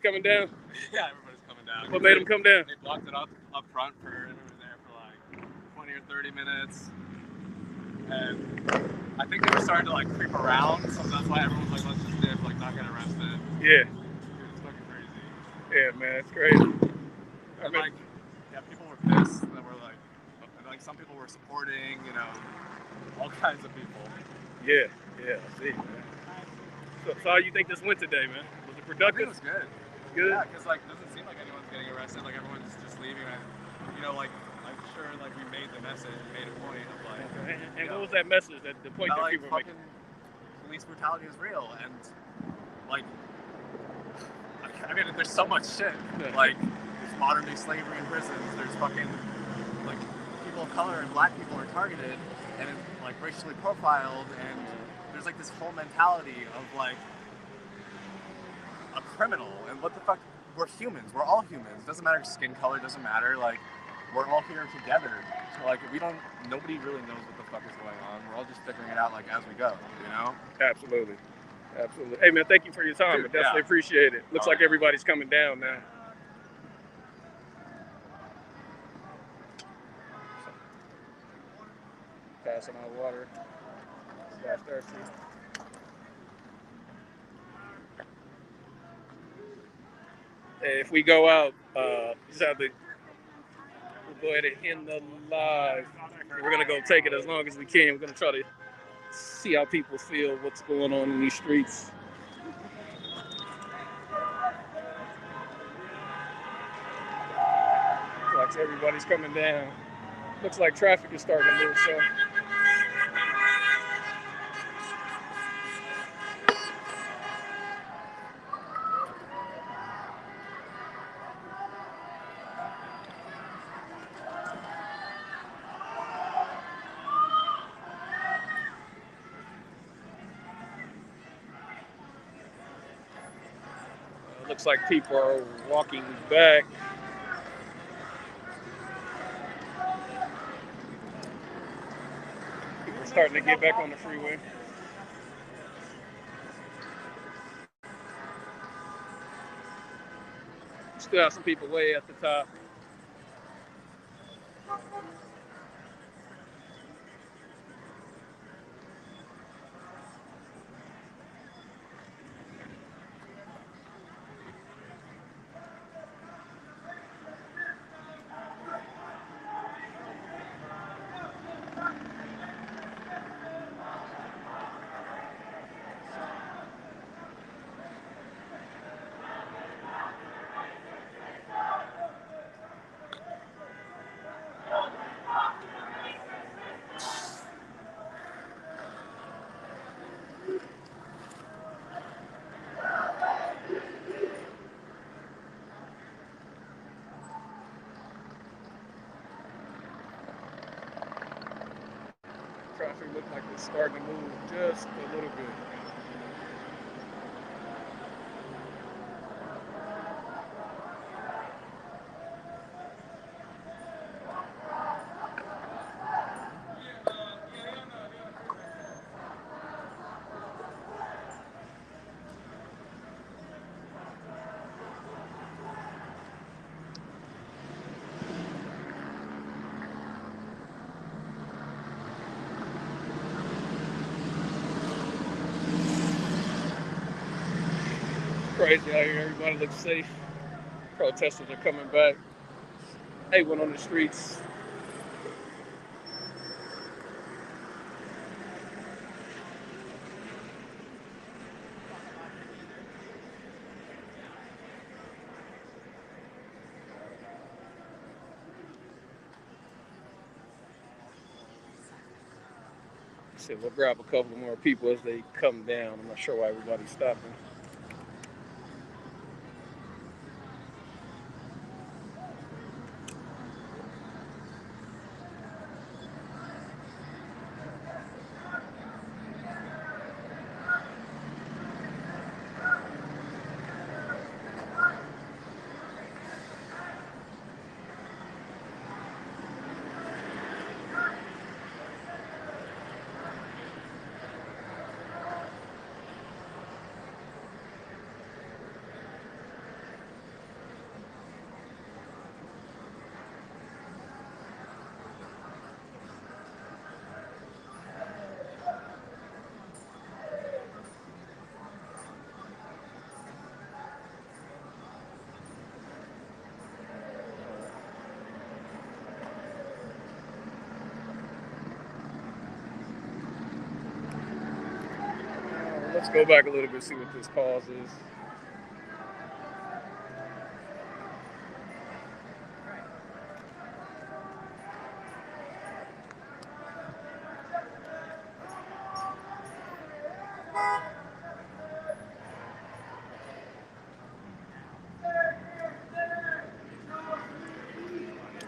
coming down. Yeah, everybody's coming down. What made them come down? They blocked it up front for everyone there for like 20 or 30 minutes. And I think they were starting to like creep around, so that's why everyone's like, let's just dip, like not get arrested. Yeah. It's fucking crazy. Yeah, man, it's crazy. And like, yeah, people were pissed that were like some people were supporting, you know, all kinds of people. Yeah, I see, man. So how you think this went today, man? Was it productive? I think it was good. Good? Yeah, because like, it doesn't seem like anyone's getting arrested, like everyone's just leaving. And, you know, like, I'm sure like we made the message, made a point of like. And what was that message? That the point that like, people were making? Police brutality is real, and like, I mean, there's so much shit. Like, there's modern day slavery in prisons. There's fucking like people of color and black people are targeted and like racially profiled, and there's like this whole mentality of like a criminal. And what the fuck? We're humans. We're all humans. Doesn't matter skin color. Doesn't matter. Like, we're all here together. So like, nobody really knows what the fuck is going on. We're all just figuring it out like as we go. You know? Absolutely. Absolutely. Hey, man, thank you for your time. I definitely appreciate it. Looks like everybody's coming down now. Passing out water. Guys thirsty. Hey, if we go out, just have to we'll go ahead and end the live. We're going to go take it as long as we can. We're going to try to see how people feel, what's going on in these streets. Looks like everybody's coming down. Looks like traffic is starting to move, so. Looks like people are walking back. People are starting to get back on the freeway. Still have some people way at the top. Traffic looks like it's starting to move just a little bit. Crazy out here, everybody looks safe. Protesters are coming back. They went on the streets. So we'll grab a couple more people as they come down. I'm not sure why everybody's stopping. Let's go back a little bit, see what this cause is.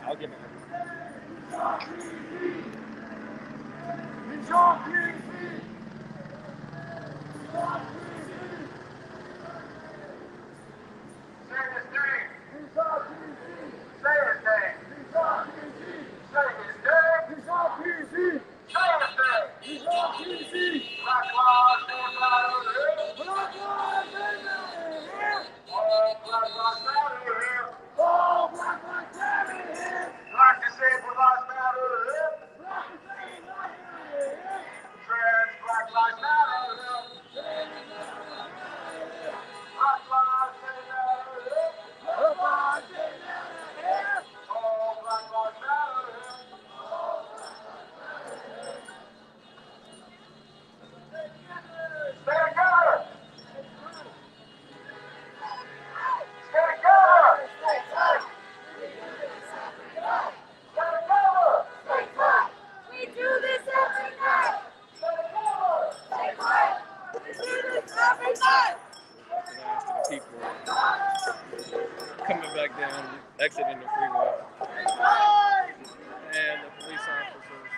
I'll give it. Dijon Kizzee! Black lives, exiting the freeway. And the police officers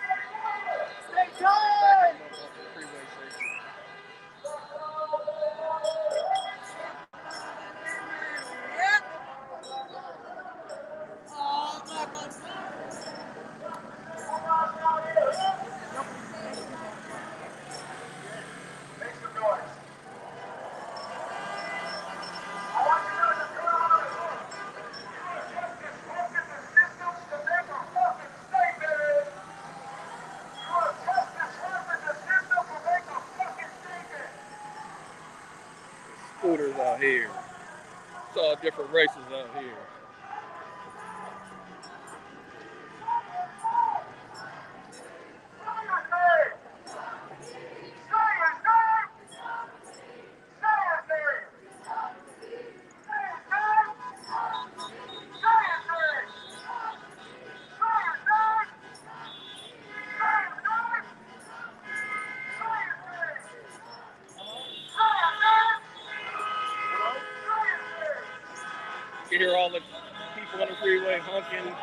backing them up off the freeway station. Scooters out here. It's all different races out here. You hear all the people on the freeway honking.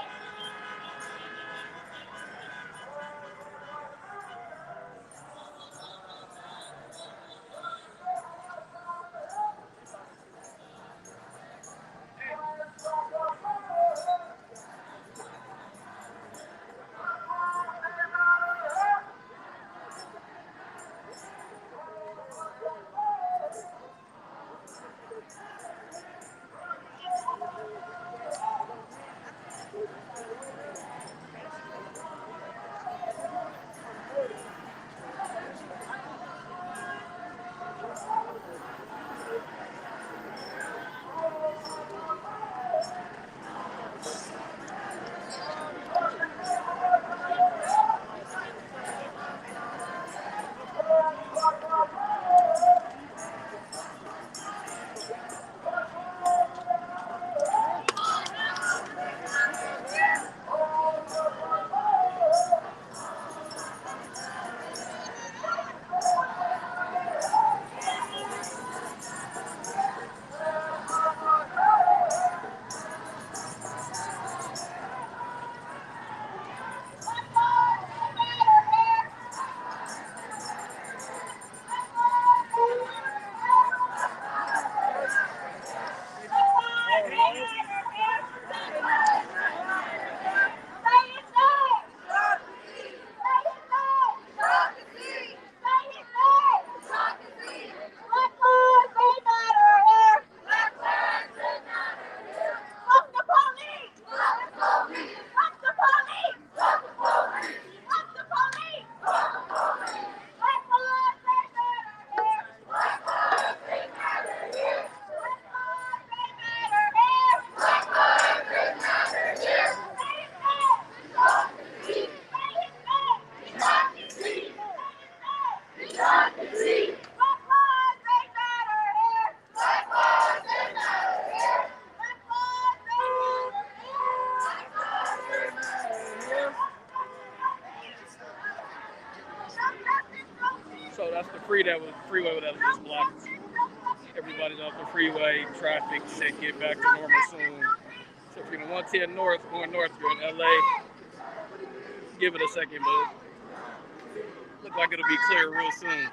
So that's the freeway that was blocked. Everybody's off the freeway. Traffic should get back to normal soon. So if you're in 110 North, going north, you're in LA. Give it a second, but look like it'll be clear real soon.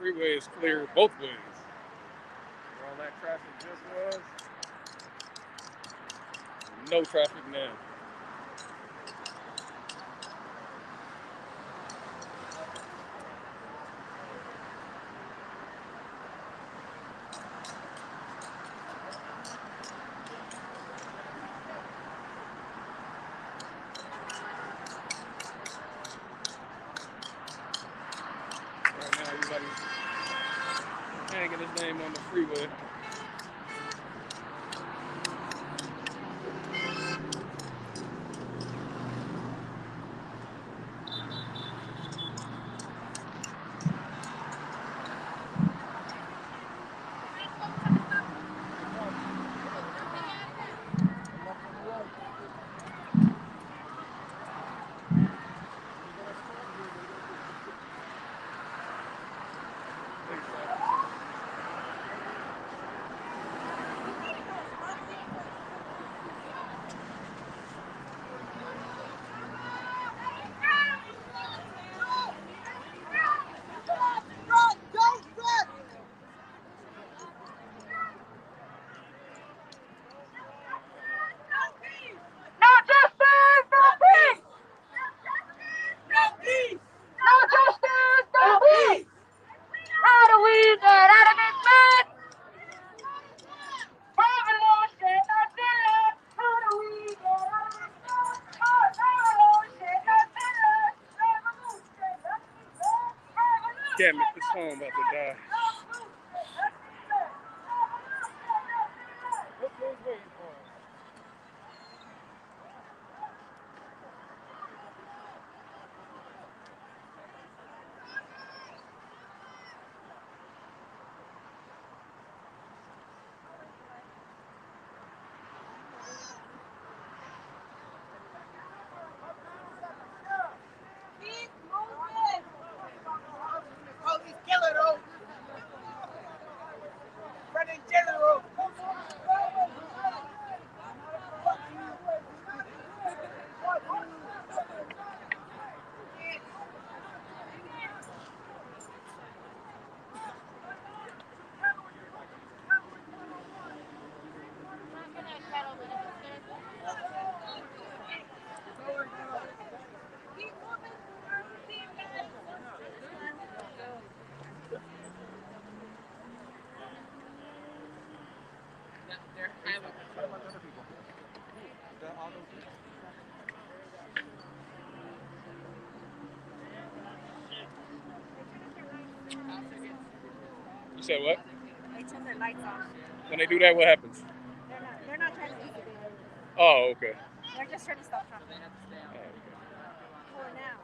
freeway is clear both ways. Where all that traffic just was, no traffic now. Right now, everybody's hanging his name on the freeway. Damn it, this phone about to die. What was waiting for? Police killer though. Running general. You said what? They turn their lights off. When they do that, what happens? They're not trying to leave it. Oh, okay. They're just trying to stop traffic. For now.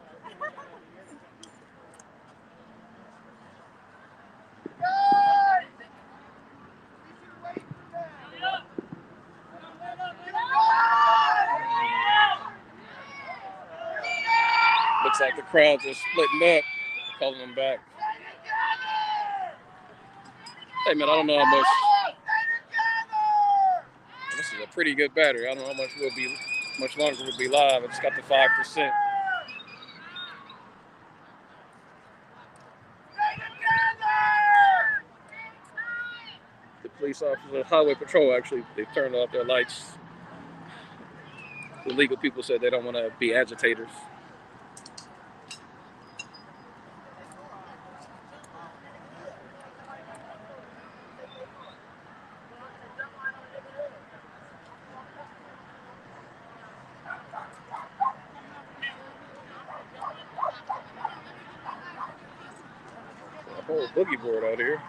Looks like the crowds are splitting up, calling them back. Hey man, I don't know how much. This is a pretty good battery. I don't know how much much longer we'll be live. I just got the 5%. The police officers, highway patrol, actually, they turned off their lights. The legal people said they don't want to be agitators. A whole boogie board out here.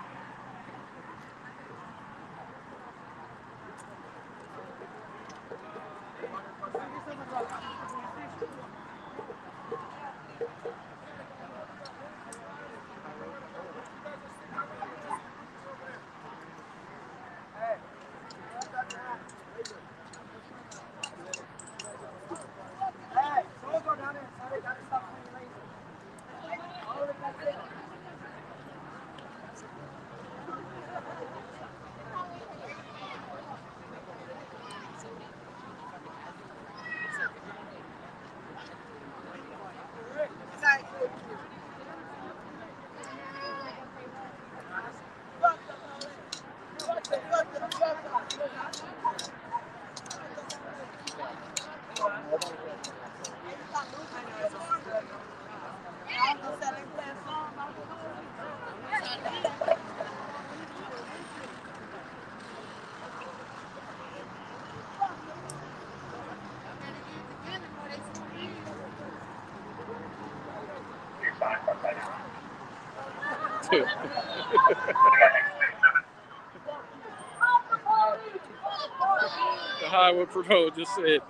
The highway patrol just said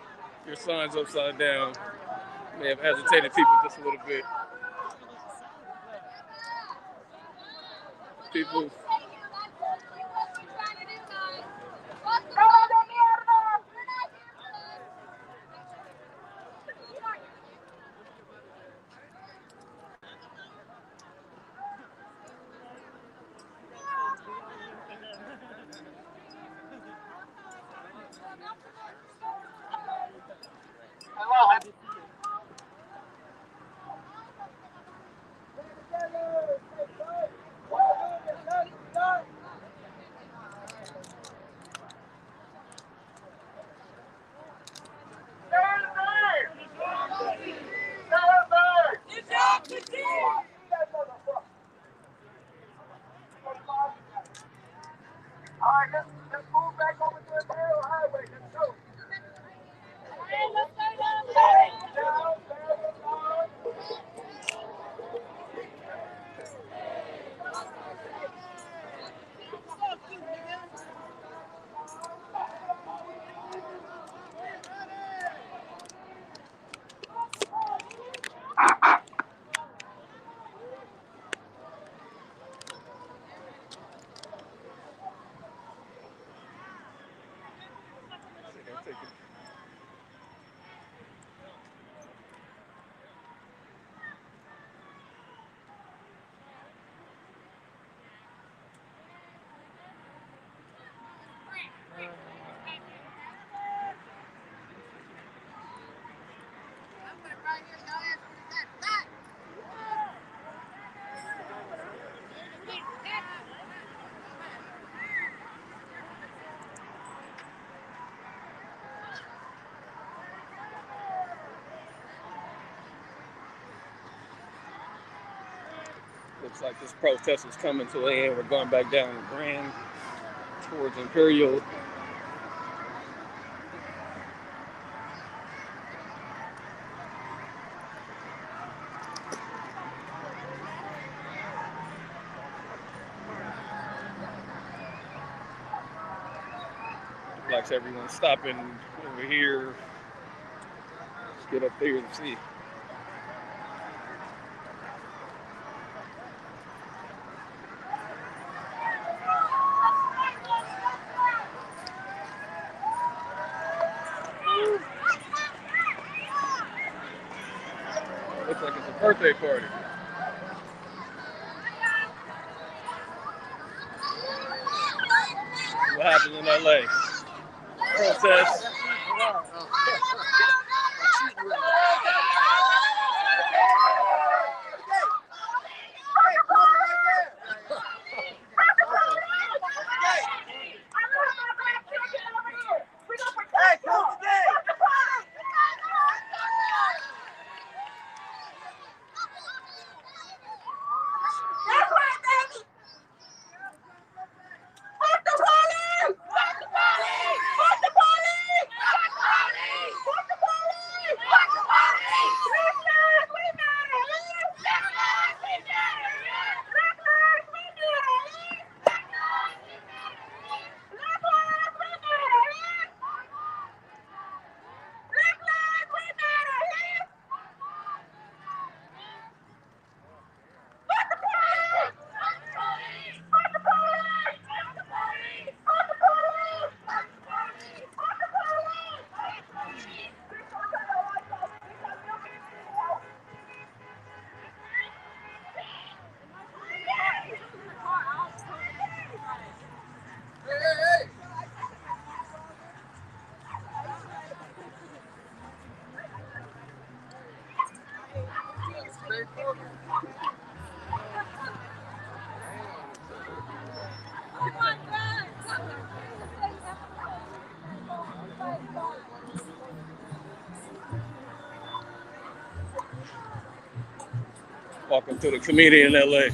your sign's upside down. May have agitated people just a little bit. People. All right, let's move back over to the Imperial Highway. Let's go. Looks like this protest is coming to an end. We're going back down the Grand towards Imperial. Looks like everyone's stopping over here. Let's get up there and see. Looks like it's a birthday party. What happens in LA? Protests. Walking to the community in LA.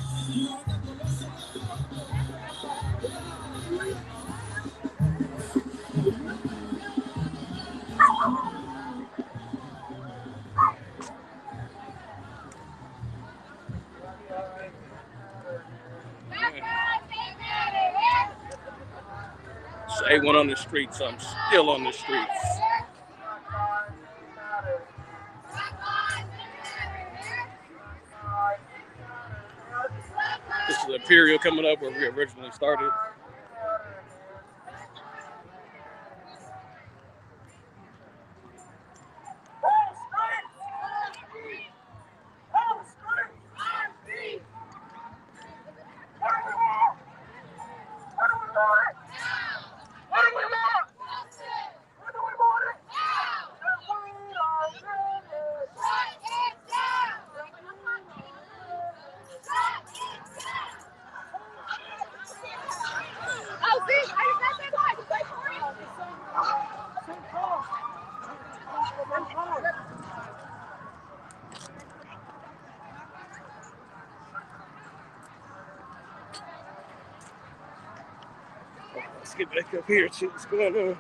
Day one on the streets. I'm still on the streets. This is Imperial coming up where we originally started. Let's get back up here and see what's going on.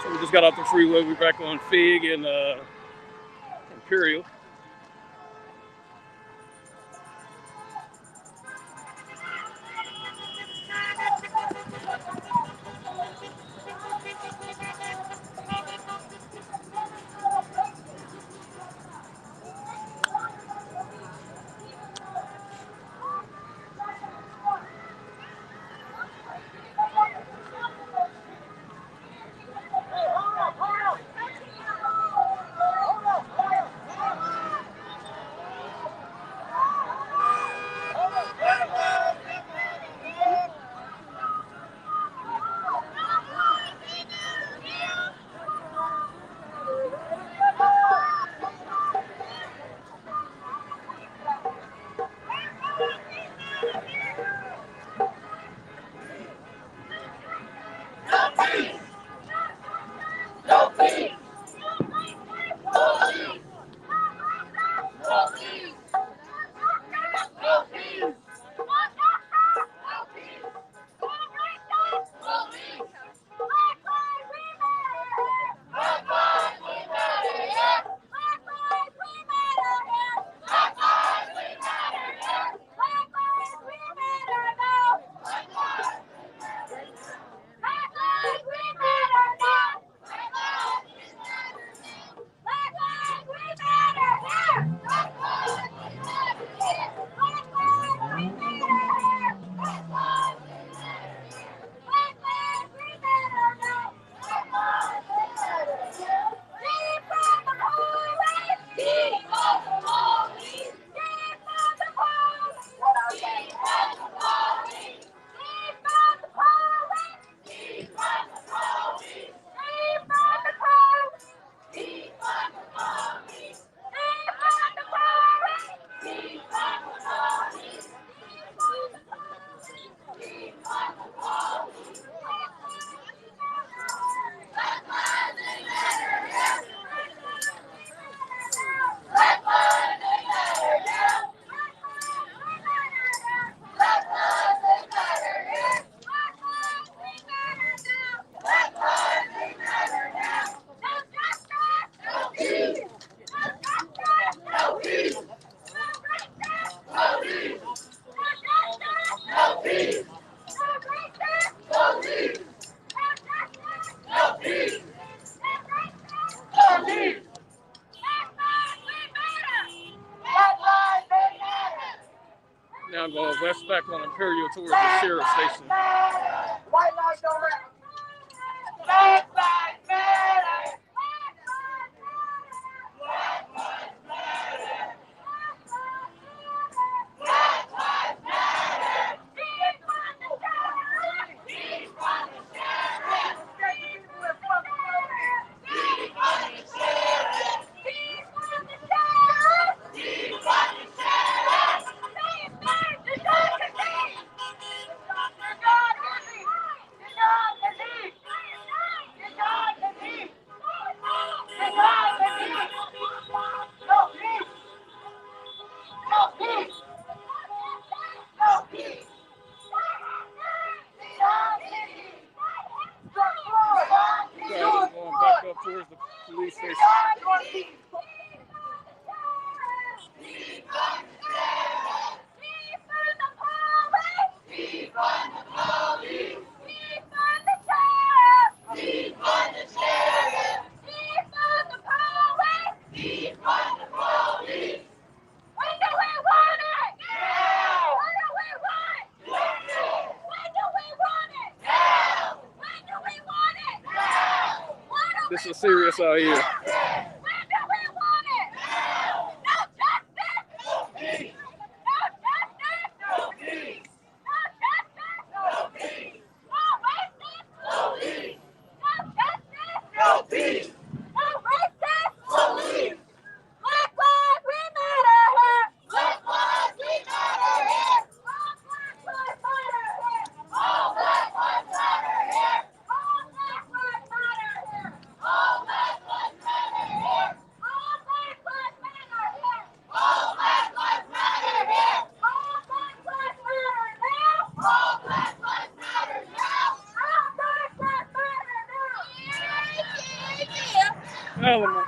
So we just got off the freeway. We're back on Fig and Imperial. I'm going west back on Imperial towards the sheriff station. White lives don't matter. Black lives matter. Black lives matter. Black lives matter. Defund the sheriff. Defund the sheriff. Defund the sheriff. Defund the sheriff. Defund the sheriff. Defund the sheriff. Dijon Kizzee. Dijon Kizzee. Dijon Kizzee. Dijon Kizzee. Dijon Kizzee. No peace. No peace. No peace. Dijon Kizzee. Going back up towards the police station. This is serious out here. Element.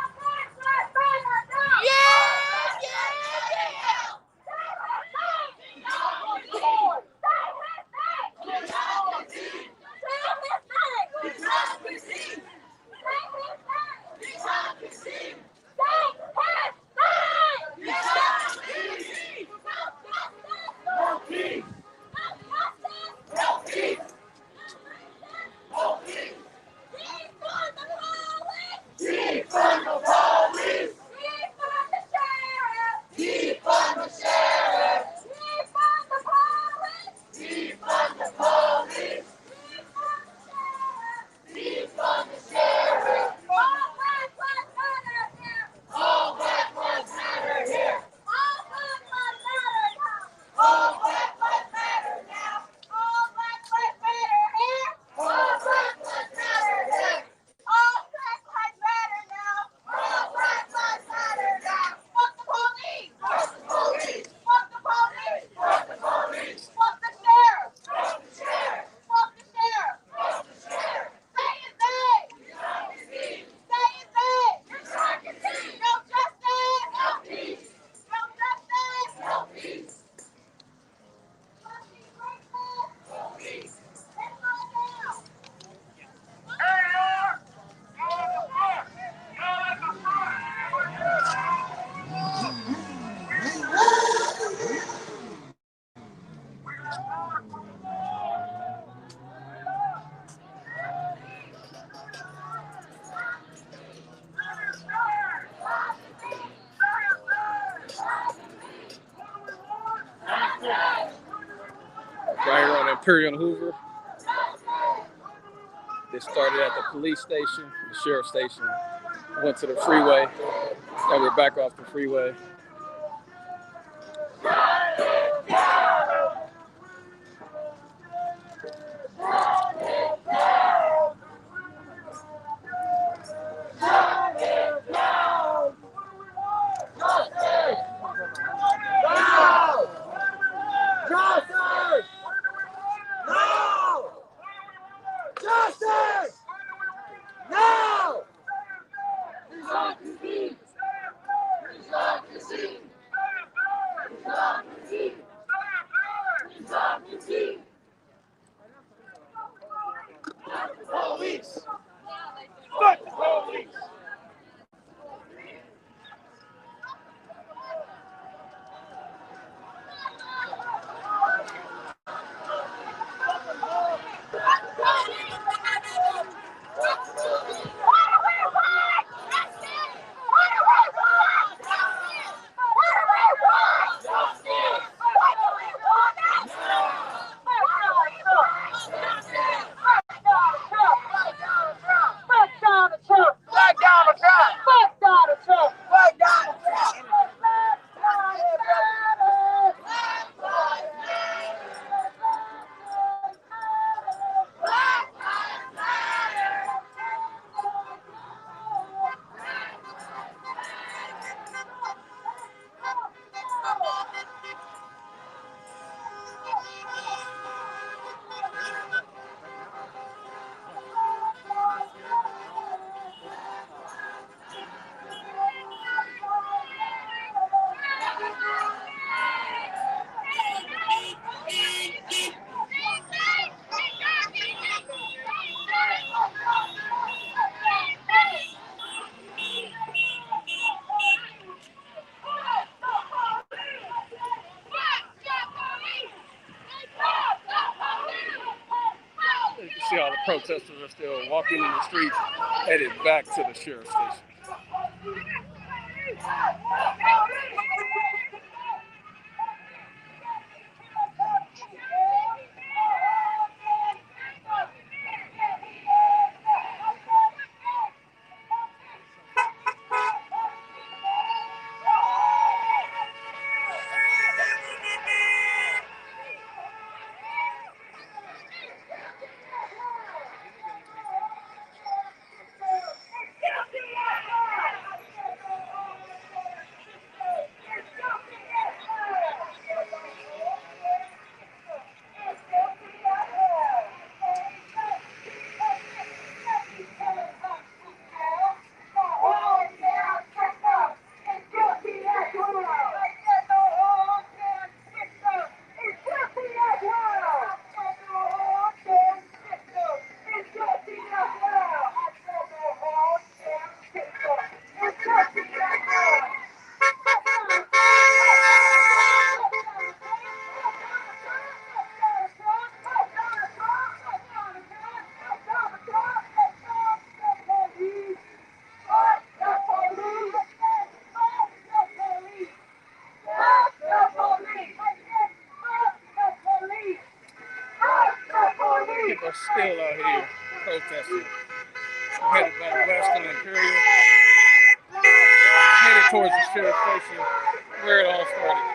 Right here on Imperial and Hoover. They started at the police station, the sheriff's station, went to the freeway, and we're back off the freeway. Dijon Kizzee! Dijon Kizzee! protesters are still walking in the streets, headed back to the sheriff's station. People are still out here protesting. We're headed back west on Imperial, headed towards the sheriff's station where it all started.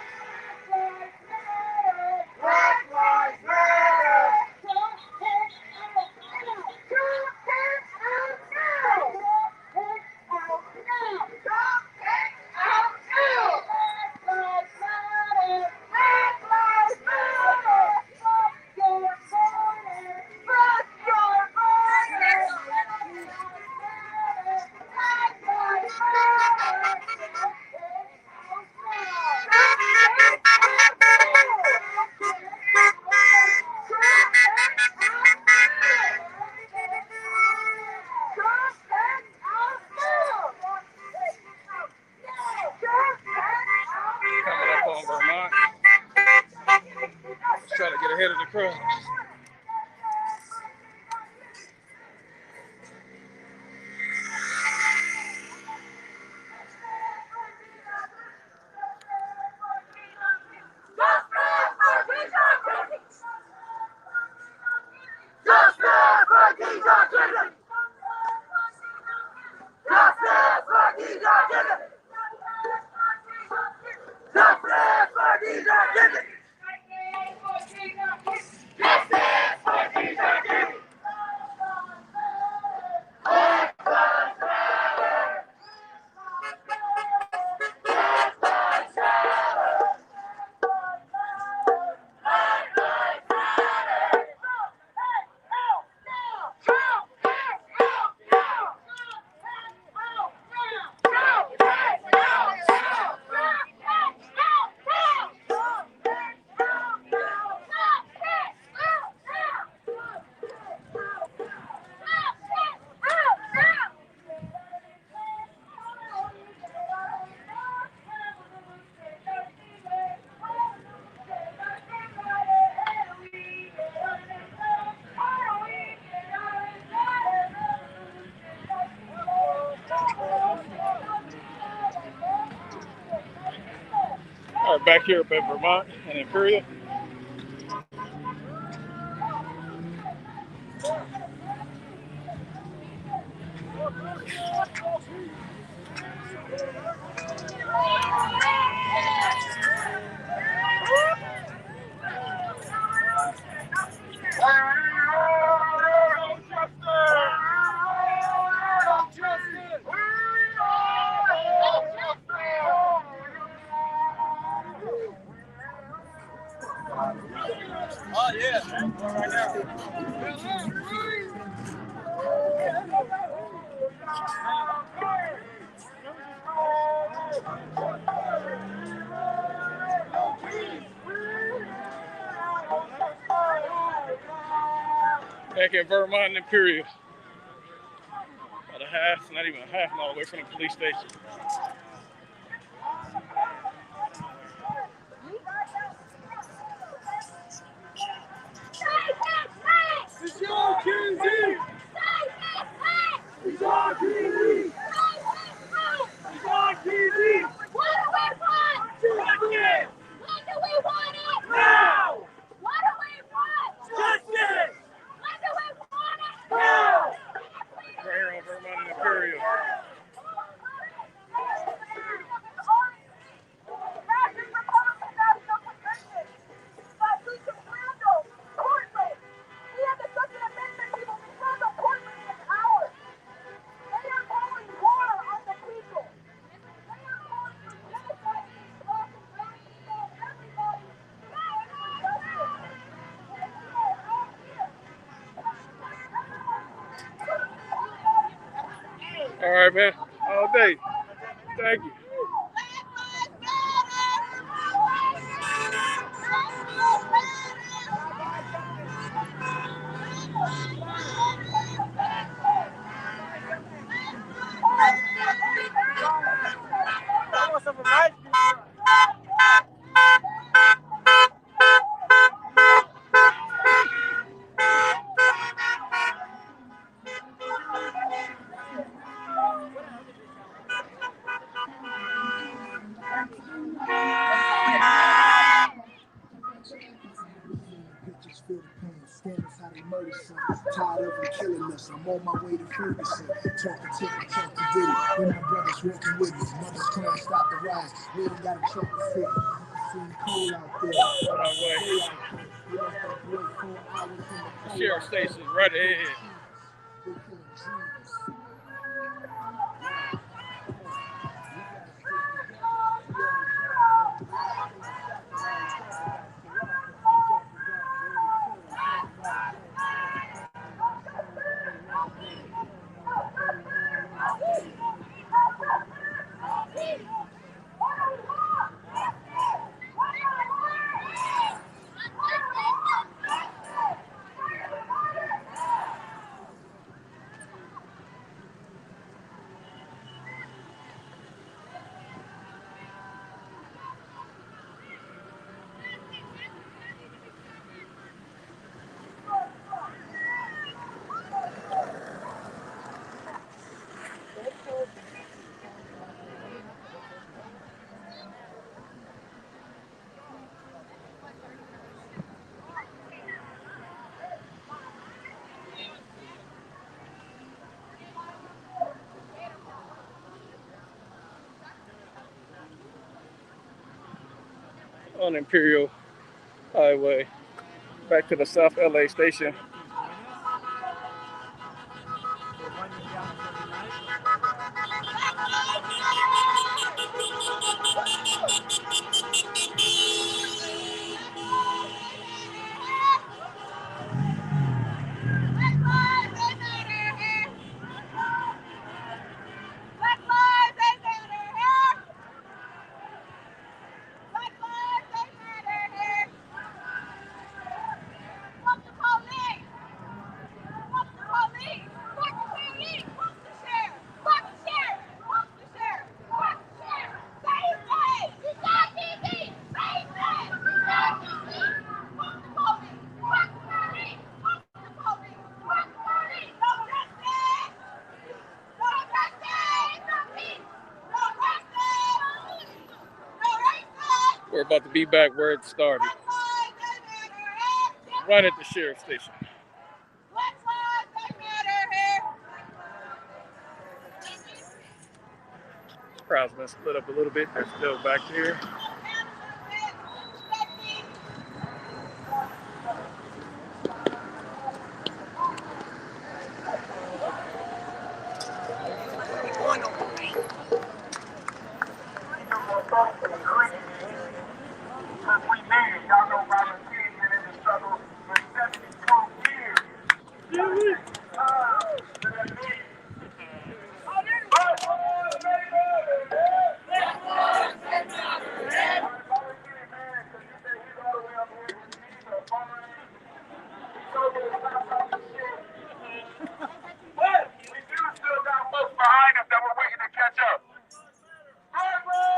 Coming up on Vermont. Just trying to get ahead of the crowd. All right, back here up at Vermont and Imperial. Oh, yeah. Right now. Back in Vermont and Imperial. About a half, not even a half mile away from the police station. Dijon Kizzee! All right, man. All day. Thank you. Bitches feel the pain, scandals how they murder some. Tired of them killing us, I'm on my way to Ferguson. Talking to the talk to Diddy, when my brothers walking with us. Mothers crying, stop the rise, we ain't got a truck to fit. I seen cold out there. We lost that boy 4 hours in the cold. Sheriff station right ahead. They killing dreams. On Imperial Highway, back to the South LA station. We're about to be back where it started. Right at the sheriff's station. Crowd's been split up a little bit. They're still back there.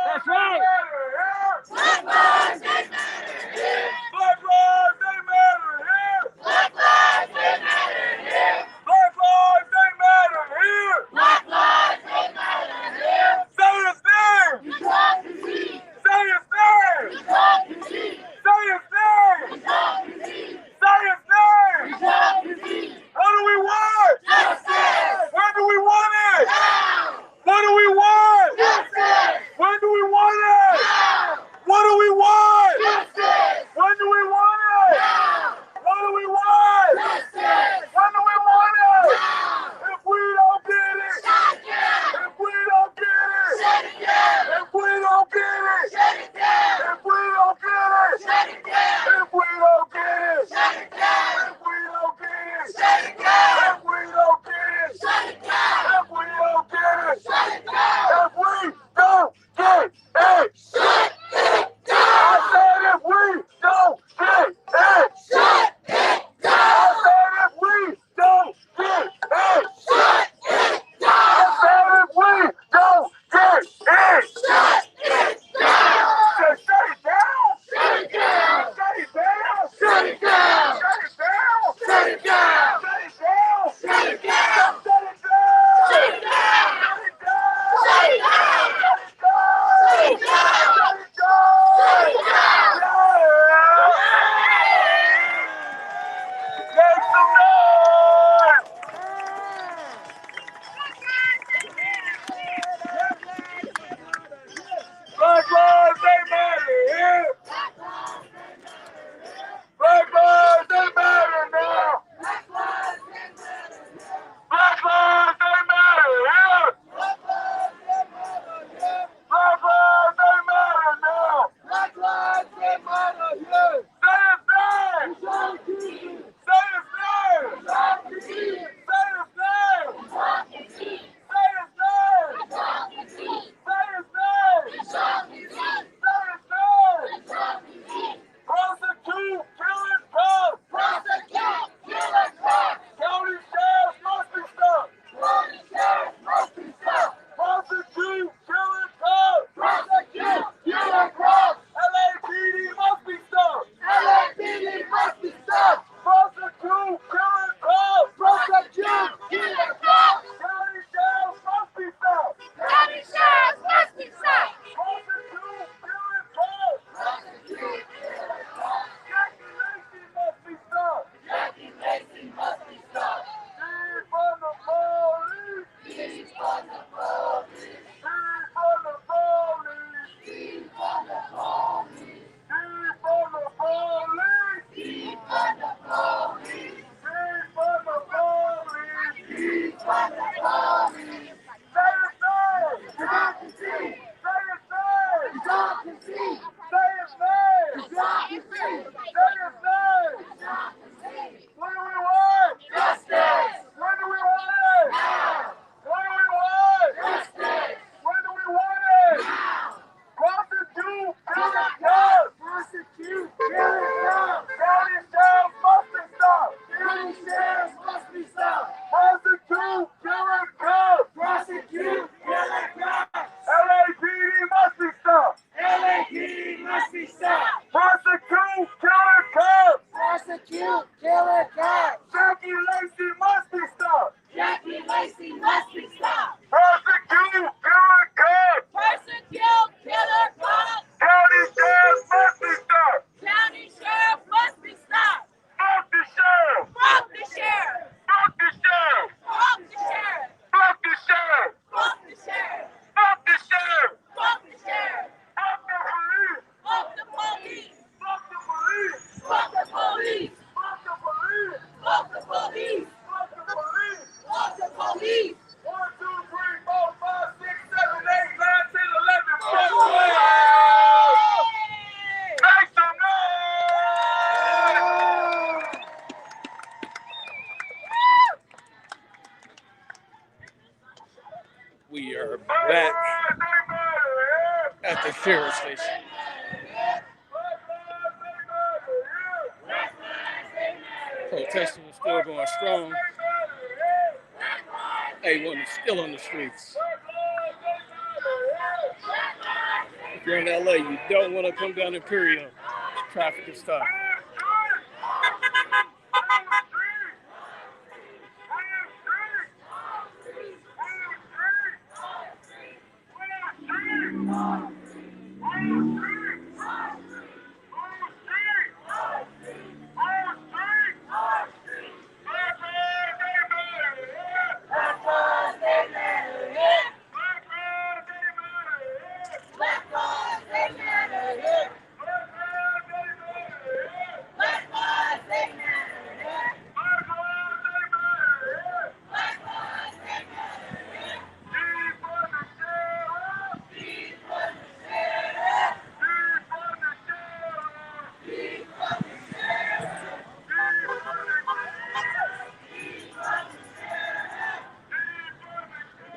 That's right. Black lives, they matter here. Black lives, they matter here. Black lives, they matter here. Black lives, they matter here. Black lives, they matter here. Say his name. Dijon Kizzee. Say his name. Dijon Kizzee. Say his name. Dijon Kizzee. Say his name. Dijon Kizzee. What do we want? Justice. When do we want it? Now. What do we want? Justice. When do we want it? Now. What do we want? Justice. When do we want it? Now. What do we want? Justice. When do we want it? Now. If we don't get it, shut it down. If we don't get it, shut it down. If we don't get it, shut it down. If we don't get it, shut it down. If we don't get it, shut it down. If we don't get it, shut it down. If we don't get it, shut it down. If we don't get it, at the sheriff's station. Protesting is still going strong. A1 is still on the streets. If you're in LA, you don't want to come down Imperial. Traffic is tough.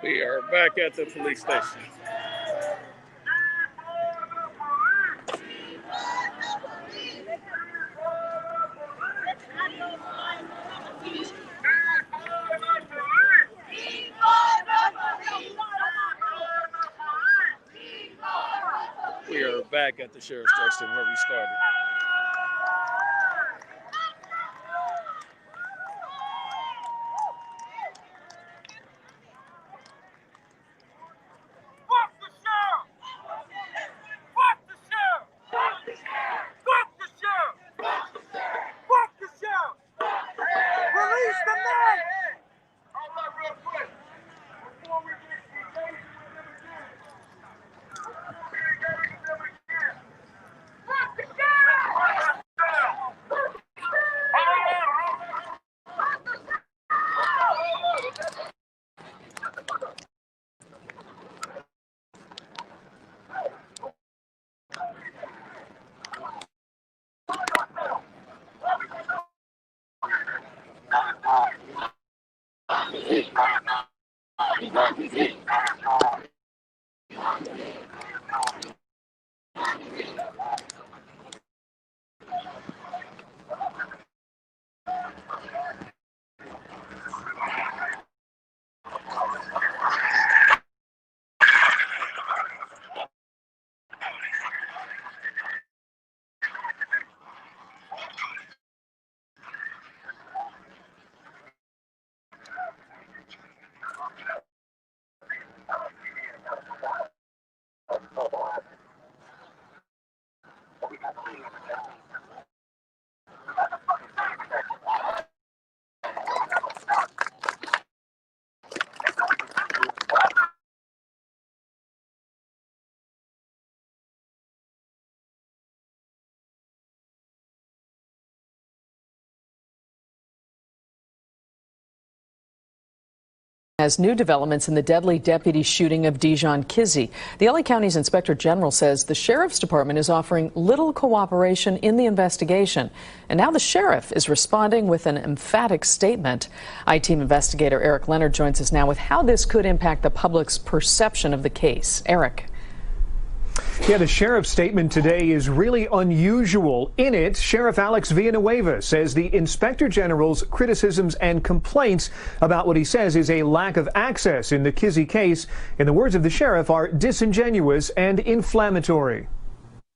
We are back at the police station. We are back at the sheriff's station where we started. As new developments in the deadly deputy shooting of Dijon Kizzee. The LA County's Inspector General says the Sheriff's Department is offering little cooperation in the investigation. And now the sheriff is responding with an emphatic statement. I-Team investigator Eric Leonard joins us now with how this could impact the public's perception of the case. Eric. Yeah, the sheriff's statement today is really unusual. In it, Sheriff Alex Villanueva says the Inspector General's criticisms and complaints about what he says is a lack of access in the Kizzee case, in the words of the sheriff, are disingenuous and inflammatory.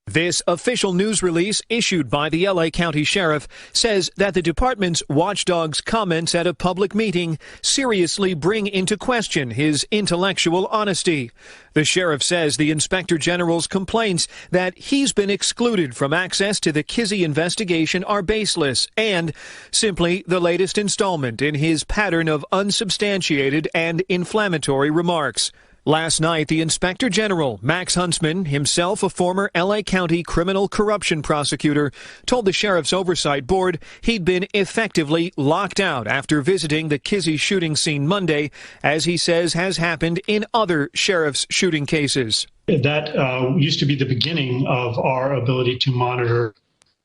This official news release issued by the LA County Sheriff says that the department's watchdog's comments at a public meeting seriously bring into question his intellectual honesty. The sheriff says the Inspector General's complaints that he's been excluded from access to the Kizzee investigation are baseless and simply the latest installment in his pattern of unsubstantiated and inflammatory remarks. Last night, the Inspector General, Max Huntsman, himself a former LA County criminal corruption prosecutor, told the Sheriff's Oversight Board he'd been effectively locked out after visiting the Kizzee shooting scene Monday, as he says has happened in other sheriff's shooting cases. That used to be the beginning of our ability to monitor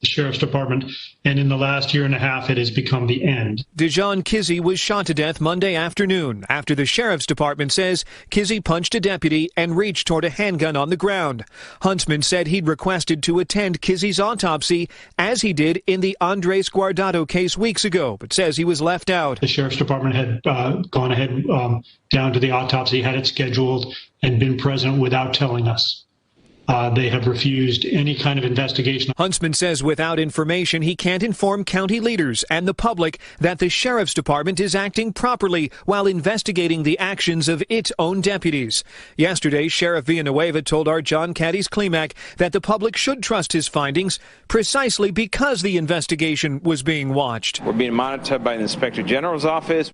the Sheriff's Department, and in the last year and a half, it has become the end. Dijon Kizzee was shot to death Monday afternoon after the Sheriff's Department says Kizzee punched a deputy and reached toward a handgun on the ground. Huntsman said he'd requested to attend Kizzee's autopsy, as he did in the Andres Guardado case weeks ago, but says he was left out. The Sheriff's Department had gone ahead down to the autopsy, had it scheduled, and been present without telling us. They have refused any kind of investigation. Huntsman says without information, he can't inform county leaders and the public that the Sheriff's Department is acting properly while investigating the actions of its own deputies. Yesterday, Sheriff Villanueva told our John Caddy's Klimak that the public should trust his findings precisely because the investigation was being watched. We're being monitored by the Inspector General's office.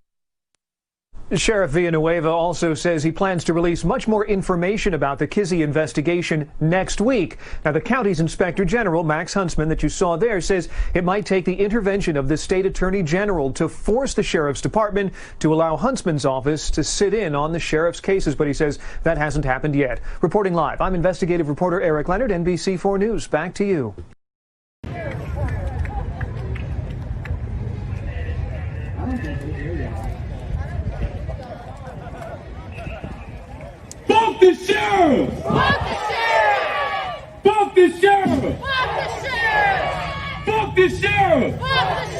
Sheriff Villanueva also says he plans to release much more information about the Kizzee investigation next week. Now, the county's Inspector General, Max Huntsman, that you saw there, says it might take the intervention of the state attorney general to force the Sheriff's Department to allow Huntsman's office to sit in on the sheriff's cases, but he says that hasn't happened yet. Reporting live, I'm investigative reporter Eric Leonard, NBC4 News. Back to you. Fuck the sheriff! Fuck the sheriff! Fuck the sheriff! Fuck the sheriff! Fuck the sheriff! Fuck the sheriff!